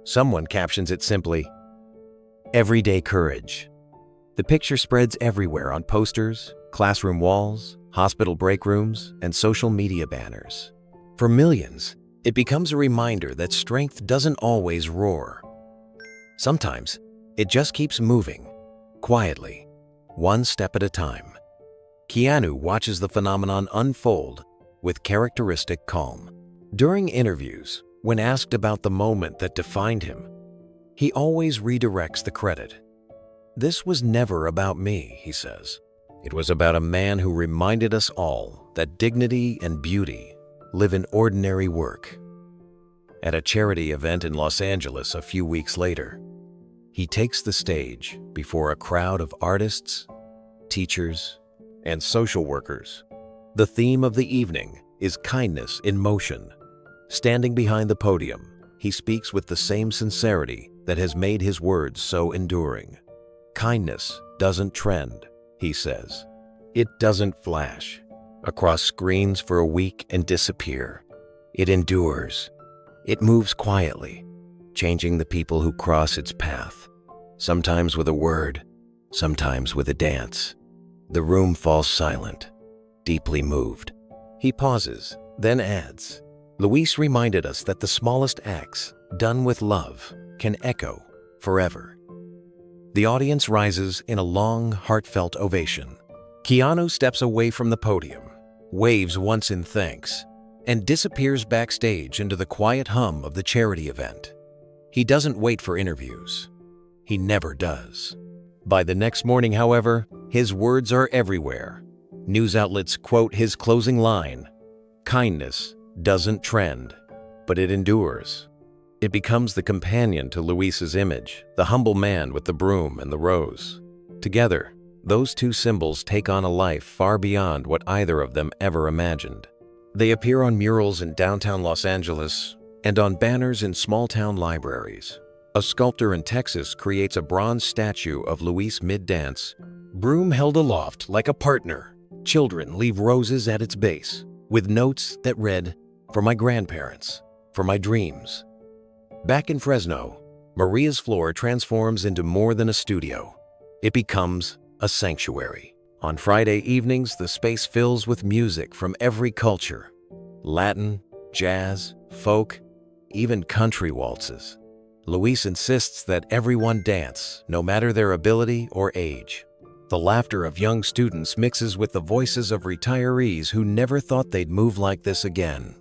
Someone captions it simply, "Everyday courage." The picture spreads everywhere on posters, classroom walls, hospital break rooms, and social media banners. For millions, it becomes a reminder that strength doesn't always roar. Sometimes, it just keeps moving, quietly, one step at a time. Keanu watches the phenomenon unfold with characteristic calm. During interviews, when asked about the moment that defined him, he always redirects the credit. "This was never about me," he says. "It was about a man who reminded us all that dignity and beauty live in ordinary work." At a charity event in Los Angeles a few weeks later, he takes the stage before a crowd of artists, teachers, and social workers. The theme of the evening is kindness in motion. Standing behind the podium, he speaks with the same sincerity that has made his words so enduring. "Kindness doesn't trend," he says. "It doesn't flash across screens for a week and disappear. It endures. It moves quietly, changing the people who cross its path, sometimes with a word, sometimes with a dance." The room falls silent, deeply moved. He pauses, then adds, "Luis reminded us that the smallest acts, done with love, can echo forever." The audience rises in a long, heartfelt ovation. Keanu steps away from the podium, waves once in thanks, and disappears backstage into the quiet hum of the charity event. He doesn't wait for interviews. He never does. By the next morning, however, his words are everywhere. News outlets quote his closing line, "Kindness doesn't trend, but it endures." It becomes the companion to Luis's image, the humble man with the broom and the rose. Together, those two symbols take on a life far beyond what either of them ever imagined. They appear on murals in downtown Los Angeles and on banners in small-town libraries. A sculptor in Texas creates a bronze statue of Luis mid-dance, broom held aloft like a partner. Children leave roses at its base, with notes that read, "For my grandparents, for my dreams." Back in Fresno, Maria's floor transforms into more than a studio. It becomes a sanctuary. On Friday evenings, the space fills with music from every culture: Latin, jazz, folk, even country waltzes. Luis insists that everyone dance, no matter their ability or age. The laughter of young students mixes with the voices of retirees who never thought they'd move like this again.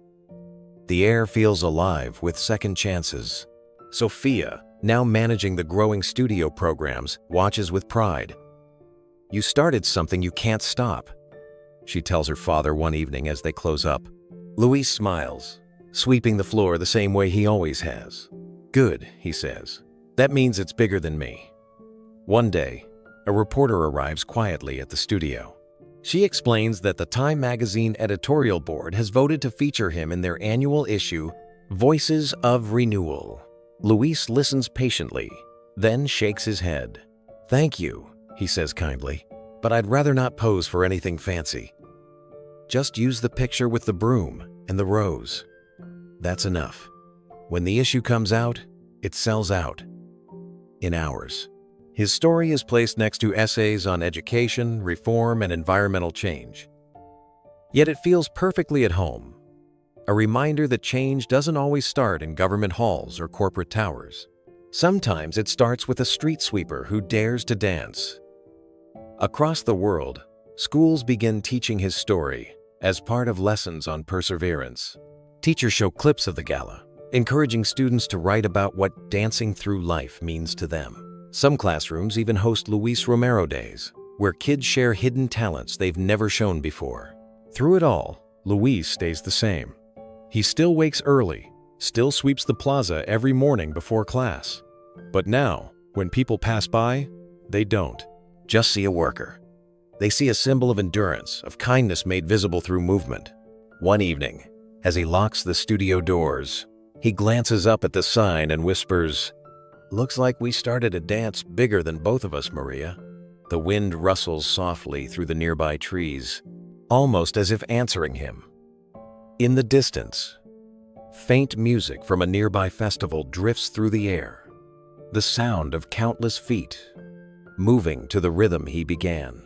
The air feels alive with second chances. Sophia, now managing the growing studio programs, watches with pride. "You started something you can't stop," she tells her father one evening as they close up. Luis smiles, sweeping the floor the same way he always has. "Good," he says. "That means it's bigger than me." One day, a reporter arrives quietly at the studio. She explains that the Time magazine editorial board has voted to feature him in their annual issue, Voices of Renewal. Luis listens patiently, then shakes his head. "Thank you," he says kindly, "but I'd rather not pose for anything fancy. Just use the picture with the broom and the rose. That's enough. When the issue comes out, it sells out. In hours." His story is placed next to essays on education, reform, and environmental change. Yet it feels perfectly at home, a reminder that change doesn't always start in government halls or corporate towers. Sometimes it starts with a street sweeper who dares to dance. Across the world, schools begin teaching his story as part of lessons on perseverance. Teachers show clips of the gala, encouraging students to write about what dancing through life means to them. Some classrooms even host Luis Romero Days, where kids share hidden talents they've never shown before. Through it all, Luis stays the same. He still wakes early, still sweeps the plaza every morning before class. But now, When people pass by, they don't just see a worker. They see a symbol of endurance, of kindness made visible through movement. One evening, as he locks the studio doors, he glances up at the sign and whispers, "Looks like we started a dance bigger than both of us, Maria." The wind rustles softly through the nearby trees, almost as if answering him. In the distance, faint music from a nearby festival drifts through the air, the sound of countless feet moving to the rhythm he began.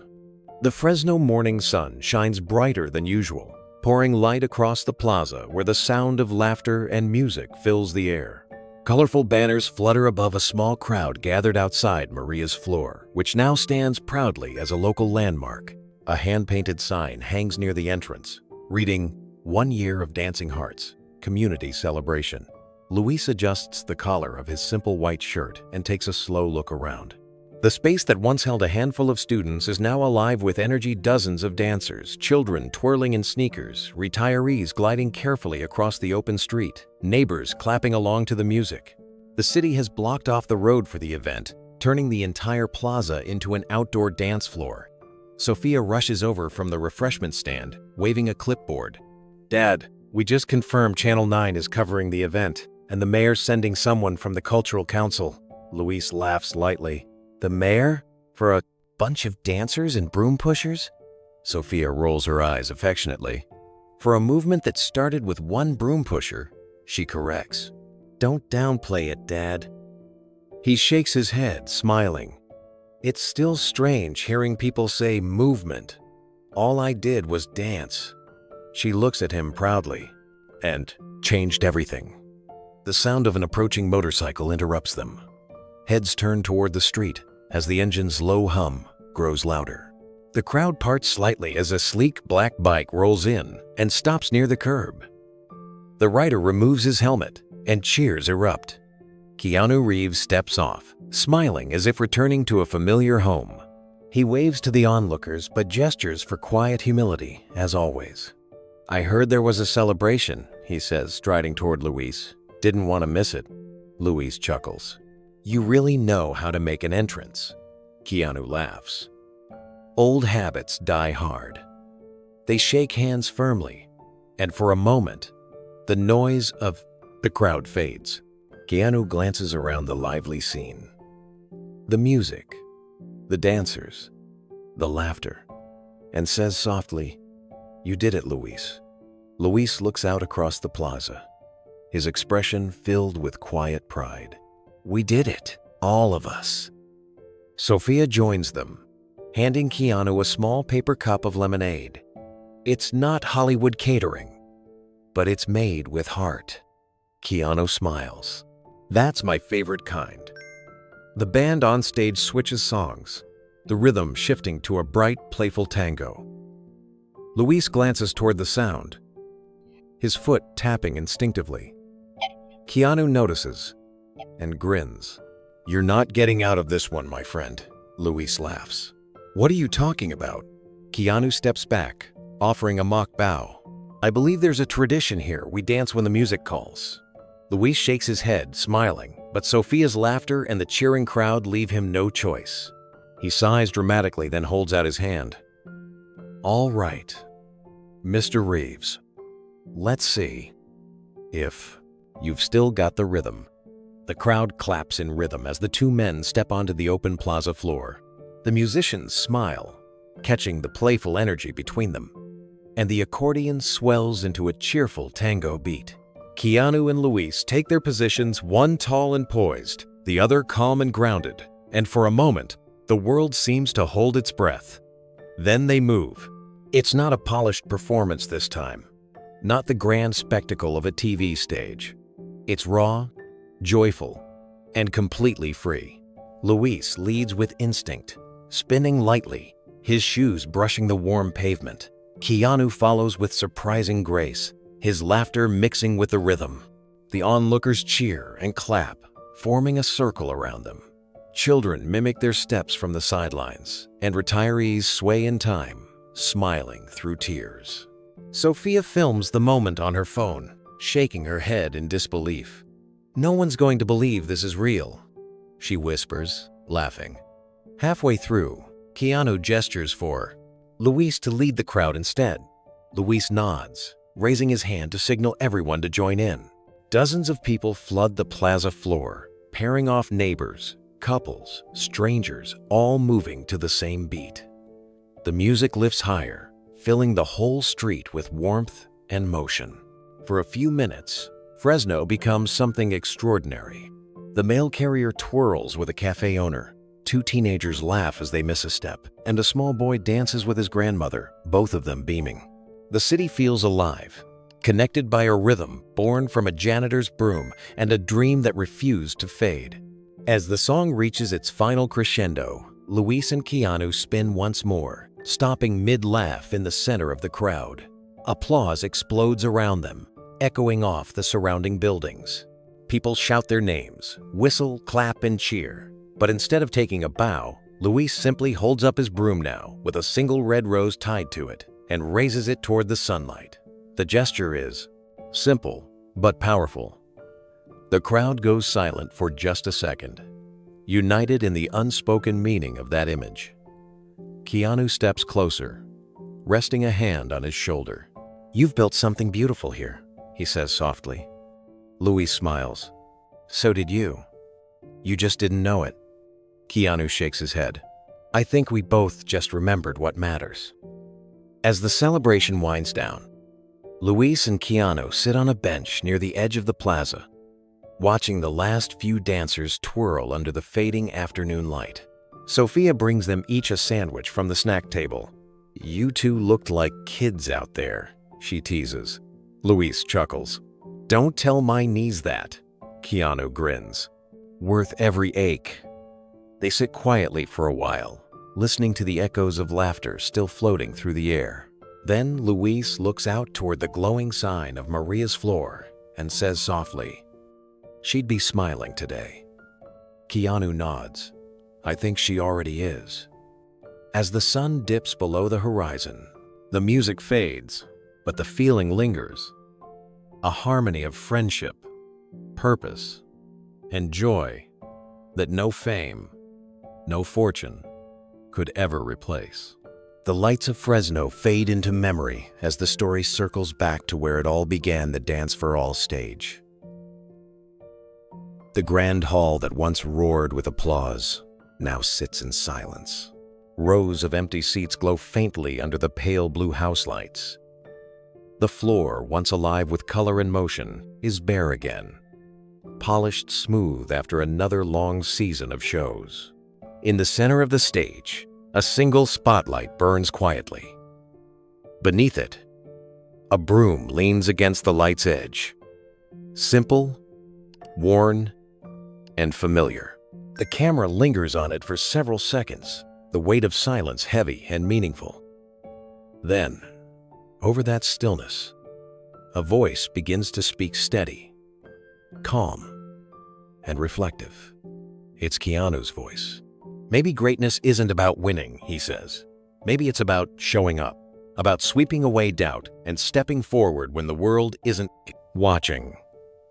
The Fresno morning sun shines brighter than usual, pouring light across the plaza where the sound of laughter and music fills the air. Colorful banners flutter above a small crowd gathered outside Maria's floor, which now stands proudly as a local landmark. A hand-painted sign hangs near the entrance, reading, "1 year of Dancing Hearts, Community Celebration." Luis adjusts the collar of his simple white shirt and takes a slow look around. The space that once held a handful of students is now alive with energy. Dozens of dancers, children twirling in sneakers, retirees gliding carefully across the open street, neighbors clapping along to the music. The city has blocked off the road for the event, turning the entire plaza into an outdoor dance floor. Sophia rushes over from the refreshment stand, waving a clipboard. "Dad, we just confirmed Channel 9 is covering the event, and the mayor's sending someone from the Cultural Council." Luis laughs lightly. "The mayor? For a bunch of dancers and broom pushers?" Sophia rolls her eyes affectionately. "For a movement that started with one broom pusher," she corrects. "Don't downplay it, Dad." He shakes his head, smiling. "It's still strange hearing people say movement. All I did was dance." She looks at him proudly. "And changed everything." The sound of an approaching motorcycle interrupts them. Heads turn toward the street as the engine's low hum grows louder. The crowd parts slightly as a sleek black bike rolls in and stops near the curb. The rider removes his helmet and cheers erupt. Keanu Reeves steps off, smiling as if returning to a familiar home. He waves to the onlookers but gestures for quiet humility, as always. "I heard there was a celebration," he says, striding toward Luis. "Didn't want to miss it." Luis chuckles. "You really know how to make an entrance." Keanu laughs. Old habits die hard. They shake hands firmly, and for a moment, the noise of the crowd fades. Keanu glances around the lively scene. The music, the dancers, the laughter, and says softly, "You did it, Luis." Luis looks out across the plaza, his expression filled with quiet pride. "We did it, all of us." Sophia joins them, handing Keanu a small paper cup of lemonade. It's not Hollywood catering, but it's made with heart. Keanu smiles. "That's my favorite kind." The band on stage switches songs, the rhythm shifting to a bright, playful tango. Luis glances toward the sound, his foot tapping instinctively. Keanu notices and grins. "You're not getting out of this one, my friend," Luis laughs. "What are you talking about?" Keanu steps back, offering a mock bow. "I believe there's a tradition here. We dance when the music calls." Luis shakes his head, smiling, but Sophia's laughter and the cheering crowd leave him no choice. He sighs dramatically, then holds out his hand. "All right, Mr. Reeves, let's see if you've still got the rhythm." The crowd claps in rhythm as the two men step onto the open plaza floor. The musicians smile, catching the playful energy between them, and the accordion swells into a cheerful tango beat. Keanu and Luis take their positions, one tall and poised, the other calm and grounded, and for a moment, the world seems to hold its breath. Then they move. It's not a polished performance this time, not the grand spectacle of a TV stage. It's raw, joyful, and completely free. Luis leads with instinct, spinning lightly, his shoes brushing the warm pavement. Keanu follows with surprising grace, his laughter mixing with the rhythm. The onlookers cheer and clap, forming a circle around them. Children mimic their steps from the sidelines, and retirees sway in time, smiling through tears. Sophia films the moment on her phone, shaking her head in disbelief. No one's going to believe this is real. she whispers, laughing. Halfway through, Keanu gestures for Luis to lead the crowd instead. Luis nods, raising his hand to signal everyone to join in. Dozens of people flood the plaza floor, pairing off neighbors, couples, strangers, all moving to the same beat. The music lifts higher, filling the whole street with warmth and motion. For a few minutes, Fresno becomes something extraordinary. The mail carrier twirls with a cafe owner. 2 teenagers laugh as they miss a step, and a small boy dances with his grandmother, both of them beaming. The city feels alive, connected by a rhythm born from a janitor's broom and a dream that refused to fade. As the song reaches its final crescendo, Luis and Keanu spin once more, stopping mid-laugh in the center of the crowd. Applause explodes around them, echoing off the surrounding buildings. People shout their names, whistle, clap, and cheer. But instead of taking a bow, Luis simply holds up his broom now with a single red rose tied to it and raises it toward the sunlight. The gesture is simple but powerful. The crowd goes silent for just a second, united in the unspoken meaning of that image. Keanu steps closer, resting a hand on his shoulder. "You've built something beautiful here," he says softly. Luis smiles. "So did you. You just didn't know it." Keanu shakes his head. "I think we both just remembered what matters." As the celebration winds down, Luis and Keanu sit on a bench near the edge of the plaza, watching the last few dancers twirl under the fading afternoon light. Sophia brings them each a sandwich from the snack table. "You two looked like kids out there," she teases. Luis chuckles. "Don't tell my knees that." Keanu grins. "Worth every ache." They sit quietly for a while, listening to the echoes of laughter still floating through the air. Then Luis looks out toward the glowing sign of Maria's floor and says softly, "She'd be smiling today." Keanu nods. "I think she already is." As the sun dips below the horizon, the music fades, but the feeling lingers. A harmony of friendship, purpose, and joy that no fame, no fortune could ever replace. The lights of Fresno fade into memory as the story circles back to where it all began, the Dance for All stage. The grand hall that once roared with applause now sits in silence. Rows of empty seats glow faintly under the pale blue house lights. The floor, once alive with color and motion, is bare again, polished smooth after another long season of shows. In the center of the stage, a single spotlight burns quietly. Beneath it, a broom leans against the light's edge. Simple, worn, and familiar. The camera lingers on it for several seconds, the weight of silence heavy and meaningful. Then, over that stillness, a voice begins to speak steady, calm, and reflective. It's Keanu's voice. "Maybe greatness isn't about winning," he says. "Maybe it's about showing up, about sweeping away doubt and stepping forward when the world isn't watching."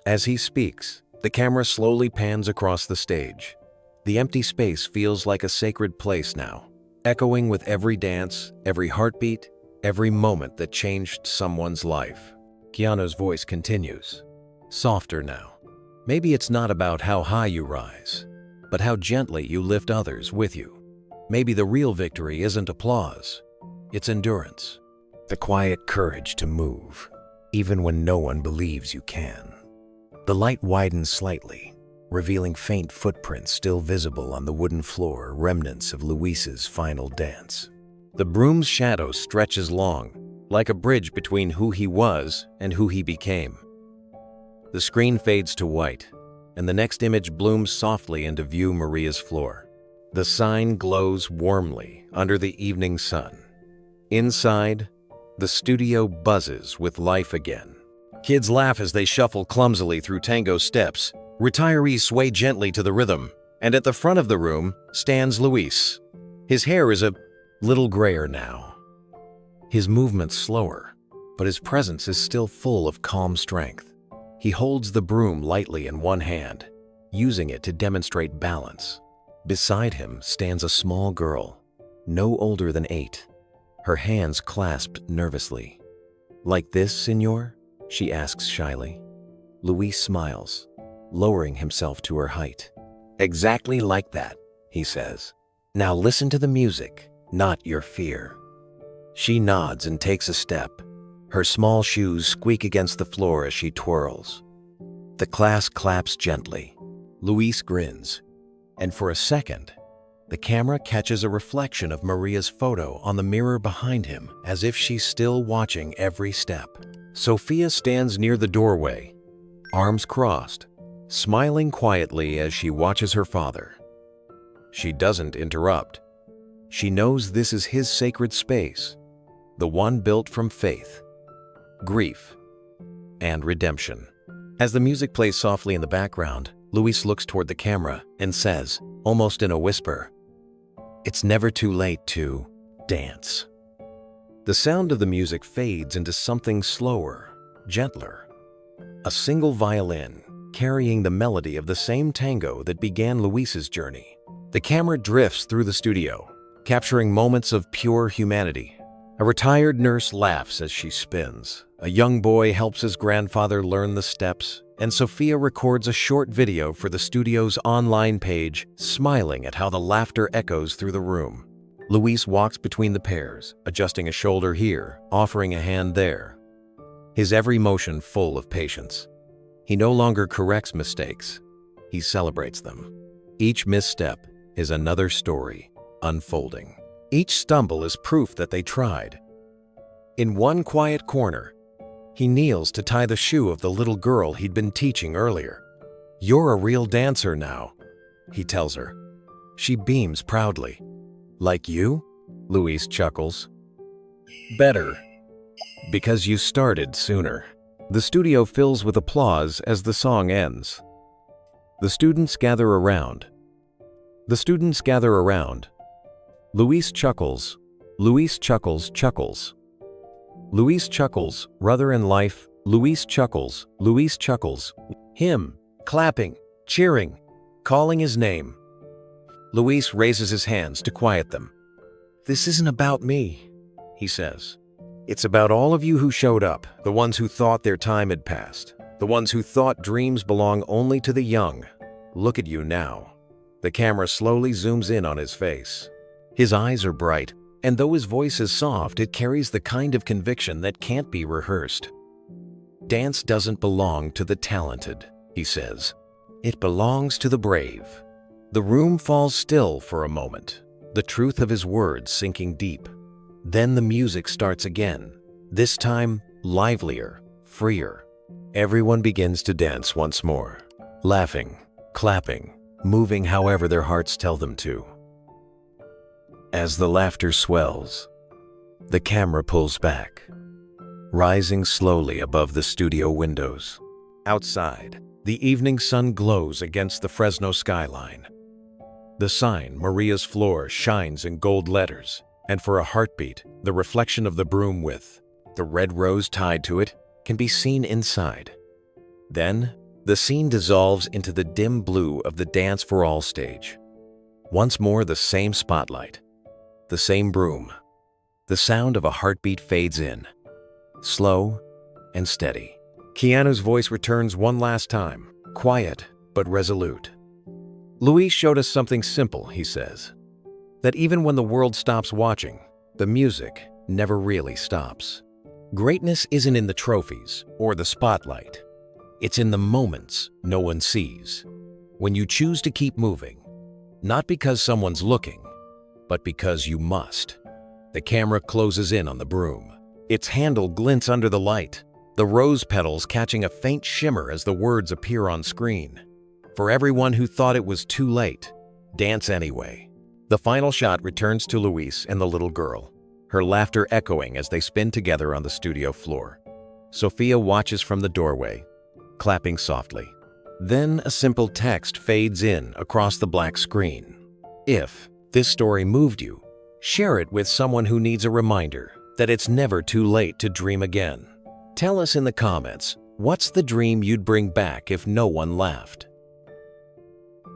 As he speaks, the camera slowly pans across the stage. The empty space feels like a sacred place now, echoing with every dance, every heartbeat, every moment that changed someone's life. Keanu's voice continues, softer now. "Maybe it's not about how high you rise, but how gently you lift others with you. Maybe the real victory isn't applause, it's endurance. The quiet courage to move, even when no one believes you can." The light widens slightly, revealing faint footprints still visible on the wooden floor, remnants of Luis's final dance. The broom's shadow stretches long, like a bridge between who he was and who he became. The screen fades to white, and the next image blooms softly into view, Maria's floor. The sign glows warmly under the evening sun. Inside, the studio buzzes with life again. Kids laugh as they shuffle clumsily through tango steps. Retirees sway gently to the rhythm, and at the front of the room stands Luis. His hair is a little grayer now. His movements slower, but his presence is still full of calm strength. He holds the broom lightly in one hand. using it to demonstrate balance. Beside him stands a small girl, no older than 8, her hands clasped nervously. "Like this, senor?" she asks shyly. Luis smiles, lowering himself to her height. "Exactly like that," he says. "Now listen to the music, not your fear." She nods and takes a step. Her small shoes squeak against the floor as she twirls. The class claps gently. Luis grins, and for a second, the camera catches a reflection of Maria's photo on the mirror behind him, as if she's still watching every step. Sofia stands near the doorway, arms crossed, smiling quietly as she watches her father. She doesn't interrupt. She knows this is his sacred space, the one built from faith, grief, and redemption. As the music plays softly in the background, Luis looks toward the camera and says, almost in a whisper, "It's never too late to dance." The sound of the music fades into something slower, gentler. A single violin carrying the melody of the same tango that began Luis's journey. The camera drifts through the studio, capturing moments of pure humanity. A retired nurse laughs as she spins. A young boy helps his grandfather learn the steps, and Sofia records a short video for the studio's online page, smiling at how the laughter echoes through the room. Luis walks between the pairs, adjusting a shoulder here, offering a hand there, his every motion full of patience. He no longer corrects mistakes, he celebrates them. Each misstep is another story unfolding. Each stumble is proof that they tried. In one quiet corner, he kneels to tie the shoe of the little girl he'd been teaching earlier. "You're a real dancer now," he tells her. She beams proudly. "Like you?" Luis chuckles. "Better. Because you started sooner." The studio fills with applause as the song ends. The students gather around. Luis chuckles. Luis chuckles. Luis chuckles, brother in life. Luis chuckles. Him, clapping, cheering, calling his name. Luis raises his hands to quiet them. "This isn't about me," he says. "It's about all of you who showed up, the ones who thought their time had passed, the ones who thought dreams belong only to the young. Look at you now." The camera slowly zooms in on his face. His eyes are bright, and though his voice is soft, it carries the kind of conviction that can't be rehearsed. "Dance doesn't belong to the talented," he says. "It belongs to the brave." The room falls still for a moment, the truth of his words sinking deep. Then the music starts again, this time livelier, freer. Everyone begins to dance once more, laughing, clapping, moving however their hearts tell them to. As the laughter swells, the camera pulls back, rising slowly above the studio windows. Outside, the evening sun glows against the Fresno skyline. The sign, Maria's Floor, shines in gold letters, and for a heartbeat, the reflection of the broom with the red rose tied to it can be seen inside. Then, the scene dissolves into the dim blue of the Dance for All stage. Once more, the same spotlight, the same broom. The sound of a heartbeat fades in, slow and steady. Keanu's voice returns one last time, quiet but resolute. "Luis showed us something simple," he says. "That even when the world stops watching, the music never really stops. Greatness isn't in the trophies or the spotlight. It's in the moments no one sees. When you choose to keep moving, not because someone's looking, but because you must." The camera closes in on the broom. Its handle glints under the light, the rose petals catching a faint shimmer as the words appear on screen. For everyone who thought it was too late, dance anyway. The final shot returns to Luis and the little girl, her laughter echoing as they spin together on the studio floor. Sofia watches from the doorway, clapping softly. Then a simple text fades in across the black screen. If this story moved you, share it with someone who needs a reminder that it's never too late to dream again. Tell us in the comments, what's the dream you'd bring back if no one laughed?